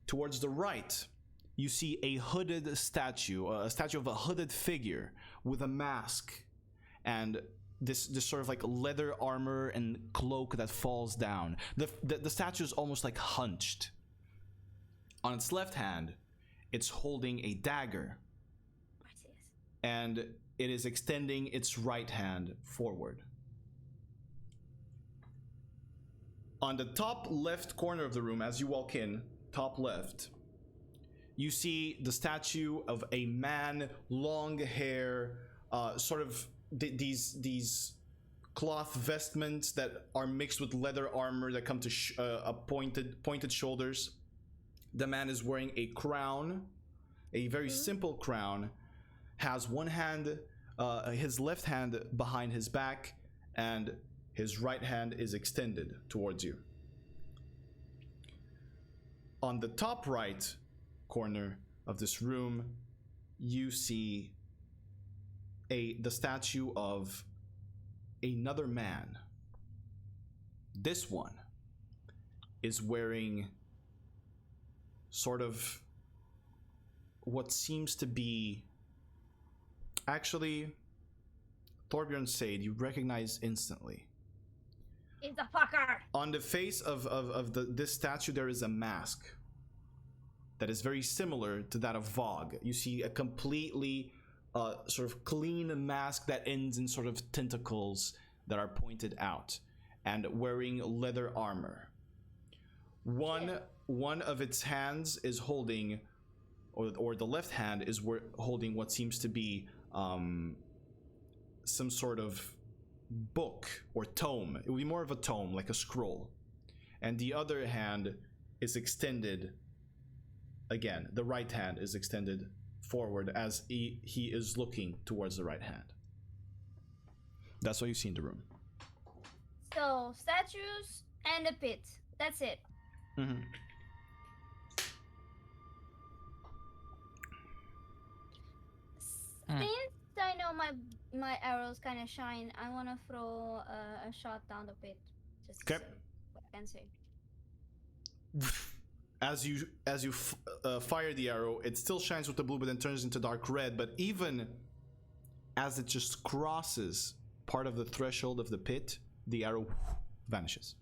Towards the right, you see a hooded statue, a statue of a hooded figure with a mask and this sort of like leather armor and cloak that falls down. The statue is almost like hunched. On its left hand, it's holding a dagger, and it is extending its right hand forward. On the top left corner of the room, as you walk in, top left, you see the statue of a man, long hair, sort of these cloth vestments that are mixed with leather armor that come to pointed shoulders. The man is wearing a crown, a very simple crown, has one hand, his left hand behind his back, and his right hand is extended towards you. On the top right corner of this room, you see the statue of another man. This one is wearing sort of what seems to be, actually, Thorbjorn Sade, you recognize instantly. It's a fucker. On the face of this statue, there is a mask that is very similar to that of Vogue. You see a completely sort of clean mask that ends in sort of tentacles that are pointed out, and wearing leather armor. One of its hands is holding, or the left hand is holding what seems to be some sort of book or tome. It would be more of a tome, like a scroll. And the other hand is extended, again, the right hand is extended forward as he is looking towards the right hand. That's what you see in the room. So, statues and a pit. That's it. Mm-hmm. Since I know my arrows kind of shine, I want to throw a shot down the pit. Just to see what I can see. As you fire the arrow, it still shines with the blue, but then turns into dark red. But even as it just crosses part of the threshold of the pit, the arrow vanishes.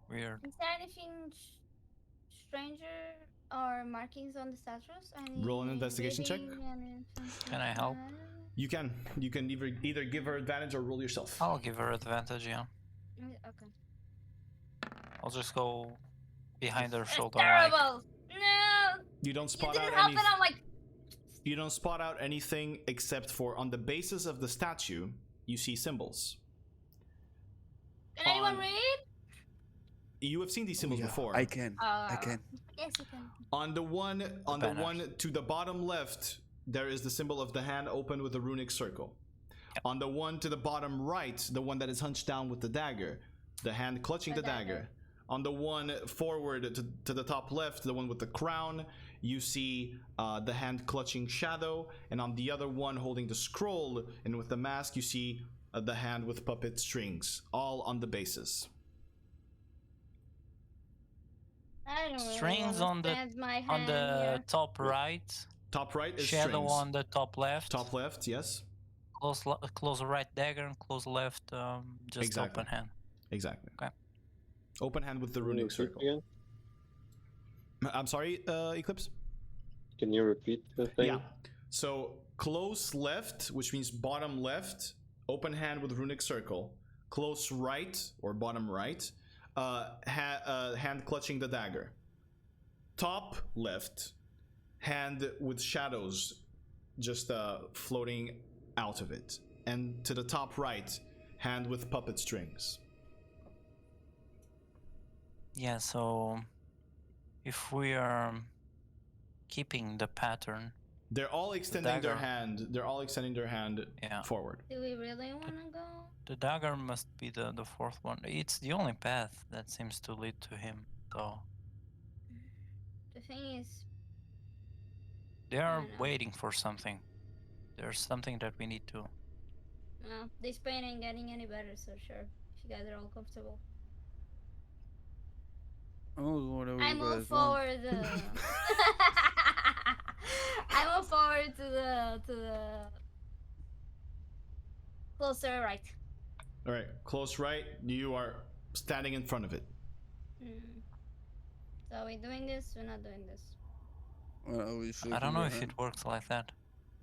Weird. Is there anything stranger or markings on the statues? Roll an investigation check. Can I help? You can either give her advantage or roll yourself. I'll give her advantage, yeah. Okay. I'll just go behind her shoulder. Terrible. No. You don't spot You didn't out help anything. it. I'm like. You don't spot out anything except for on the basis of the statue, you see symbols. Can anyone read? You have seen these symbols before. I can. Yes, you can. On the one to the bottom left, there is the symbol of the hand open with a runic circle. Yep. On the one to the bottom right, the one that is hunched down with the dagger, the hand clutching the dagger. On the one forward to the top left, the one with the crown, you see the hand clutching shadow, and on the other one holding the scroll and with the mask, you see the hand with puppet strings, all on the bases. I don't strings really on the top right. Top right is shadow strings. On the top left. Top left, yes. Close right dagger and close left just exactly. open hand. Exactly. Okay. Open hand with the runic circle. Again? I'm sorry, Eclipse? Can you repeat the thing? Yeah. So close left, which means bottom left, open hand with runic circle. Close right or bottom right, hand clutching the dagger. Top left, hand with shadows just floating out of it. And to the top right, hand with puppet strings. Yeah, so if we are keeping the pattern, they're all extending their hand. They're all extending their hand forward. Do we really want to go? The dagger must be the fourth one. It's the only path that seems to lead to him. So the thing is, they are waiting for something. There's something that we need to. Well, this pain ain't getting any better, so sure. If you guys are all comfortable. Oh, whatever I you move guys want. forward. I move forward to the closer right. All right, close right. You are standing in front of it. Mm. So are we doing this? We're not doing this. Well, we I shaking don't know your if hand. it works like that.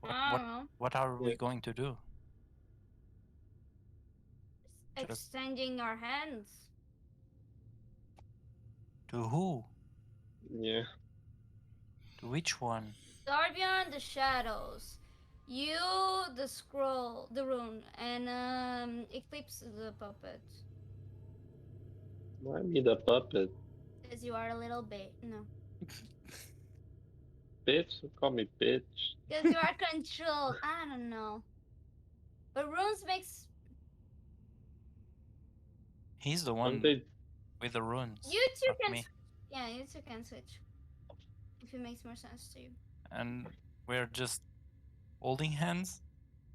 What I what don't know. what are we Yeah. going to do? Just Extending our hands. to who? Yeah. To which one? Darbion, the shadows. You, the scroll, the rune, and Eclipse, the puppet. Why me the puppet? Because you are a little bit. No. Bitch, call me bitch. Because you are controlled. I don't know. But runes makes He's the Aren't one they? with the runes. you two Not can. me. Yeah, you two can switch. If it makes more sense to you. And we're just holding hands.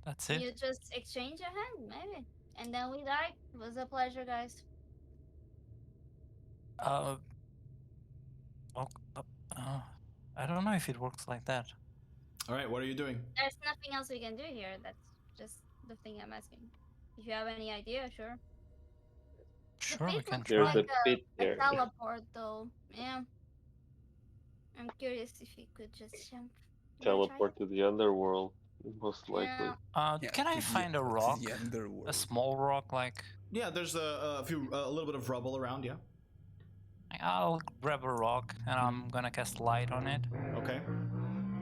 That's it. You just exchange a hand, maybe. And then we die. It was a pleasure, guys. Uh, oh, I don't know if it works like that. All right, what are you doing? There's nothing else we can do here. That's just the thing I'm asking. If you have any idea, sure. Sure, the we pit can looks There's try. a like pit a here. teleport, though. Yeah. I'm curious if you could just jump. You wanna try Teleport to the underworld, most likely. Yeah. Yeah, Can I to find a to rock? the underworld. A small rock, like Yeah, there's a little bit of rubble around. Yeah. I'll grab a rock and I'm gonna cast light on it, Okay.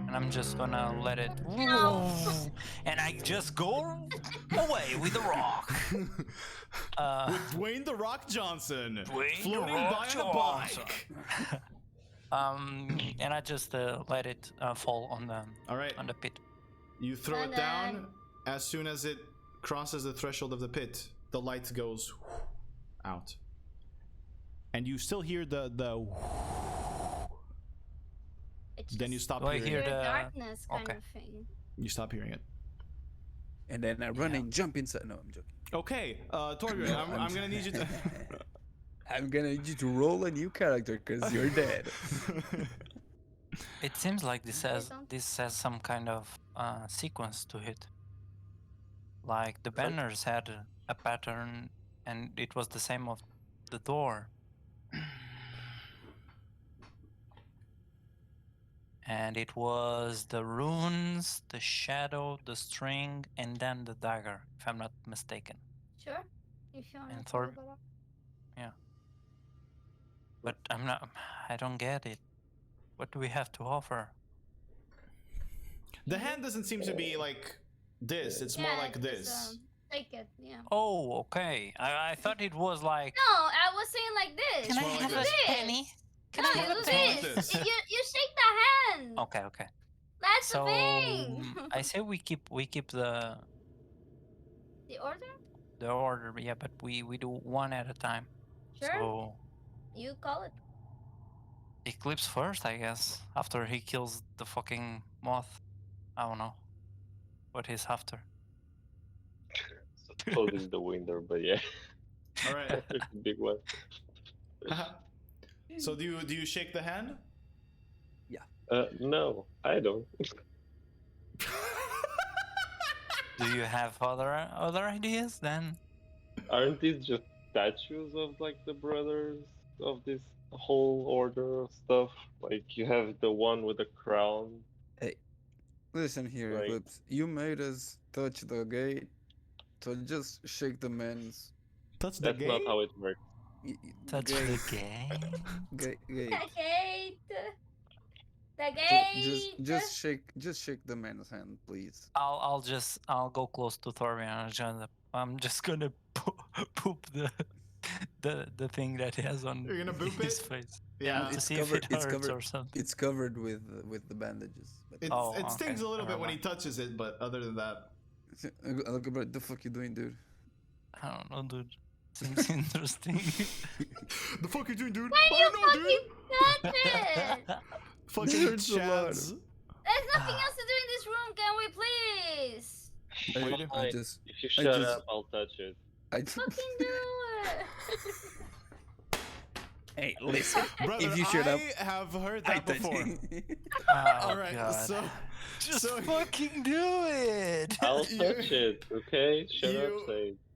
and I'm just gonna let it, No. and I just go away with the rock. With Dwayne the Rock Johnson Dwayne The floating Rock by on a bike. And I just let it fall on the All right. pit. You throw it down. As soon as it crosses the threshold of the pit, the light goes out, and you still hear the. It's Then you just stop Do I hearing hear it. pure the- darkness kind okay. of thing. You stop hearing it. And then I run Yeah. and jump inside. No, I'm joking. Okay, Torbjorn, No, I'm gonna need you to. I'm gonna need you to roll a new character because you're dead. It seems like this has don't- some kind of sequence to it. Like the banners had a pattern, and it was the same of the door. And it was the runes, the shadow, the string, and then the dagger, if I'm not mistaken. Sure. If you want And to talk Thor- about it. But I don't get it. What do we have to offer? The hand doesn't seem to be like this. It's more like just, this. take it, yeah. Oh, okay. I thought it was like. No, I was saying like this. Can I more like have this. a penny? Can no, I have you a do penny? like this. this. You shake the hand. Okay, okay. That's So the thing. I say we keep the The order? order, yeah, but we do one at a time. Sure. So You call it. Eclipse first, I guess. After he kills the fucking moth. I don't know what he's after. Closing the window, but yeah. All right. There's a big one. So do you shake the hand? No, I don't. Do you have other ideas then? Aren't these just statues of like the brothers of this whole order of stuff? Like you have the one with the crown. Hey, listen here, Right. Eclipse. You made us touch the gate, so just shake the man's Touch the That's not gate. how it works. Touch the game. Gate. The gate. The Just gate. just shake the man's hand, please. I'll go close to Thorbian and I'm just gonna poop the thing that he has on You're gonna boop his it? face. Yeah. To It's see covered- if it's it hurts covered- or something. It's covered with the bandages. But It stings okay, a little bit never when he mind. touches it, but other than that, look about the fuck you doing, dude. I don't know, dude. Seems interesting. the fuck you doing, dude? Why I you don't know, dude. touch it? Fucking Hurts a lot. Chads. There's nothing else to do in this room. Can we please? I just If you I shut just- up, I'll touch it. I just Fucking do it. Hey, listen. Brother, if you showed up, I have heard I that touch before. Oh, All right, God. so Just so fucking do it. I'll touch it, okay? Shut up,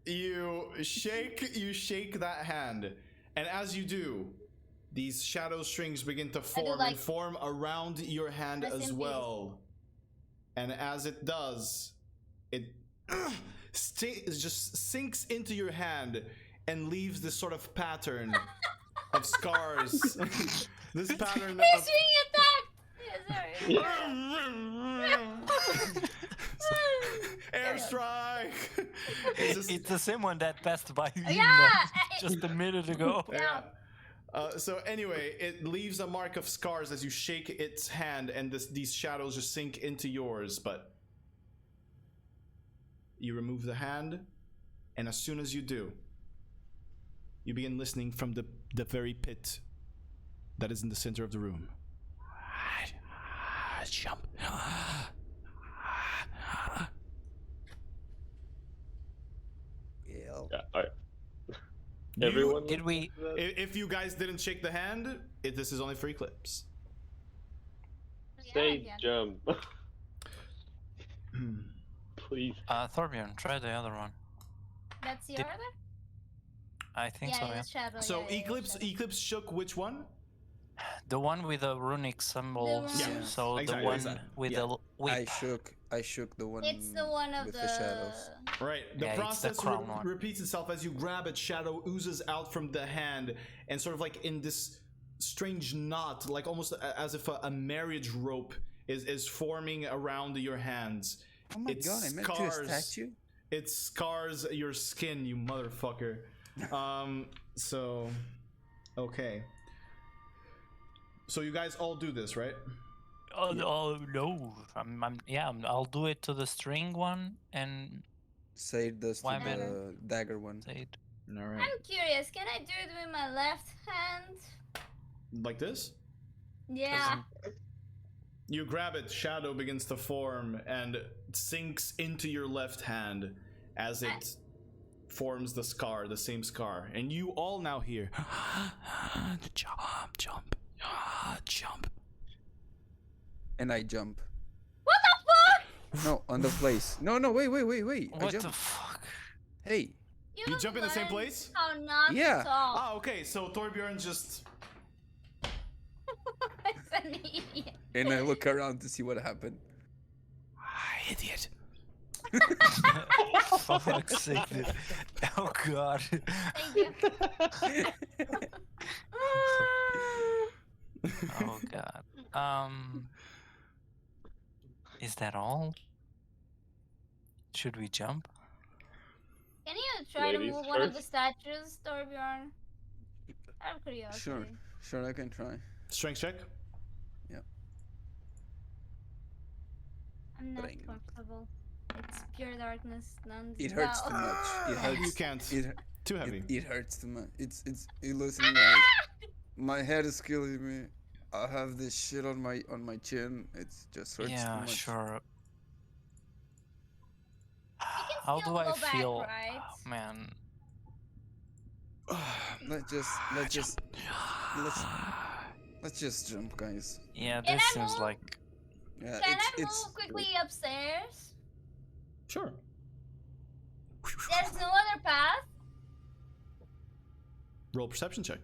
you Sage. you shake that hand, and as you do, these shadow strings begin to form like- and form around your hand Rest in as peace. well. And as it does, it just sinks into your hand and leaves this sort of pattern of scars. This pattern He's of being attacked! Yeah, sorry. airstrike. It's just- It's the same one that passed by you Yeah! just a minute ago. Yeah. So anyway, it leaves a mark of scars as you shake its hand, and these shadows just sink into yours. But you remove the hand, and as soon as you do, you begin listening from the very pit that is in the center of the room. Jump. yeah. Yeah, alright. Everyone. Did we? If you guys didn't shake the hand, this is only for Eclipse. Say Yeah. jump. Please. Thorbjorn, try the other one. That's your Did- other? I think Yeah, so. Yeah. it's shadow. So yeah, Eclipse shook which one? The one with the runic symbols. Yeah. So Exactly, the one exactly. with Yeah. the whip. I shook the one. It's the one of with the... the shadows. Right. The Yeah, it's the process crown one. repeats itself as you grab it. Shadow oozes out from the hand, and sort of like in this strange knot, like almost as if a marriage rope is forming around your hands. Oh my It god! I meant to scars- attack you. It scars your skin, you motherfucker. So, okay. So you guys all do this, right? Oh, no! I'll do it to the string one and Say this to Why the dagger one. say it. All right. I'm curious, can I do it with my left hand? Like this? Yeah. You grab it, shadow begins to form and sinks into your left hand as it forms the scar, the same scar. And you all now hear jump. And I jump. What the fuck? No, on the place. No, wait. I What jump. the fuck? Hey, You jump in the same learned place? How not Yeah. to talk. Ah, okay, so Torbjorn just It's an idiot. and I look around to see what happened. idiot. Fuck's sake, dude. Oh god. Thank you. Oh god. Is that all? Should we jump? Can you try Ladies to move one of the first. statues, Torbjorn? Out of curiosity. Sure, I can try. Strength check. I'm not Strength. comfortable. It's pure darkness. None. It hurts too much. It hurts. You can't. It, Too heavy. it hurts too much. You listen, guys. My head is killing me. I have this shit on my chin. It's just hurts too Yeah, much. sure. How still do I go back, feel? right? Oh, man. Let's just jump, guys. Yeah, Can this I seems move? like Yeah, Can I it's move quickly upstairs? Sure. There's no other path. Roll perception check.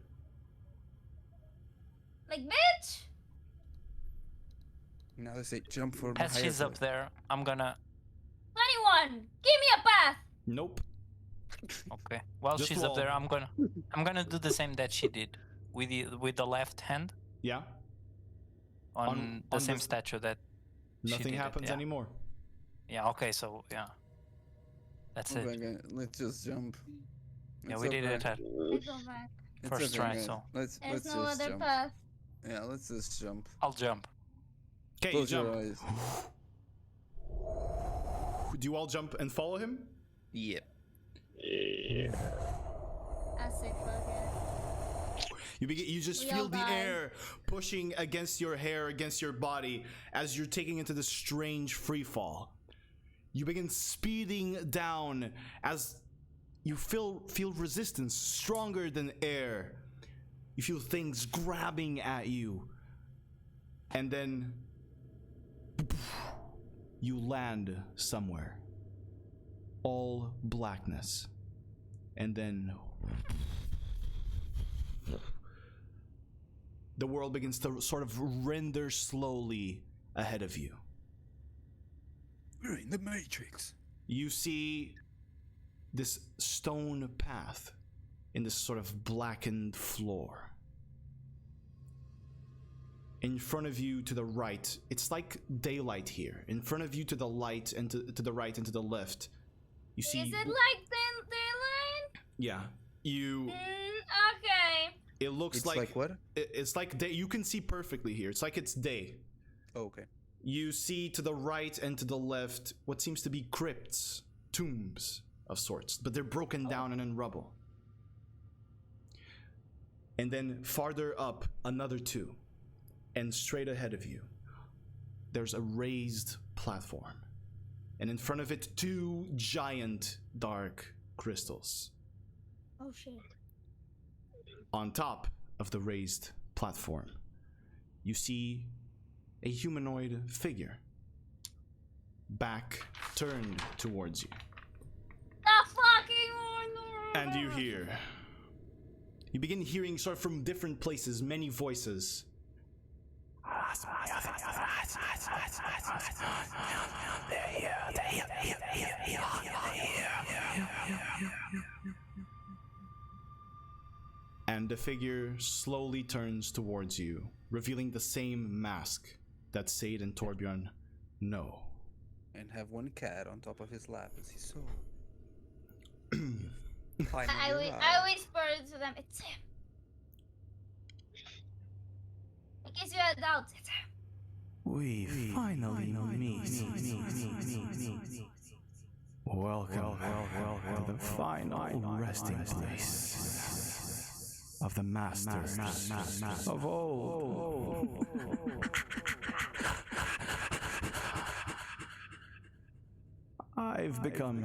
Like, bitch. now they say jump for the as higher she's up floor. there, I'm gonna 21. Give me a path. Nope. okay. While Just she's up there, roll. I'm gonna do the same that she did with the left hand Yeah. on the on same the- statue that she Nothing did it, happens yeah. anymore. Yeah, okay, so yeah. That's Okay, it. guys, let's just jump. Yeah, It's we did okay. it at I go back. It's first okay, try, guys. so Let's There's no just other jump. path. Yeah, let's just jump. I'll jump. Okay, you Close your jump. eyes. Do you all jump and follow him? Yep. Yeah. I say fuck it. You just We feel all the die. air pushing against your hair, against your body, as you're taking into this strange free fall. You begin speeding down as you feel resistance stronger than air. You feel things grabbing at you. And then you land somewhere. All blackness. And then the world begins to sort of render slowly ahead of you. We're in the Matrix. You see this stone path in this sort of blackened floor. In front of you to the right, it's like daylight here. In front of you to the light and to the right and to the left, you see. Is it like daylight? Yeah, you. Okay. It looks It's like what? It's like day. You can see perfectly here. It's like it's day. Oh, okay. You see to the right and to the left what seems to be crypts, tombs of sorts, but they're broken down and in rubble. And then farther up, another two. And straight ahead of you, there's a raised platform. And in front of it, two giant dark crystals. Oh shit. On top of the raised platform, you see a humanoid figure. Back turned towards you. The fucking And you hear. You begin hearing sort of from different places, many voices. And the figure slowly turns towards you, revealing the same mask that Sade and Torbjorn know. And have one cat on top of his lap as he saw. I whispered to them, it's him. In case you had doubts, it's him. We finally meet. Welcome to the final resting place of the masters of old. I've become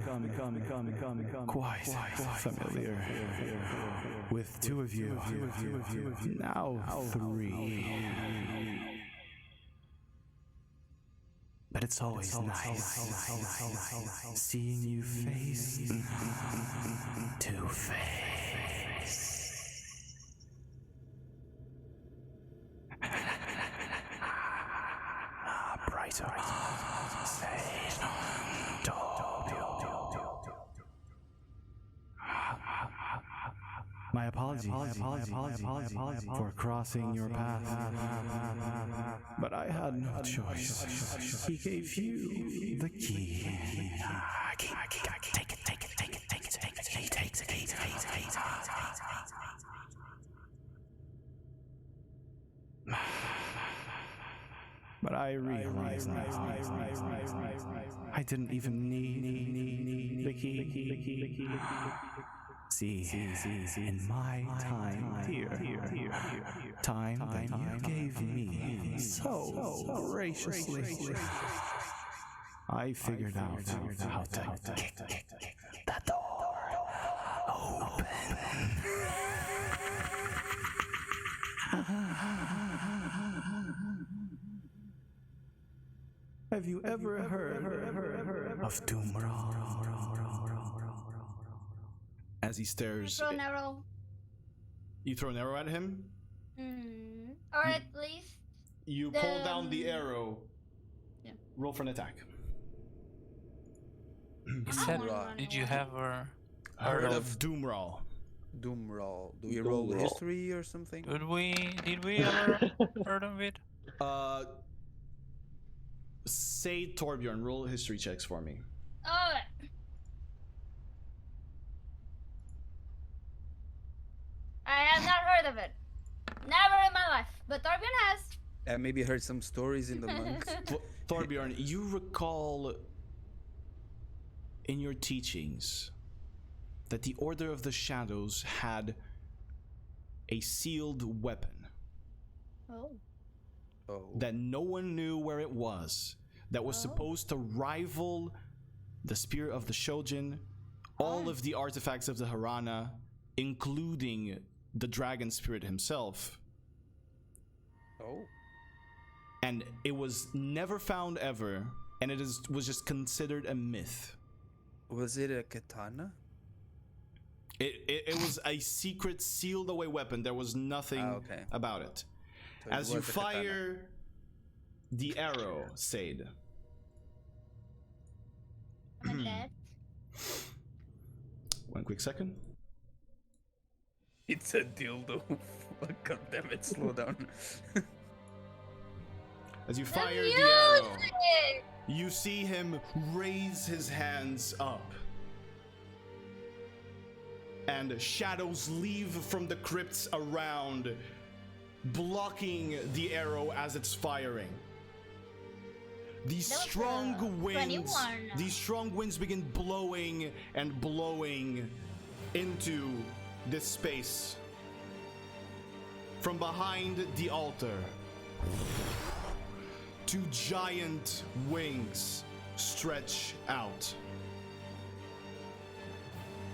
quite familiar with two of you, now three. But it's always nice seeing you face to face. Brighter, My apologies for crossing your path, but I had no choice. He gave you the key. Take it. He takes it. But I realized I didn't even need the key. See, in my time here, time that you gave me so graciously, I figured out how to kick that door open. Have you ever heard of Doomra? As he stares, Throw an arrow. you throw an arrow at him. Or at least. You pull down the arrow. Yeah. Roll for an attack. You said, did you ever Heard of Doomra? Doomroll. Do we roll history or something? Did we ever heard of it? Say Torbjorn, roll history checks for me. Alright. I have not heard of it. Never in my life. But Torbjorn has. I maybe heard some stories in the monks. Torbjorn, you recall in your teachings that the Order of the Shadows had a sealed weapon. Oh. That no one knew where it was. That was supposed to rival the Spear of the Shojin, all of the artifacts of the Harana, including the dragon spirit himself. Oh. And it was never found ever, and was just considered a myth. Was it a katana? It was a secret, sealed away weapon. There was nothing about it. So As it you was a katana. fire the arrow, Sade. I'm dead. One quick second. It's a dildo. God damn it, slow down. As you The fire the arrow, music! you see him raise his hands up. And shadows leave from the crypts around, blocking the arrow as it's firing. These That was, strong winds, 21. these strong winds begin blowing and blowing into this space. From behind the altar, two giant wings stretch out.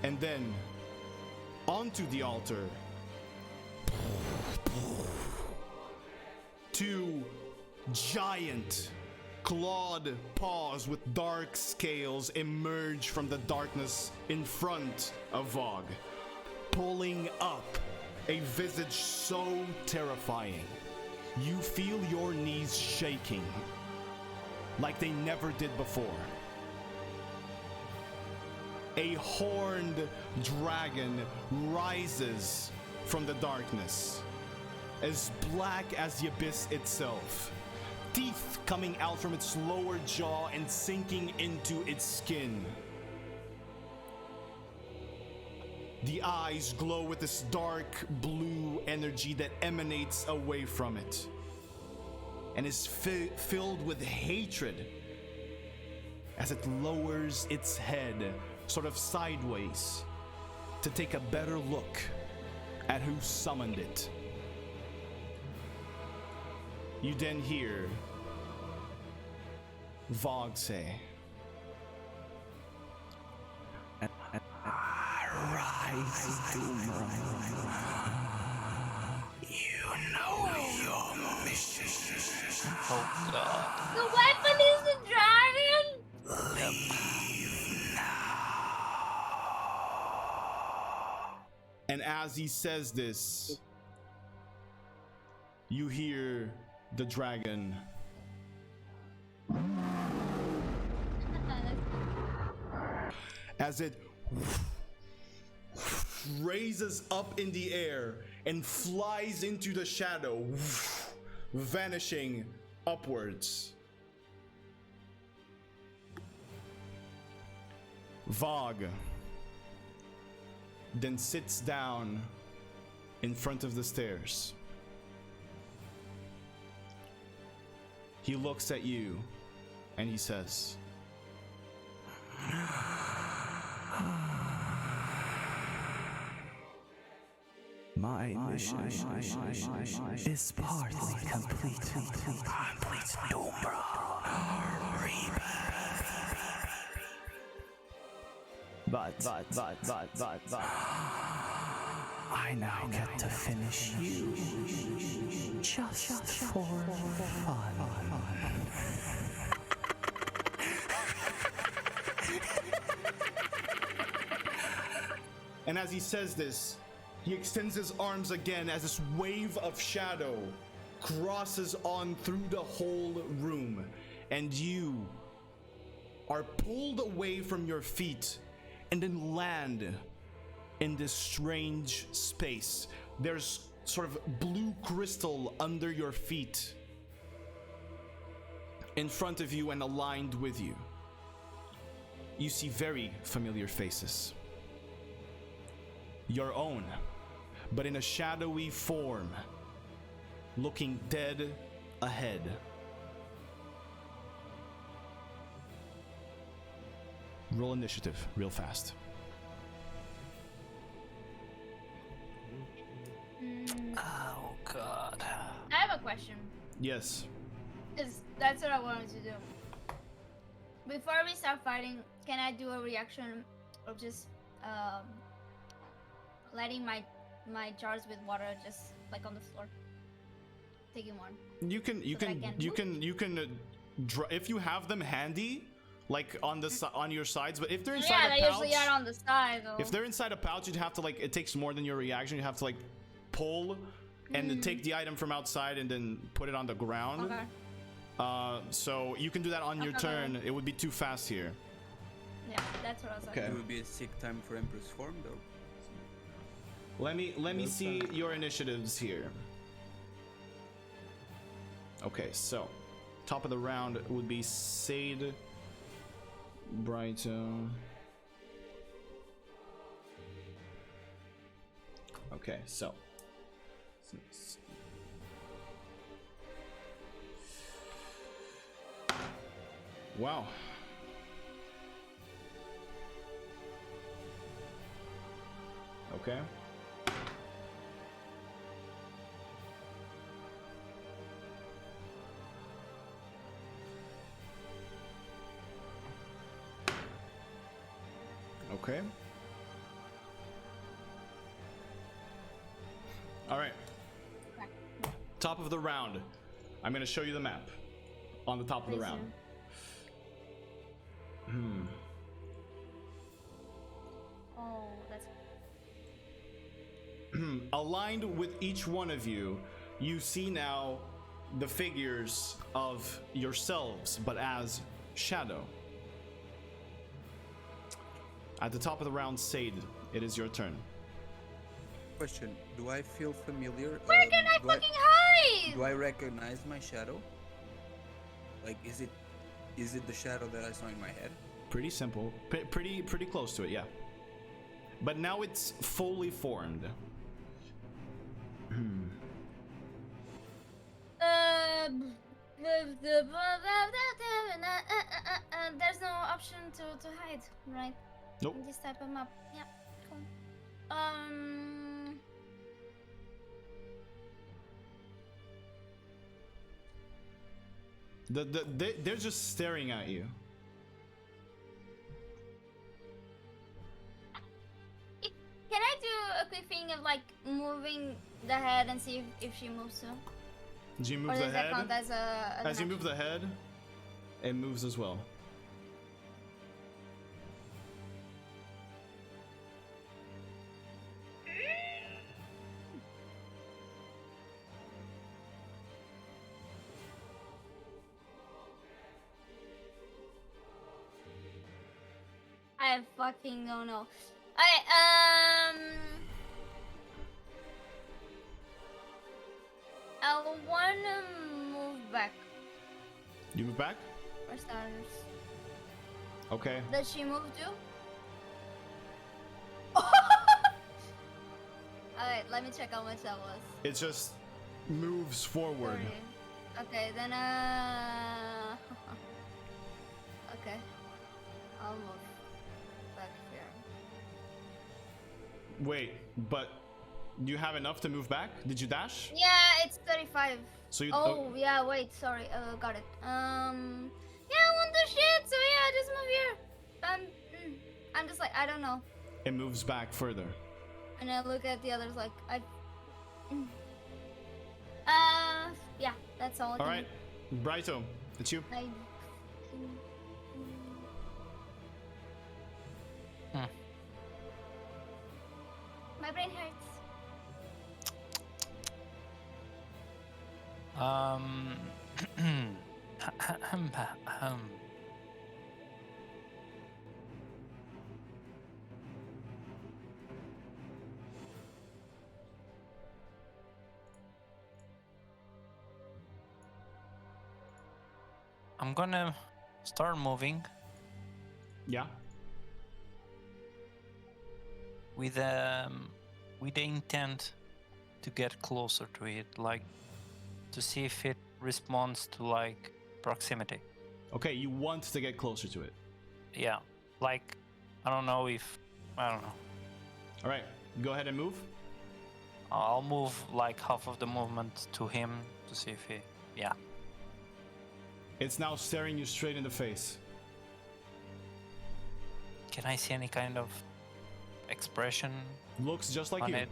And then, onto the altar, two giant clawed paws with dark scales emerge from the darkness in front of Vogue, pulling up a visage so terrifying you feel your knees shaking like they never did before. A horned dragon rises from the darkness, as black as the abyss itself, teeth coming out from its lower jaw and sinking into its skin. The eyes glow with this dark blue energy that emanates away from it and is filled with hatred as it lowers its head sort of sideways to take a better look at who summoned it. You then hear Vogue say, Rise, Doomer. You know your mission. Oh god. The weapon is the dragon? and as he says this, you hear the dragon as it raises up in the air and flies into the shadow, vanishing upwards. Vogue then sits down in front of the stairs. He looks at you and he says, My mission is partly complete. Complete Doomer. But I now get to finish you just for fun. and as he says this, he extends his arms again as this wave of shadow crosses on through the whole room, and you are pulled away from your feet and then land in this strange space. There's sort of blue crystal under your feet, in front of you and aligned with you. You see very familiar faces. Your own, but in a shadowy form, looking dead ahead. Roll initiative real fast. Oh god. I have a question. Yes. Cause that's what I wanted to do. Before we start fighting, can I do a reaction of just letting my my jars with water just like on the floor. Taking one. You can if you have them handy, like on the on your sides. But if they're inside Yeah, a they pouch, usually are on the side. Though. if they're inside a pouch, you'd have to like, it takes more than your reaction. You have to like pull and then take the item from outside and then put it on the ground. Okay. So you can do that on your turn. It would be too fast here. Yeah, that's what I was It like. would be a sick time for Empress Form, though. Let me see your initiatives here. Okay, so top of the round would be Sade, Brighto. Okay, so. Wow. Okay. Okay. All right. Top of the round. I'm going to show you the map on the top of the round. Oh, that's. Aligned with each one of you, you see now the figures of yourselves, but as shadow. At the top of the round, Sade, it is your turn. Question: do I feel familiar? Where can I fucking hide? Do I recognize my shadow? Like, is it the shadow that I saw in my head? Pretty simple. Pretty close to it, yeah. But now it's fully formed. There's no option to hide, right? Nope. In this type of map. Yeah, cool. They're just staring at you. Can I do a quick thing of like moving the head and see if she moves too? As you Or move does the that head, count as a as you move the head, it moves as well. I fucking don't know. Okay, I wanna move back You move back? for starters. Okay. Does she move too? Alright, let me check how much that was. It just moves forward. 30. Okay, then okay. I'll move back here. Wait, but do you have enough to move back? Did you dash? Yeah, it's 35. So you. Oh, yeah, wait, sorry. Got it. Yeah, I want the shit, so yeah, just move here. I'm just like, I don't know. It moves back further. And I look at the others like, yeah, that's all. All right, Brighto, it's you. My brain hurts. I'm gonna start moving Yeah. with the intent to get closer to it, like to see if it responds to like proximity. Okay, you want to get closer to it. Yeah, like I don't know. All right, go ahead and move. I'll move like half of the movement to him to see if he. Yeah. It's now staring you straight in the face. Can I see any kind of expression Looks just like on you. it?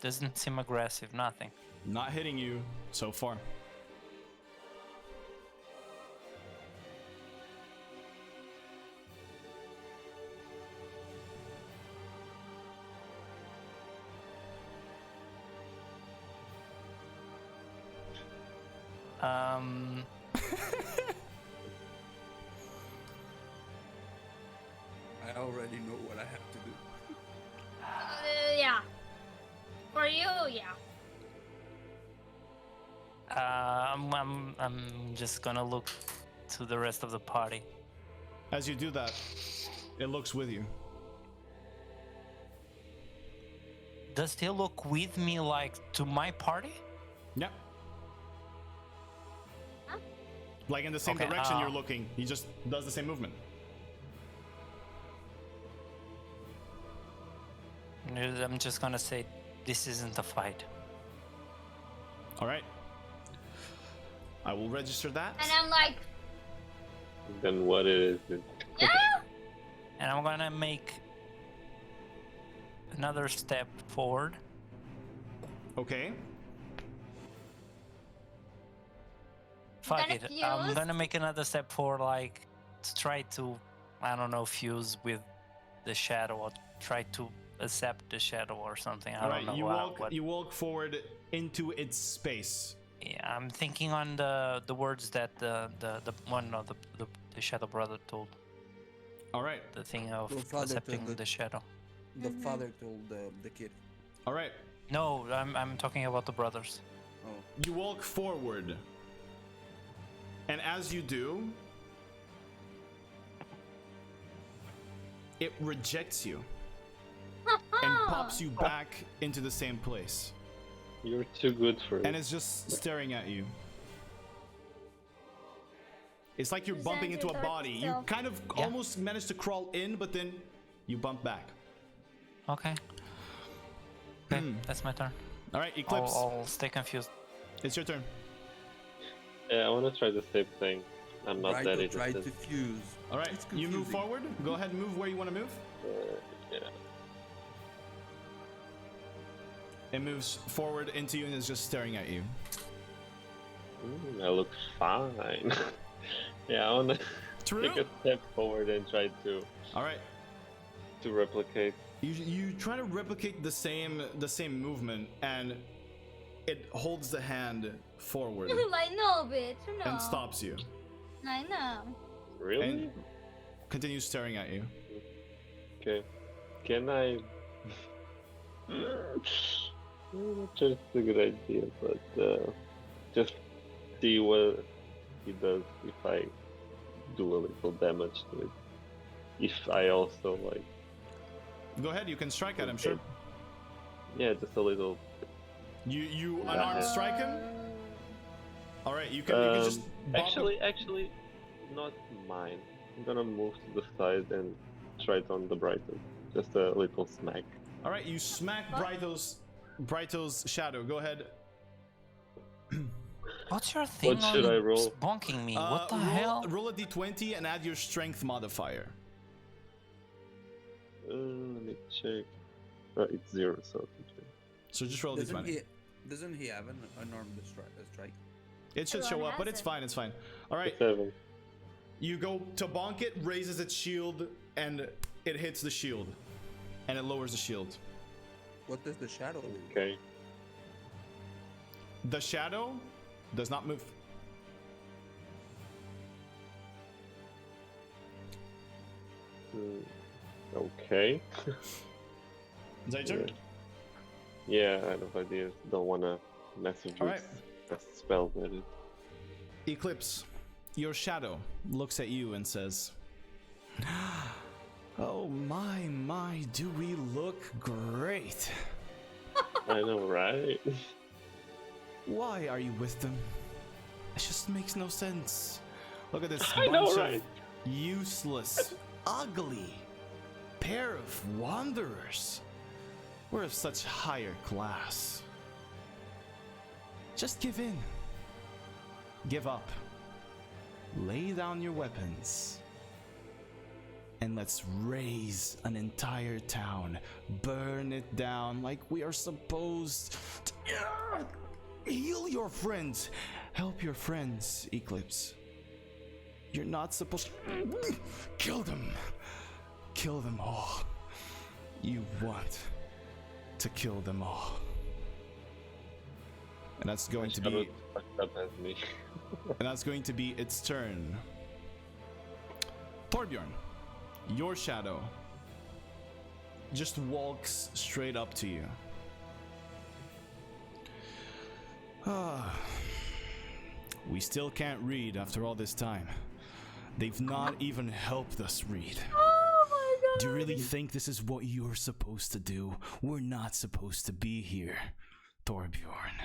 Doesn't seem aggressive, nothing. Not hitting you so far. I already know what I have to do. Yeah. For you, yeah. I'm just gonna look to the rest of the party. As you do that, it looks with you. Does he look with me, like, to my party? Yeah. Huh? Like in the same Okay, direction you're looking. He just does the same movement. I'm just gonna say, this isn't a fight. All right. I will register that. And I'm like, Then what is it? yeah. And I'm gonna make another step forward. Okay. Fuck gonna it. I'm fuse? gonna make another step forward, like, to try to, I don't know, fuse with the shadow or try to accept the shadow or something. I All don't right. know You walk forward into its space. Yeah, I'm thinking on the words that the shadow brother told. All right. The thing of Your father accepting told the shadow. The father told the kid. All right. No, I'm talking about the brothers. Oh. You walk forward. And as you do, it rejects you and pops you back into the same place. You're too good for it. And it's just staring at you. It's like you're bumping into a body. You kind of almost managed to crawl in, but then you bump back. Okay. Okay, that's my turn. All right, Eclipse. I'll stay confused. It's your turn. Yeah, I want to try the same thing. I'm not that Try interested. to fuse. All right, you move forward. Go ahead and move where you want to move. Yeah. It moves forward into you and is just staring at you. I look fine. Yeah, I want to True. take a step forward and try to. All right. To replicate. You try to replicate the same movement, and it holds the hand forward Like, no, bitch, no. and stops you. I know. Really? And continues staring at you. Okay. Can I? Not sure it's a good idea, but just see what he does if I do a little damage to it. If I also like. Go ahead, you can strike at him, sure. Yeah, just a little. You unarmed strike him? All right, you can just. Actually, not mine. I'm gonna move to the side and try it on the Brighton. Just a little smack. All right, you smack Brighto's shadow. Go ahead. What's your thing What should I roll? bonking me? What the hell? Roll a d20 and add your strength modifier. Let me check. It's 0, so. So just roll a d20. Doesn't he have an unarmed strike? It should show up, but it's fine. It's fine. All right. 7. You go to bonk it, raises its shield, and it hits the shield, and it lowers the shield. What does the shadow do? Okay. The shadow does not move. Okay. Is that your turn? Yeah, I have ideas. Don't wanna message with Alright. a spell that is. Eclipse, your shadow looks at you and says, "Oh my, do we look great? I know, right? Why are you with them? It just makes no sense. Look at this I bunch know, of right? useless, ugly pair of wanderers. We're of such higher class. Just give in. Give up. Lay down your weapons. and let's raise an entire town, burn it down like we are supposed to. Heal your friends, help your friends, Eclipse. You're not supposed to kill them all. You want to kill them all. And that's going to be fucked up as me. and that's going to be its turn. Torbjorn, your shadow just walks straight up to you. We still can't read after all this time. They've not even helped us read. Oh my god. Do you really think this is what you're supposed to do? We're not supposed to be here, Torbjorn.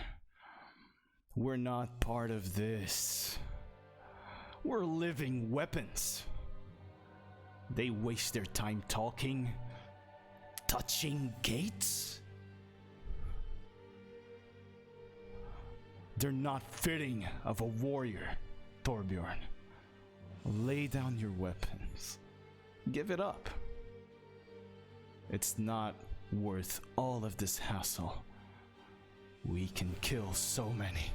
We're not part of this. We're living weapons. They waste their time talking, touching gates. They're not fitting of a warrior, Torbjorn. Lay down your weapons. Give it up. It's not worth all of this hassle. We can kill so many.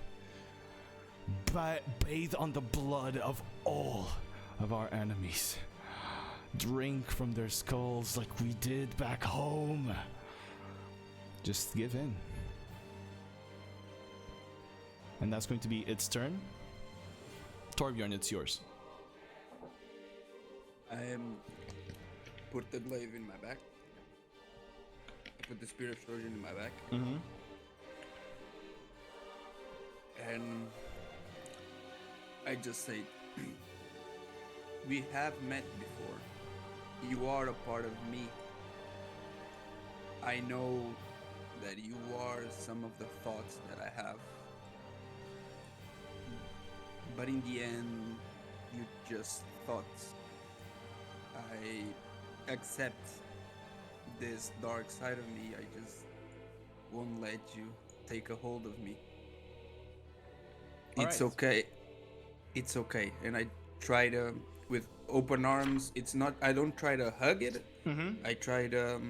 Bathe on the blood of all of our enemies. Drink from their skulls like we did back home. Just give in. And that's going to be its turn. Torbjorn, it's yours. I put the glaive in my back. I put the spear of Trojan in my back. Mm-hmm. And I just say, we have met before. You are a part of me. I know that you are some of the thoughts that I have. But in the end, you just thoughts. I accept this dark side of me. I just won't let you take a hold of me. It's okay. It's okay. And I try to, with open arms, it's not, I don't try to hug it. Mm-hmm. I try to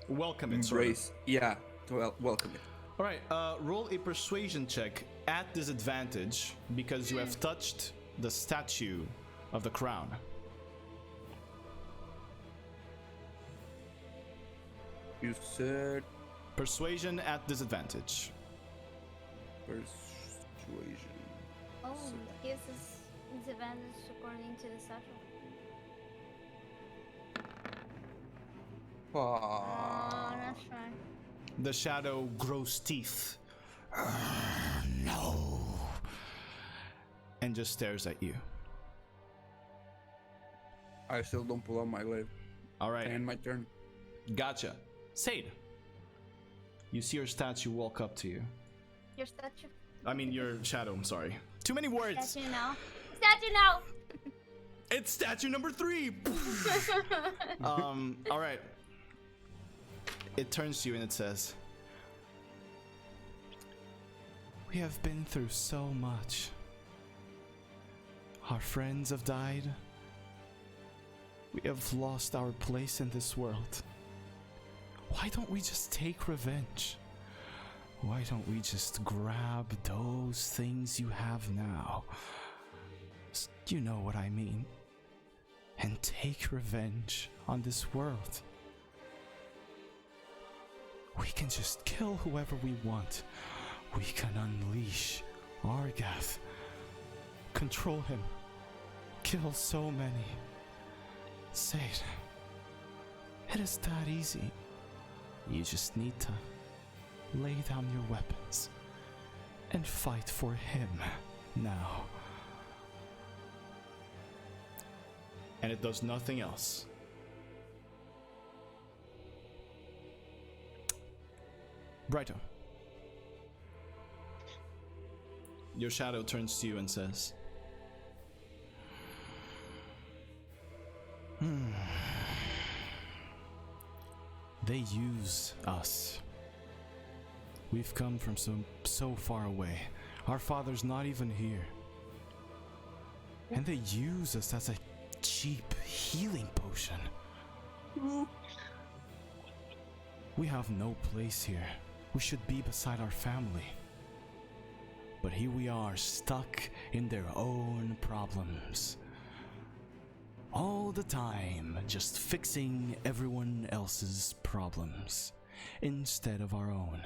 Welcome it, embrace. sort of. Yeah, to welcome it. All right, roll a persuasion check at disadvantage because you have touched the statue of the crown. You said Persuasion at disadvantage. persuasion. Oh, gives us disadvantage according to the statue. Oh, that's right. The shadow grows teeth. No. And just stares at you. I still don't pull out my glaive. All right. And my turn. Gotcha. Sade. You see your statue walk up to you. Your statue. I mean, your shadow, I'm sorry. Too many words. Statue now. Statue now. It's statue number 3. All right. It turns to you and it says, we have been through so much. Our friends have died. We have lost our place in this world. Why don't we just take revenge? Why don't we just grab those things you have now? You know what I mean. And take revenge on this world. We can just kill whoever we want. We can unleash Argath. Control him. Kill so many. Sade, it is that easy. You just need to lay down your weapons and fight for him now. And it does nothing else. Brighto. Your shadow turns to you and says, They use us. We've come from so far away. Our father's not even here. And they use us as a cheap healing potion. We have no place here. We should be beside our family. But here we are, stuck in their own problems. All the time, just fixing everyone else's problems instead of our own.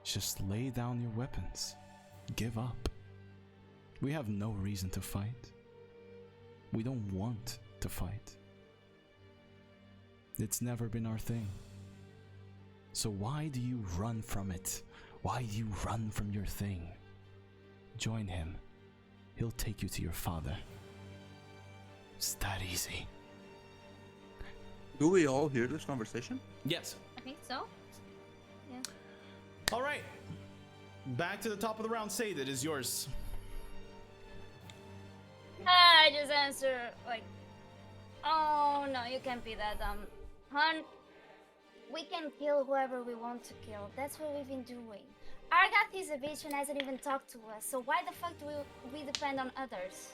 Just lay down your weapons. Give up. We have no reason to fight. We don't want to fight. It's never been our thing. So why do you run from it? Why do you run from your thing? Join him. He'll take you to your father. It's that easy. Do we all hear this conversation? Yes. I think so. Yeah. All right. Back to the top of the round. Say that is yours. I just answer like, oh no, you can't be that dumb. Hun, we can kill whoever we want to kill. That's what we've been doing. Argath is a bitch and hasn't even talked to us, so why the fuck do we depend on others?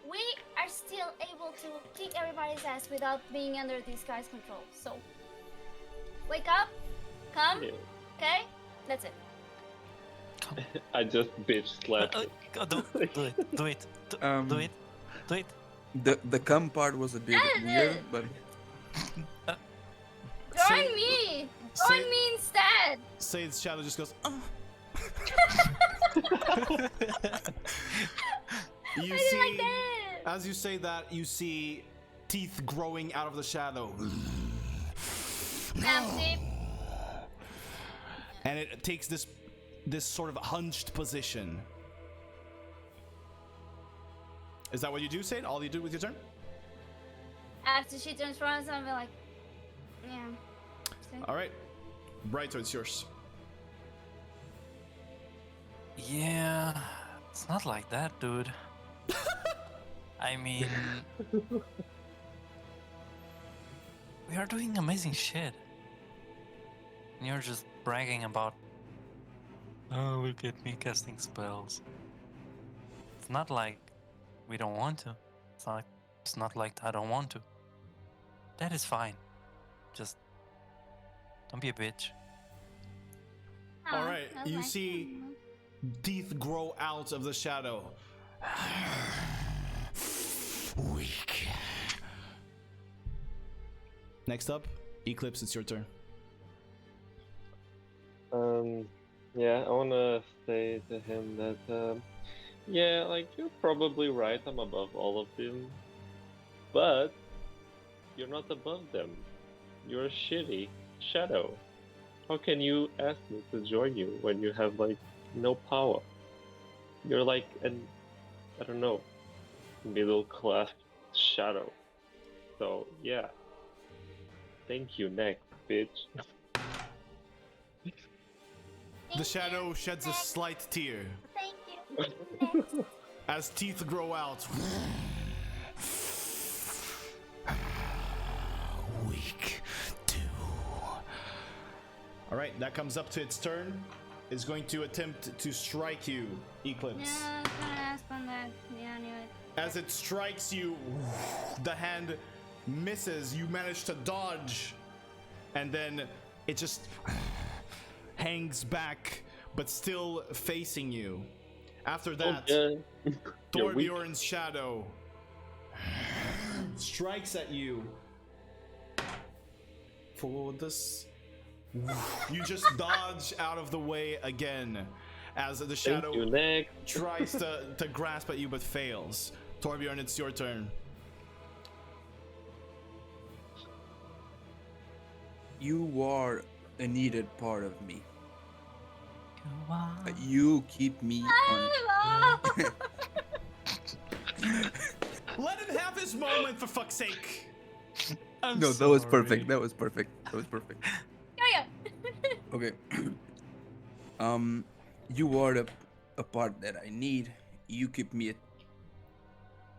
We are still able to kick everybody's ass without being under these guys' control. So, wake up, come, Yeah. okay? That's it. I just bitch slapped it. Do it. Do it. Do it. Do it. The cum part was a bit weird, but Join me! Join me instead! Said's shadow just goes, You I see, didn't like that! as you say that, you see teeth growing out of the shadow. Empty. And it takes this sort of hunched position. Is that what you do, Said? All you do with your turn? After she turns around, I'll be like, yeah. See? All right. Brighto, it's yours. Yeah, it's not like that, dude. I mean, we are doing amazing shit. And you're just bragging about, oh, look at me casting spells. It's not like we don't want to. It's not like I don't want to. That is fine. Just don't be a bitch. Aw, All right, that's you nice. see teeth grow out of the shadow. Weak. Next up, Eclipse, it's your turn. Yeah, I wanna say to him that, yeah, like, you're probably right, I'm above all of them. But, you're not above them. You're a shitty shadow. How can you ask me to join you when you have, like, no power? You're like an, I don't know, middle class shadow. So, yeah. Thank you, next, bitch. The shadow sheds a slight tear Thank you. Next. as teeth grow out. Weak too. All right, that comes up to its turn. Is going to attempt to strike you, Eclipse. Yeah, I was gonna ask on that. Yeah, I knew it. As it strikes you, the hand misses. You manage to dodge, and then it just hangs back, but still facing you. After that, You're weak. Torbjorn's shadow strikes at you. For this, you just dodge out of the way again, as the Thank shadow you, next. tries to grasp at you but fails. Torbjorn, it's your turn. you are a needed part of me. You are. You keep me on. Let him have his moment, for fuck's sake. I'm No, that was sorry. perfect. That was perfect. That was perfect. Yeah. Okay. You are a part that I need. You keep me.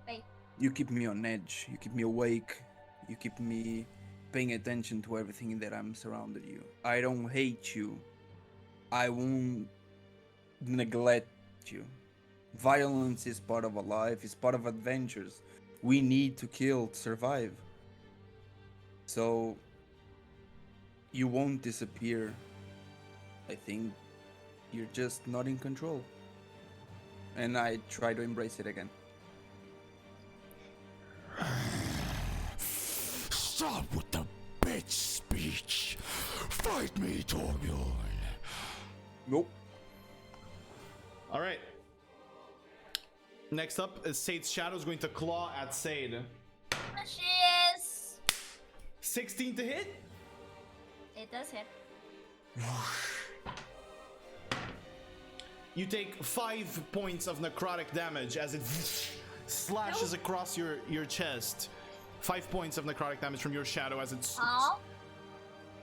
Wait. You keep me on edge. You keep me awake. You keep me paying attention to everything that I'm surrounded you. I don't hate you. I won't neglect you. Violence is part of a life, it's part of adventures. We need to kill to survive. So you won't disappear. I think you're just not in control. And I try to embrace it again. Stop with the bitch speech. Fight me, Torbjorn. Nope. All right. Next up is Sade's Shadow is going to claw at Sade. There she is. 16 to hit. It does hit. You take 5 points of necrotic damage as it slashes across your chest. 5 points of necrotic damage from your shadow as it's.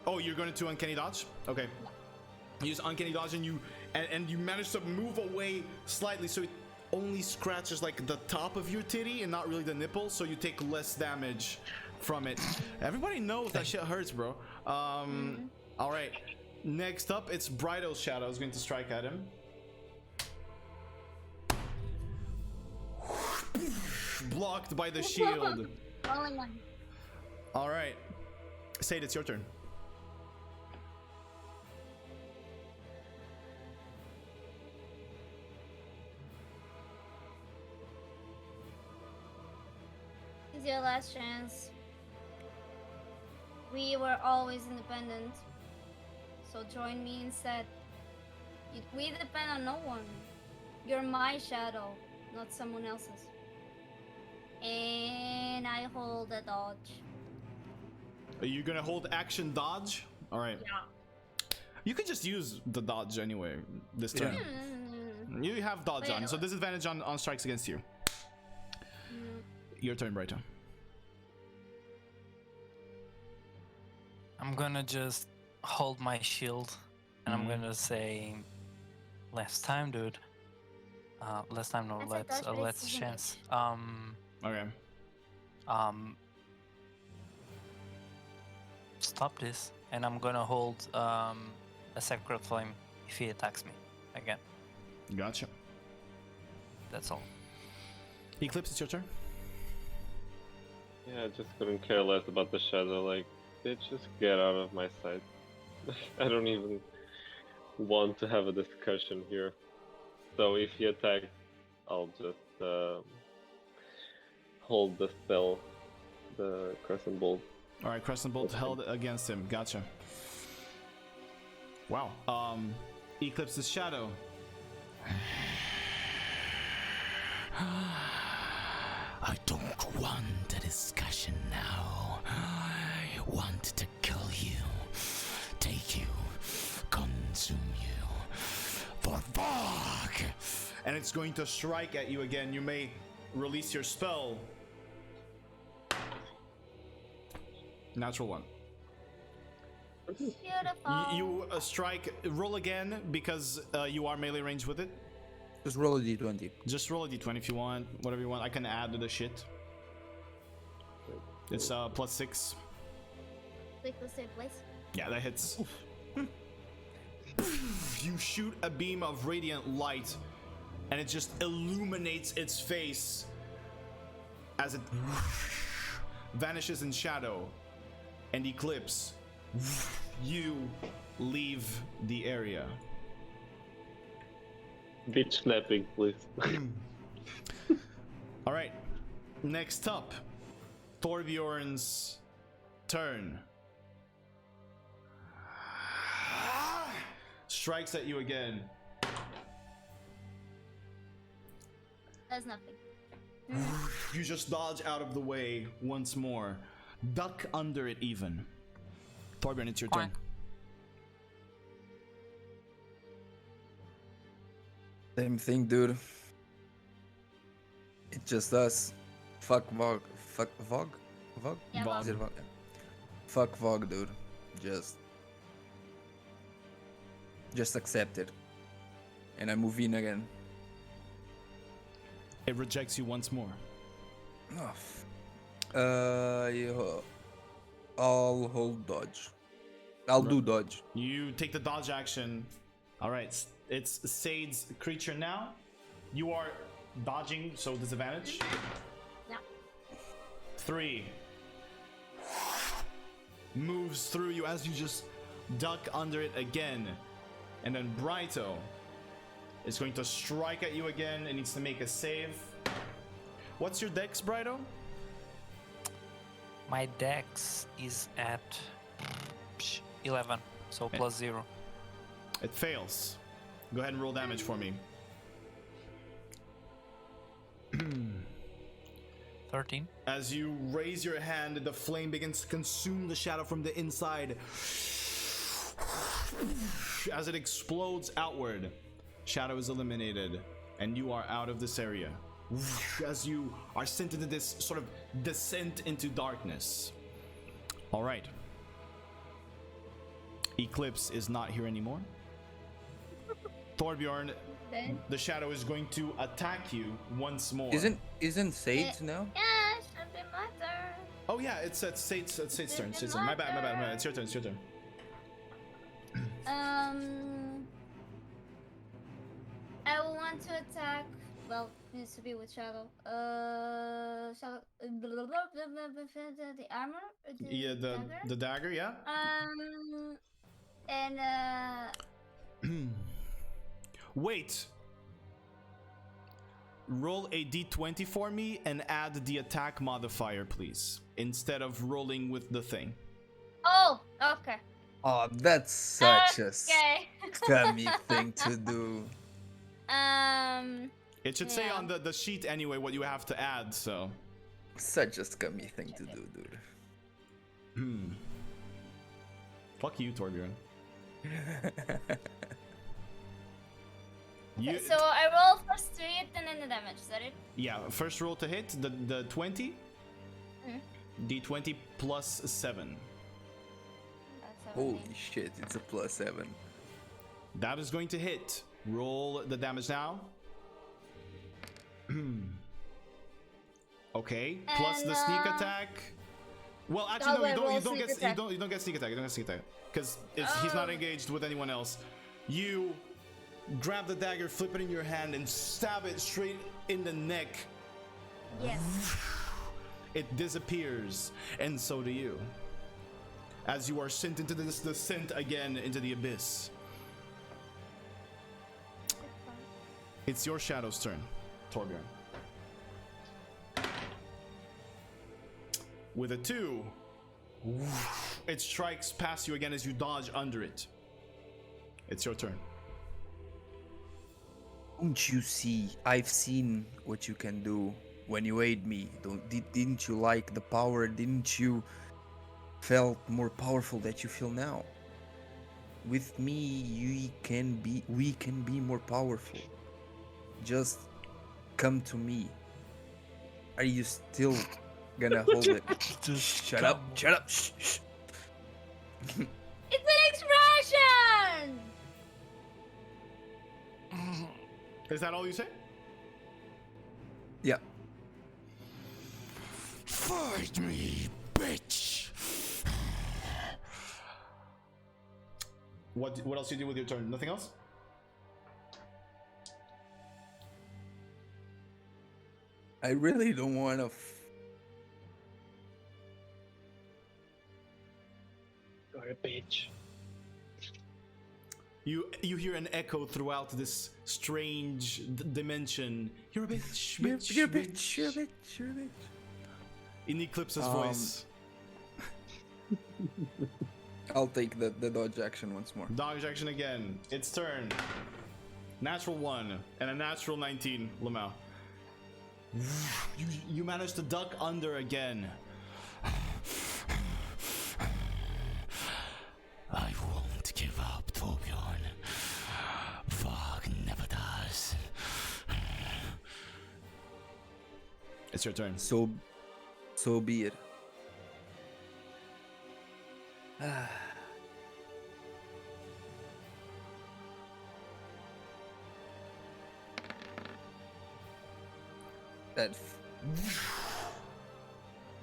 Oh, you're going to uncanny dodge? Okay. You use uncanny dodge and you manage to move away slightly, so it only scratches like the top of your titty and not really the nipple, so you take less damage from it. Everybody knows that shit hurts, bro. All right. Next up, it's Bridal's Shadow is going to strike at him. Blocked by the shield. Only one. All right. Sade, it's your turn. This is your last chance. We were always independent. So join me instead. We depend on no one. You're my shadow, not someone else's. And I hold a dodge. Are you gonna hold action dodge? All right. Yeah. You can just use the dodge anyway this turn. You have dodge on, so disadvantage on strikes against you. Your turn, Brighton. I'm gonna just hold my shield and I'm gonna say, last time, dude. Last time, no, let's chance. Okay. Stop this, and I'm gonna hold a sacred flame if he attacks me again. Gotcha. That's all. Eclipse, it's your turn. Yeah, I just couldn't care less about the shadow. Like, bitch, just get out of my sight. I don't even want to have a discussion here. So if he attacks, I'll just hold the spell, the Crescent Bolt. All right, Crescent Bolt held against him. Gotcha. Wow. Eclipse's Shadow. I don't want a discussion now. I want to kill you, take you, consume you. For fuck! And it's going to strike at you again. You may release your spell. Natural one. Beautiful. You strike. Roll again because you are melee range with it. Just roll a d20. Just roll a d20 if you want. Whatever you want. I can add to the shit. It's +6. Click the save place. Yeah, that hits. You shoot a beam of radiant light, and it just illuminates its face as it vanishes in shadow. And Eclipse, you leave the area. Bitch snapping, please. All right. Next up, Torbjorn's turn. Strikes at you again. Does nothing. You just dodge out of the way once more. Duck under it even. Torbjorn, it's your turn. Same thing, dude. It's just us. Fuck Vogue. Fuck Vogue? Vogue? Yeah, Vogue. Is it Vogue? Yeah. Fuck Vogue, dude. Just accept it. And I move in again. It rejects you once more. Oh, yeah. I'll hold dodge. I'll do dodge. You take the dodge action. All right, it's Sade's creature now. You are dodging, so disadvantage. Yeah. 3 moves through you as you just duck under it again. And then Brighto is going to strike at you again. It needs to make a save. What's your dex, Brighto? My dex is at 11, so plus 0. It fails. Go ahead and roll damage for me. 13. As you raise your hand, the flame begins to consume the shadow from the inside. As it explodes outward, shadow is eliminated, and you are out of this area. As you are sent into this sort of descent into darkness. All right. Eclipse is not here anymore. Thorbjorn, the shadow is going to attack you once more. Isn't Sage now? Yeah, it should be my turn. Oh yeah, it's Sate's turn. Sate's turn. My bad. It's your turn. I will want to attack. Well, needs to be with Shadow. Shadow. The armor. Yeah, the dagger. Yeah. And Wait. Roll a d20 for me and add the attack modifier, please, instead of rolling with the thing. Oh, okay. Oh, that's such a Okay. scummy thing to do. It should say Yeah. on the sheet anyway what you have to add, so. Such a scummy thing to do, dude. Fuck you, Torbjorn. Okay, so I roll first to hit and then the damage. Is that it? Yeah, first roll to hit, the 20. D20 plus 7. That's Holy shit, it's a +7. That is going to hit. Roll the damage now. Okay, plus And, the sneak attack. Well, actually, Oh, no, wait, you roll don't sneak get attack. you don't get sneak attack. You don't get sneak attack because he's not engaged with anyone else. You grab the dagger, flip it in your hand, and stab it straight in the neck. Yes. It disappears, and so do you. As you are sent into this descent again into the abyss. It's your shadow's turn, Torbjorn. With a 2, it strikes past you again as you dodge under it. It's your turn. Don't you see? I've seen what you can do when you aid me. Didn't you like the power? Didn't you felt more powerful that you feel now? With me, we can be more powerful. Just come to me. Are you still gonna hold it? Just Shut up! Shh, shh. It's an expression! Is that all you say? Yeah. Fight me, bitch! What else do you do with your turn? Nothing else? I really don't want to. You're a bitch. You hear an echo throughout this strange dimension. You're a bitch, bitch, You're a bitch. You're a bitch. You're a bitch. In Eclipse's voice. I'll take the dodge action once more. Dodge action again. Its turn. Natural 1 and a natural 19, Lamau. You managed to duck under again. I won't give up, Torbjorn. Varg never does. It's your turn. So be it.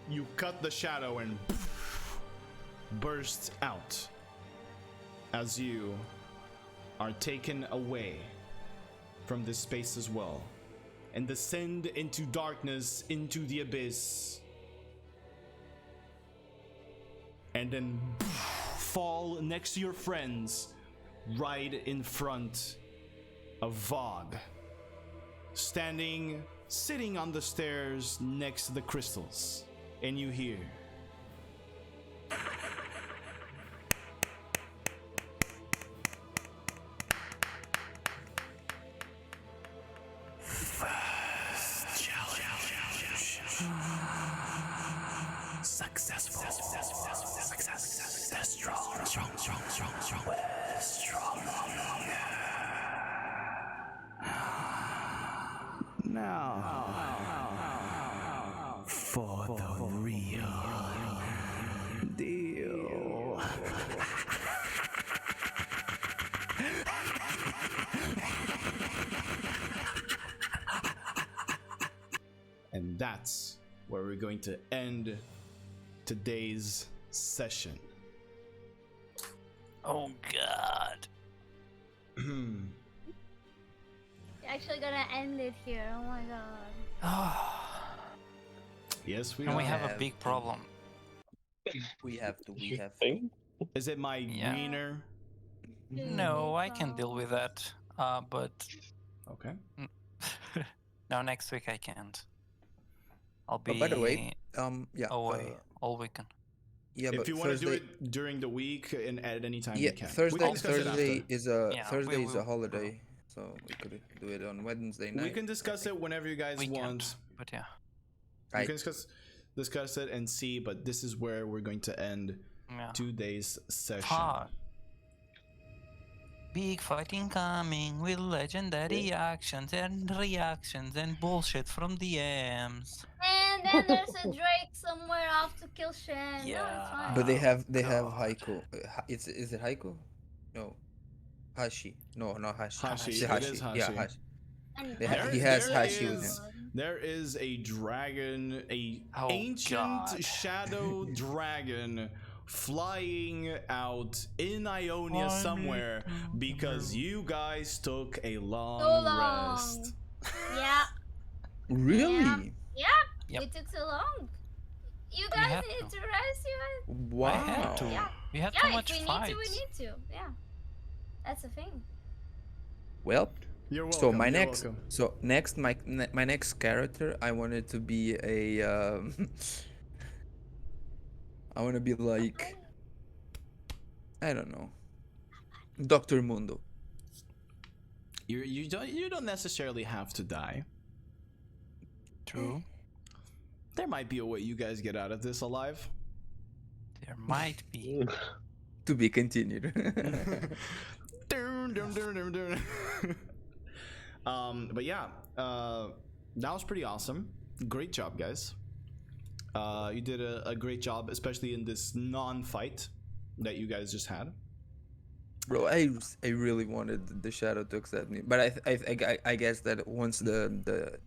You cut the shadow and burst out as you are taken away from this space as well. and descend into darkness, into the abyss. And then fall next to your friends, right in front of Vog, sitting on the stairs next to the crystals. And you hear, Successful. Strong. Now, for the real deal. and that's where we're going to end today's session. Oh God. You're actually gonna end it here. Oh my god. Yes, we And we are. have a big problem. We have to. Thing? Is it my Yeah. wiener? No, I can deal with that. But Okay. no, next week I can't. I'll be But by the way, yeah. away all weekend. Yeah, If but you want to do Thursday, it during the week and at any time, yeah, we can. We Thursday. can discuss it Thursday after. is a Yeah, Thursday we is a will. holiday, so we could do it on Wednesday night. We can discuss it whenever you guys We want. can't, but yeah. We Right. can discuss it and see, but this is where we're going to end Yeah. today's session. Fuck. Big fighting coming with legendary actions and reactions and bullshit from DMs. And then there's a Drake somewhere off to kill Shen. No, Yeah. it's fine. But they have God. Haiku. Is it Haiku? No, Hashi. No, not Hashi. Hashi. It's It Hashi. is Hashi. Yeah, Hashi. And They There- he has there Hashi with is- him. There is a dragon, Oh, ancient God. shadow dragon flying out in Ionia I somewhere need to because know. you guys took a long, So long. rest. yeah, Really? yeah. Yep. We took so long. You We guys have need to. to rest. You guys. Wow. I had to. Yeah. We had Yeah, too if much we need fights. to, we need to. Yeah, that's the thing. Well, You're welcome. so my you're next, welcome. so next, my next character, I wanted to be a. I want to be like, I don't know, Doctor Mundo. You don't necessarily have to die. True. There might be a way you guys get out of this alive. There might be. To be continued. Dun, dun, dun, dun, dun. But yeah, that was pretty awesome. Great job, guys. You did a great job, especially in this non-fight that you guys just had. Bro, I really wanted the shadow to accept me, but I guess that once the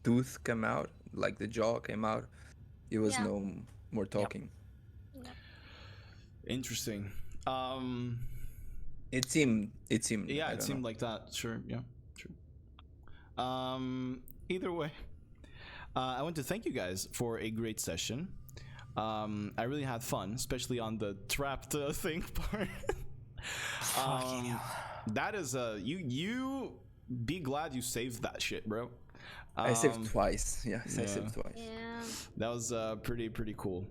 tooth came out, like the jaw came out, it was Yeah. no more talking. Interesting. It seemed. Yeah, I it don't seemed know. like that. Sure. Yeah. True. Either way, I want to thank you guys for a great session. I really had fun, especially on the trapped thing part. Fucking hell. That is you be glad you saved that shit, bro. I saved twice. Yes, I yeah. saved twice. Yeah. That was pretty cool.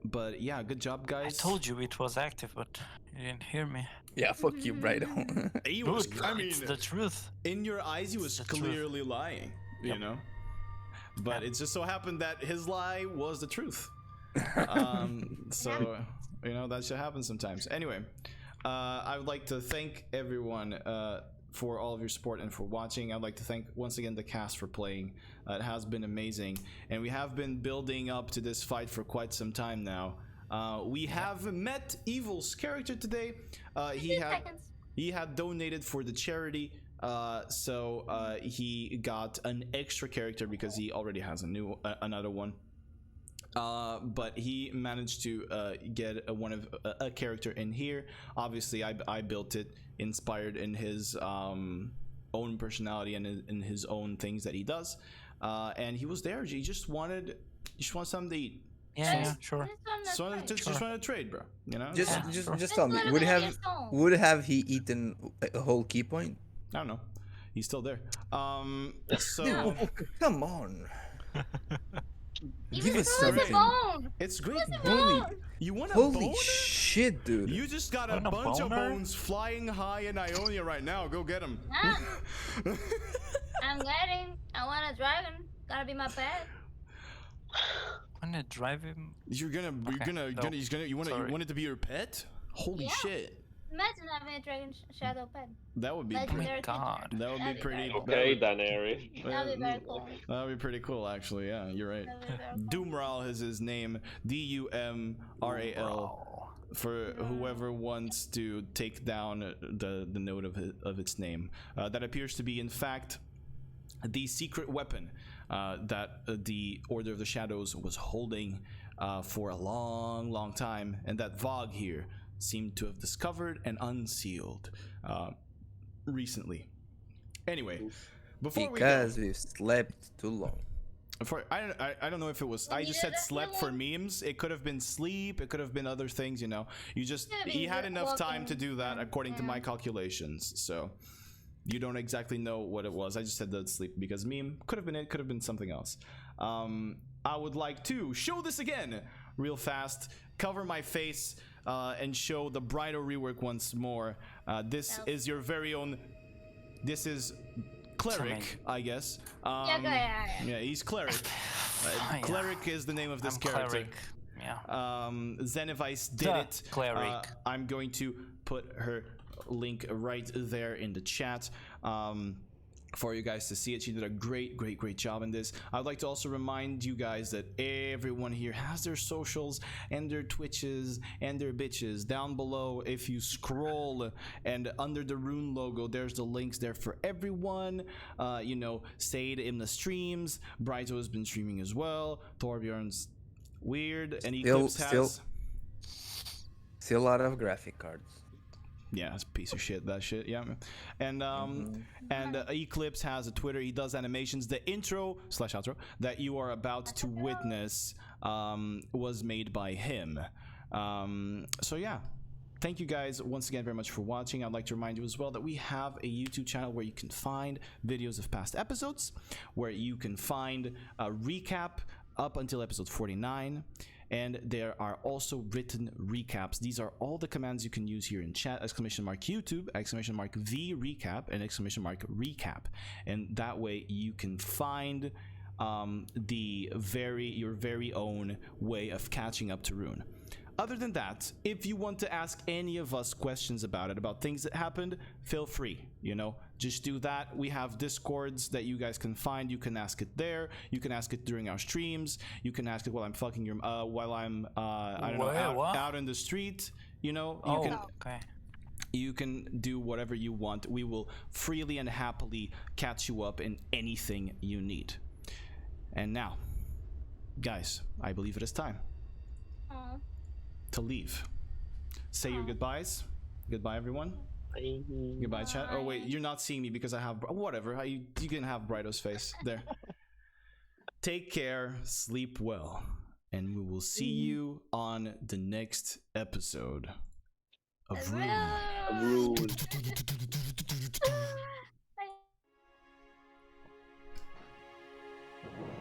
But yeah, good job, I guys. told you it was active, but you didn't hear me. Yeah, fuck you, Brido. He was. Dude, I mean, it's the truth. in your eyes, he was the truth. clearly lying. You Yep. know. But it just so happened that his lie was the truth. So you know that should happen sometimes. Anyway, I would like to thank everyone for all of your support and for watching. I'd like to thank once again the cast for playing. It has been amazing, and we have been building up to this fight for quite some time now. We have met Evil's character today. He had donated for the charity, so he got an extra character because he already has another one. But he managed to get a character in here. Obviously, I built it, inspired in his own personality and in his own things that he does. And he was there. He just wanted something to eat. Yeah, sure. Just wanted to trade, bro. You know. Just tell me, would have he eaten a whole key point? I don't know. He's still there. So Come on. Even Give us throw the something. bone. it's great. Holy, You want a holy bone? shit, dude. You just got a Want a bunch of boner? bones flying high in Ionia right now. Go get them. Ah, I'm getting. I want a dragon. Gotta be my pet. Wanna drive him? You want it to be your pet? Holy Yeah. shit. Imagine having a dragon shadow pet. That would be Legendary God. creature. that would be That'd pretty. very cool. Okay, Daenerys. That'd be very cool. That would be pretty cool, actually. Yeah, you're right. That'd be very cool. Doomral is his name. Dumral. For whoever wants to take down the note of its name, that appears to be in fact the secret weapon that the Order of the Shadows was holding for a long time, and that Vogue here seemed to have discovered and unsealed recently. Anyway, before Because we've slept too long. I don't know if it was. I just said slept for memes. It could have been sleep. It could have been other things. You know, he had enough time to do that according to my calculations. So you don't exactly know what it was. I just said that sleep because meme could have been it. Could have been something else. I would like to show this again real fast. Cover my face and show the bridal rework once more. This is your very own. This is Cleric, I guess. Yeah, he's Cleric. Cleric is the name of this character. Cleric. Yeah. Zenivice did The it. Cleric. I'm going to put her link right there in the chat for you guys to see it. She did a great job in this. I'd like to also remind you guys that everyone here has their socials and their Twitches and their bitches down below. If you scroll and under the Rune logo, there's the links there for everyone. You know, Sade in the streams, Brighto has been streaming as well, Torbjorn's weird, and Eclipse has Still out of graphic cards. yeah, it's a piece of shit, that shit. Yeah, and Eclipse has a Twitter. He does animations. The intro / outro that you are about to witness was made by him. So yeah, thank you guys once again very much for watching. I'd like to remind you as well that we have a YouTube channel where you can find videos of past episodes, where you can find a recap up until episode 49. And there are also written recaps. These are all the commands you can use here in chat: !YouTube, !V recap, and !recap. And that way you can find your very own way of catching up to Rune. Other than that, if you want to ask any of us questions about it, about things that happened, feel free, you know, just do that. We have Discords that you guys can find. You can ask it there. You can ask it during our streams. You can ask it while I'm fucking your, while I'm, I don't know, out in the street, you know, you can do whatever you want. We will freely and happily catch you up in anything you need. And now, guys, I believe it is time to leave. Say your goodbyes. Goodbye, everyone. Bye. Goodbye, chat. Oh wait, you're not seeing me because I have whatever. You can have Brighto's face there. Take care, sleep well, and we will see you on the next episode of Rune. Bye.